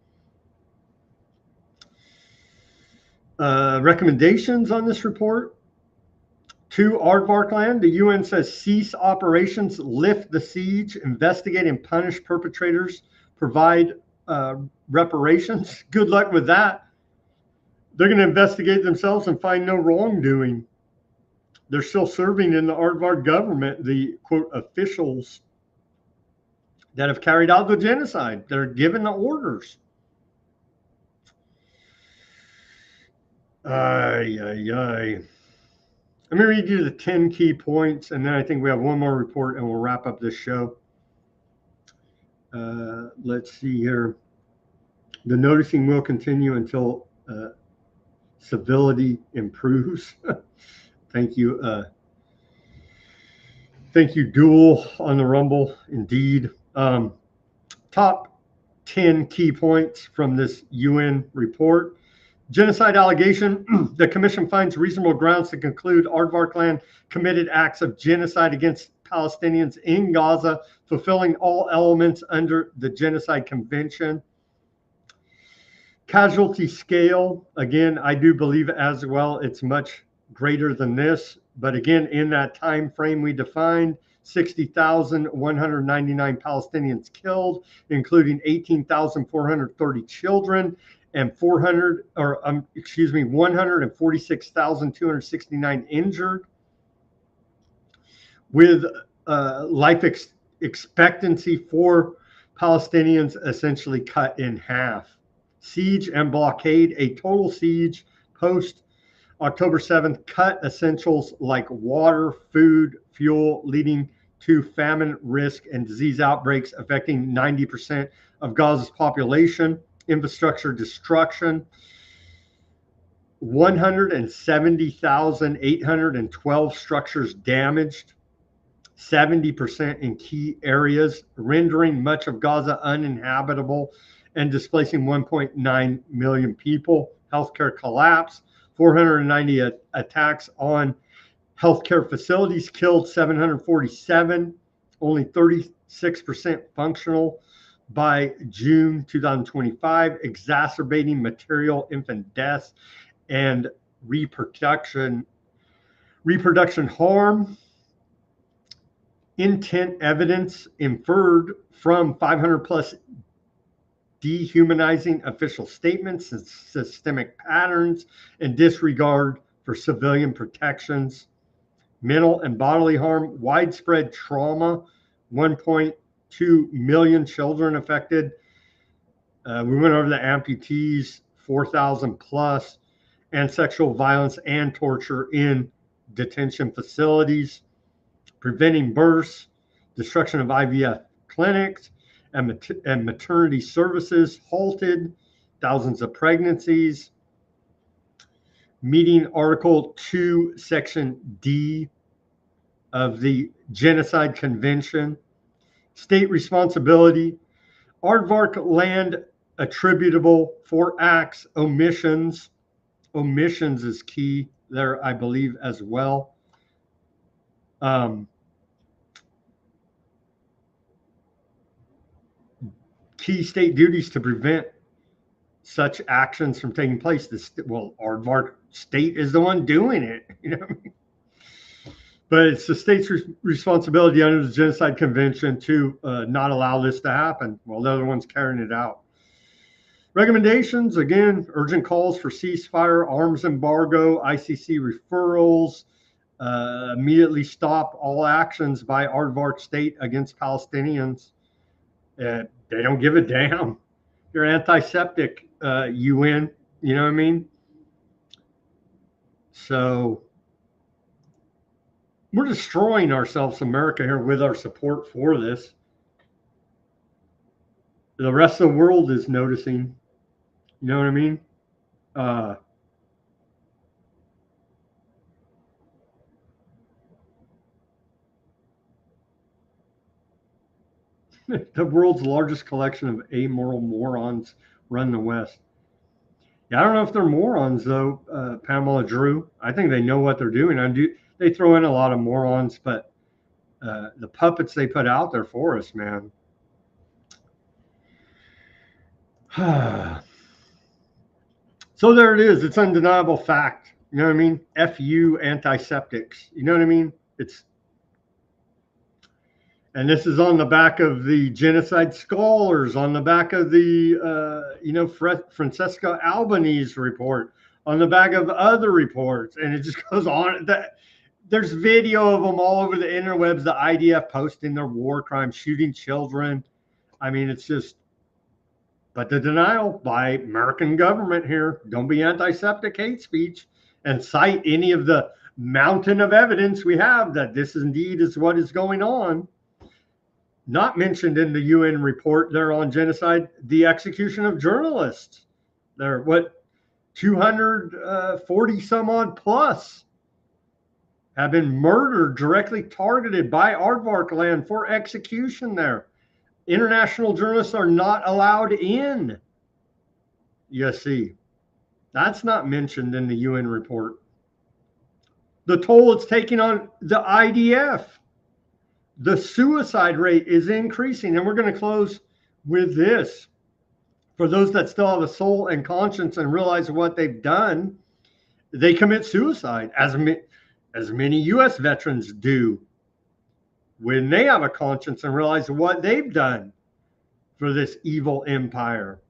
Recommendations on this report. To Aardvark land, the UN says cease operations, lift the siege, investigate and punish perpetrators, provide reparations. Good luck with that. they're going to investigate themselves and find no wrongdoing. They're still serving in the Aardvark government, the quote officials that have carried out the genocide. They're given the orders. Ay, ay, ay. Let me read you the 10 key points, and then I think we have one more report, and we'll wrap up this show. Let's see here. The noticing will continue until civility improves. Thank you. Thank you, Duel, on the Rumble. Indeed. Top 10 key points from this UN report. Genocide allegation. The commission finds reasonable grounds to conclude Aardvark land committed acts of genocide against Palestinians in Gaza, fulfilling all elements under the Genocide Convention. Casualty scale. Again, I do believe as well it's much greater than this. But again, in that time frame we defined, 60,199 Palestinians killed, including 18,430 children, and 146,269 injured, with life expectancy for Palestinians essentially cut in half. Siege and blockade. A total siege post October 7th cut essentials like water, food, fuel, leading to famine risk and disease outbreaks affecting 90% of Gaza's population. Infrastructure destruction. 170,812 structures damaged, 70% in key areas, rendering much of Gaza uninhabitable and displacing 1.9 million people. Healthcare collapse. 490 attacks on healthcare facilities, killed 747, only 36% functional by June 2025, exacerbating material infant deaths and reproduction harm. Intent evidence inferred from 500 plus dehumanizing official statements and systemic patterns and disregard for civilian protections. Mental and bodily harm, widespread trauma, 1.2 million children affected. We went over the amputees, 4,000 plus, and sexual violence and torture in detention facilities, preventing births, destruction of IVF clinics, and maternity services halted, thousands of pregnancies, meeting Article 2, Section D of the Genocide Convention. State responsibility. Aardvark land attributable for acts, omissions. Omissions is key there, I believe, as well. Key state duties to prevent such actions from taking place. Aardvark state is the one doing it, you know what I mean? But it's the state's responsibility under the Genocide Convention to not allow this to happen while the other one's carrying it out. Recommendations, again, urgent calls for ceasefire, arms embargo, ICC referrals, immediately stop all actions by Aardvark state against Palestinians. They don't give a damn. You're antiseptic, UN, you know what I mean? So we're destroying ourselves, America, here with our support for this. The rest of the world is noticing, you know what I mean? The world's largest collection of amoral morons run the West. Yeah, I don't know if they're morons, though, Pamela Drew. I think they know what they're doing. They throw in a lot of morons, but the puppets they put out there for us, man. So there it is. It's undeniable fact. You know what I mean? FU antiseptics. You know what I mean? And this is on the back of the Genocide Scholars, on the back of the, Francesca Albanese report, on the back of other reports, and it just goes on. There's video of them all over the interwebs, the IDF posting their war crimes, shooting children. I mean, it's just, but the denial by American government here, don't be anti-Semitic hate speech, and cite any of the mountain of evidence we have that this indeed is what is going on. Not mentioned in the UN report there on genocide, the execution of journalists. There, what, 240 some odd plus have been murdered, directly targeted by Aardvark land for execution there. International journalists are not allowed in. You see, that's not mentioned in the UN report. The toll it's taking on the IDF. The suicide rate is increasing, and we're going to close with this. For those that still have a soul and conscience and realize what they've done, they commit suicide, as many U.S. veterans do, when they have a conscience and realize what they've done for this evil empire.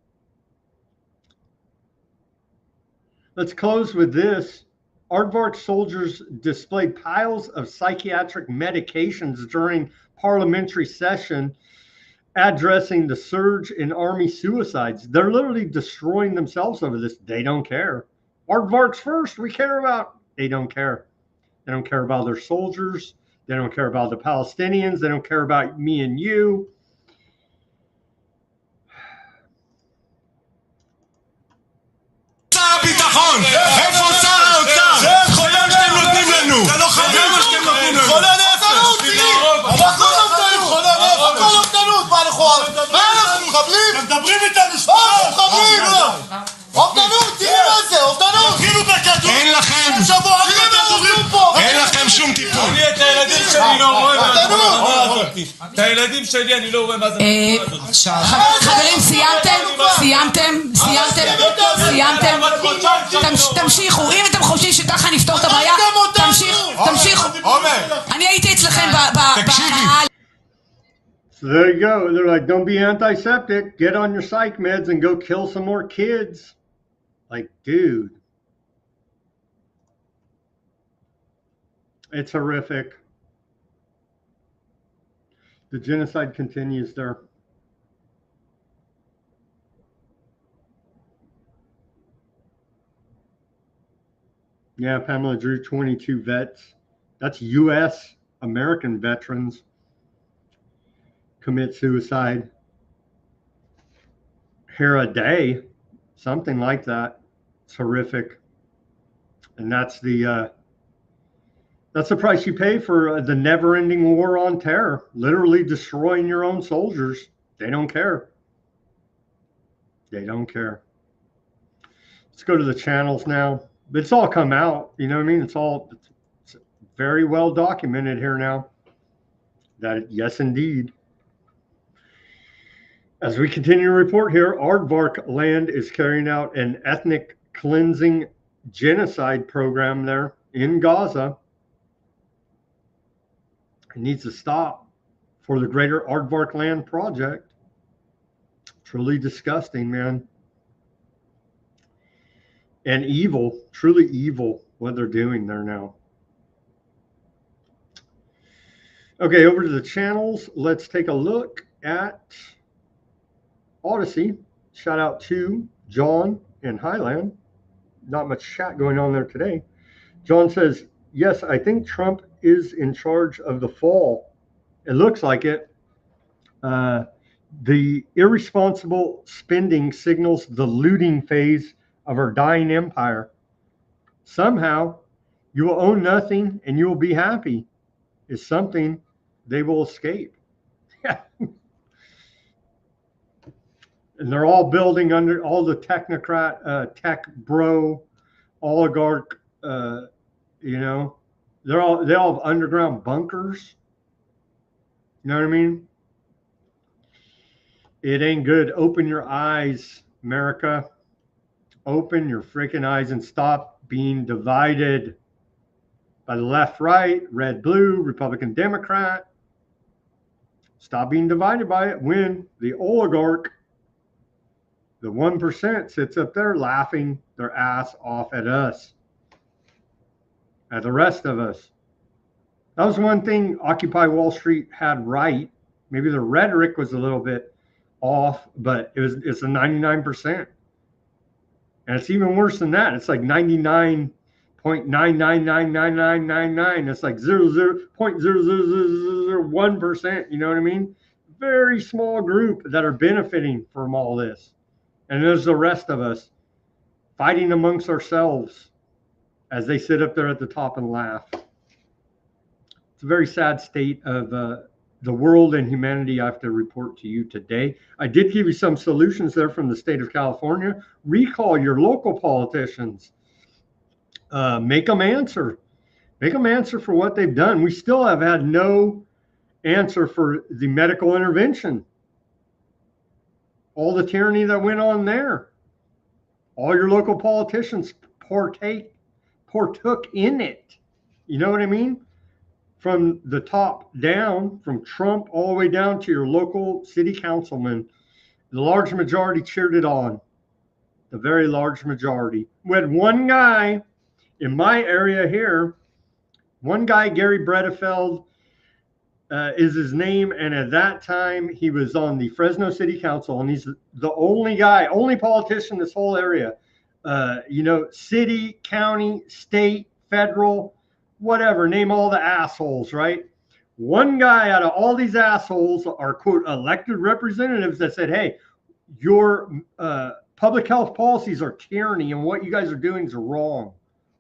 Let's close with this. Aardvark soldiers displayed piles of psychiatric medications during parliamentary session, addressing the surge in army suicides. They're literally destroying themselves over this. They don't care. Aardvarks first, we care about. They don't care. They don't care about their soldiers. They don't care about the Palestinians. They don't care about me and you. ביטחון, איפה שר האוצר? זה חולם שאתם נותנים לנו. זה לא חולם שאתם נותנים לנו. חולה נפש. אנחנו נותנים חולה נפש. הכל אובדנות. מה אנחנו מחבלים? אתם מדברים איתנו שטויות. מחבלים. אובדנות, תראו מה זה, אובדנות. תתחילו בכדור. אין לכם. אין לכם שום טיפול. אני את הילדים שלי לא רואה מה זה המלחמה הזאת. את הילדים שלי אני לא רואה מה זה המלחמה הזאת. חברים, סיימתם. תמשיכו. אם אתם חושבים שככה נפתור את הבעיה, תמשיכו. אני הייתי אצלכם בקהל. So there you go. They're like, don't be antiseptic. Get on your psych meds and go kill some more kids. Like, dude. It's horrific. The genocide continues there. Yeah, Pamela Drew, 22 vets. That's U.S. American veterans commit suicide here a day, something like that. It's horrific. And that's the price you pay for the never-ending war on terror, literally destroying your own soldiers. They don't care. They don't care. Let's go to the channels now. It's all come out, you know what I mean? It's very well documented here now that, yes, indeed. As we continue to report here, Aardvark land is carrying out an ethnic cleansing genocide program there in Gaza. It needs to stop for the greater Aardvark land project. Truly disgusting, man. And evil, truly evil, what they're doing there now. Okay, over to the channels. Let's take a look at Odysee. Shout out to John in Highland. Not much chat going on there today. John says, yes, I think Trump is in charge of the fall. It looks like it. The irresponsible spending signals the looting phase of our dying empire. Somehow, you will own nothing and you will be happy is something they will escape. And they're all building under all the technocrat, tech bro, oligarch, you know, they all have underground bunkers. You know what I mean? It ain't good. Open your eyes, America. Open your freaking eyes and stop being divided by the left, right, red, blue, Republican, Democrat. Stop being divided by it when the oligarch The 1% sits up there laughing their ass off at us, at the rest of us. That was one thing Occupy Wall Street had right. Maybe the rhetoric was a little bit off, but it's a 99%. And it's even worse than that. It's like 99.9999999. It's like 0.00001%. You know what I mean? Very small group that are benefiting from all this. And there's the rest of us fighting amongst ourselves as they sit up there at the top and laugh. It's a very sad state of the world and humanity I have to report to you today. I did give you some solutions there from the state of California. Recall your local politicians. Make them answer. Make them answer for what they've done. We still have had no answer for the medical intervention. All the tyranny that went on there. All your local politicians partook in it. You know what I mean? From the top down, from Trump all the way down to your local city councilman, the large majority cheered it on. The very large majority. We had one guy in my area here, one guy, Gary Bredefeld, is his name, and at that time he was on the Fresno City Council, and he's the only guy, only politician in this whole area. City, county, state, federal, whatever, name all the assholes, right? One guy out of all these assholes are, quote, elected representatives that said, hey, your public health policies are tyranny and what you guys are doing is wrong.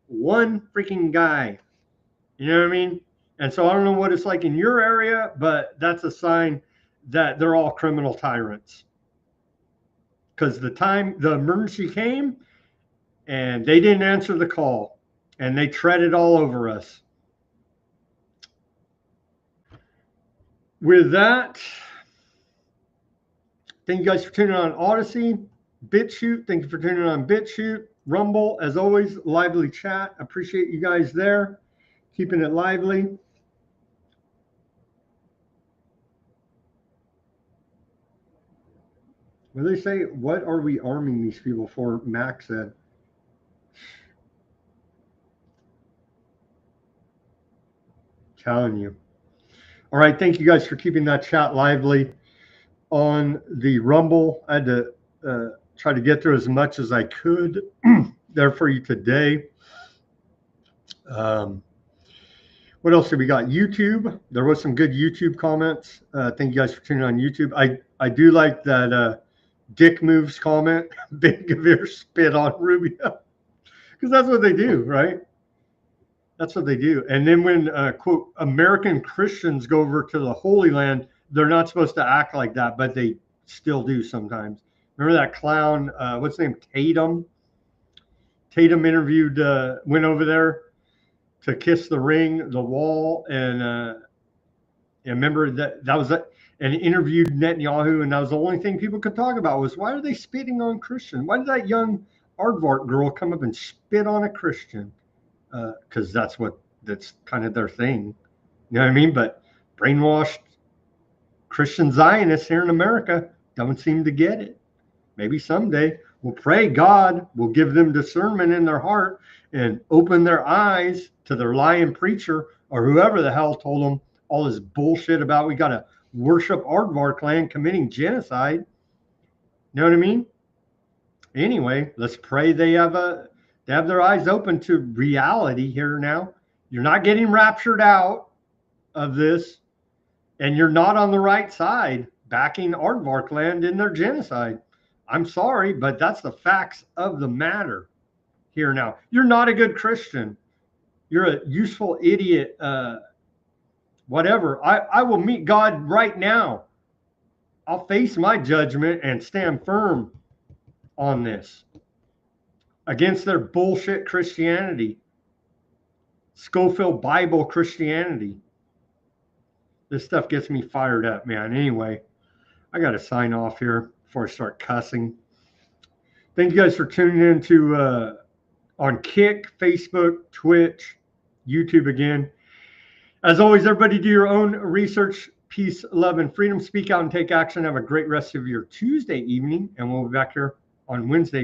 One freaking guy. You know what I mean? And so I don't know what it's like in your area, but that's a sign that they're all criminal tyrants. Because the emergency came and they didn't answer the call and they treaded all over us. With that, thank you guys for tuning on Odysee, Bitchute. Thank you for tuning on Bitchute, Rumble. As always, lively chat. Appreciate you guys there, keeping it lively. What do they say? What are we arming these people for? Max said. Telling you. All right. Thank you guys for keeping that chat lively on the Rumble. I had to try to get through as much as I could there for you today. What else did we got? YouTube. There was some good YouTube comments. Thank you guys for tuning on YouTube. I do like that Dick Moves comment. Big Gavir spit on Rubio. Because that's what they do, right? That's what they do. And then when, quote, American Christians go over to the Holy Land, they're not supposed to act like that, but they still do sometimes. Remember that clown, what's his name, Tatum? Tatum interviewed, went over there to kiss the ring, the wall, and remember that was and interviewed Netanyahu, and that was the only thing people could talk about was, why are they spitting on Christian? Why did that young Aardvark girl come up and spit on a Christian? Because that's kind of their thing. You know what I mean? But brainwashed Christian Zionists here in America don't seem to get it. Maybe someday we'll pray God will give them discernment in their heart and open their eyes to their lying preacher or whoever the hell told them all this bullshit about we got to worship Aardvark land committing genocide. You know what I mean? Anyway, let's pray they have their eyes open to reality here now. You're not getting raptured out of this, and you're not on the right side backing Aardvark land in their genocide. I'm sorry, but that's the facts of the matter here now. You're not a good Christian. You're a useful idiot, whatever. I will meet God right now. I'll face my judgment and stand firm on this against their bullshit Christianity, Schofield Bible Christianity. This stuff gets me fired up, man. Anyway, I got to sign off here before I start cussing. Thank you guys for tuning in to on Kick, Facebook, Twitch, YouTube again. As always, everybody do your own research. Peace, love, and freedom. Speak out and take action. Have a great rest of your Tuesday evening, and we'll be back here on Wednesday,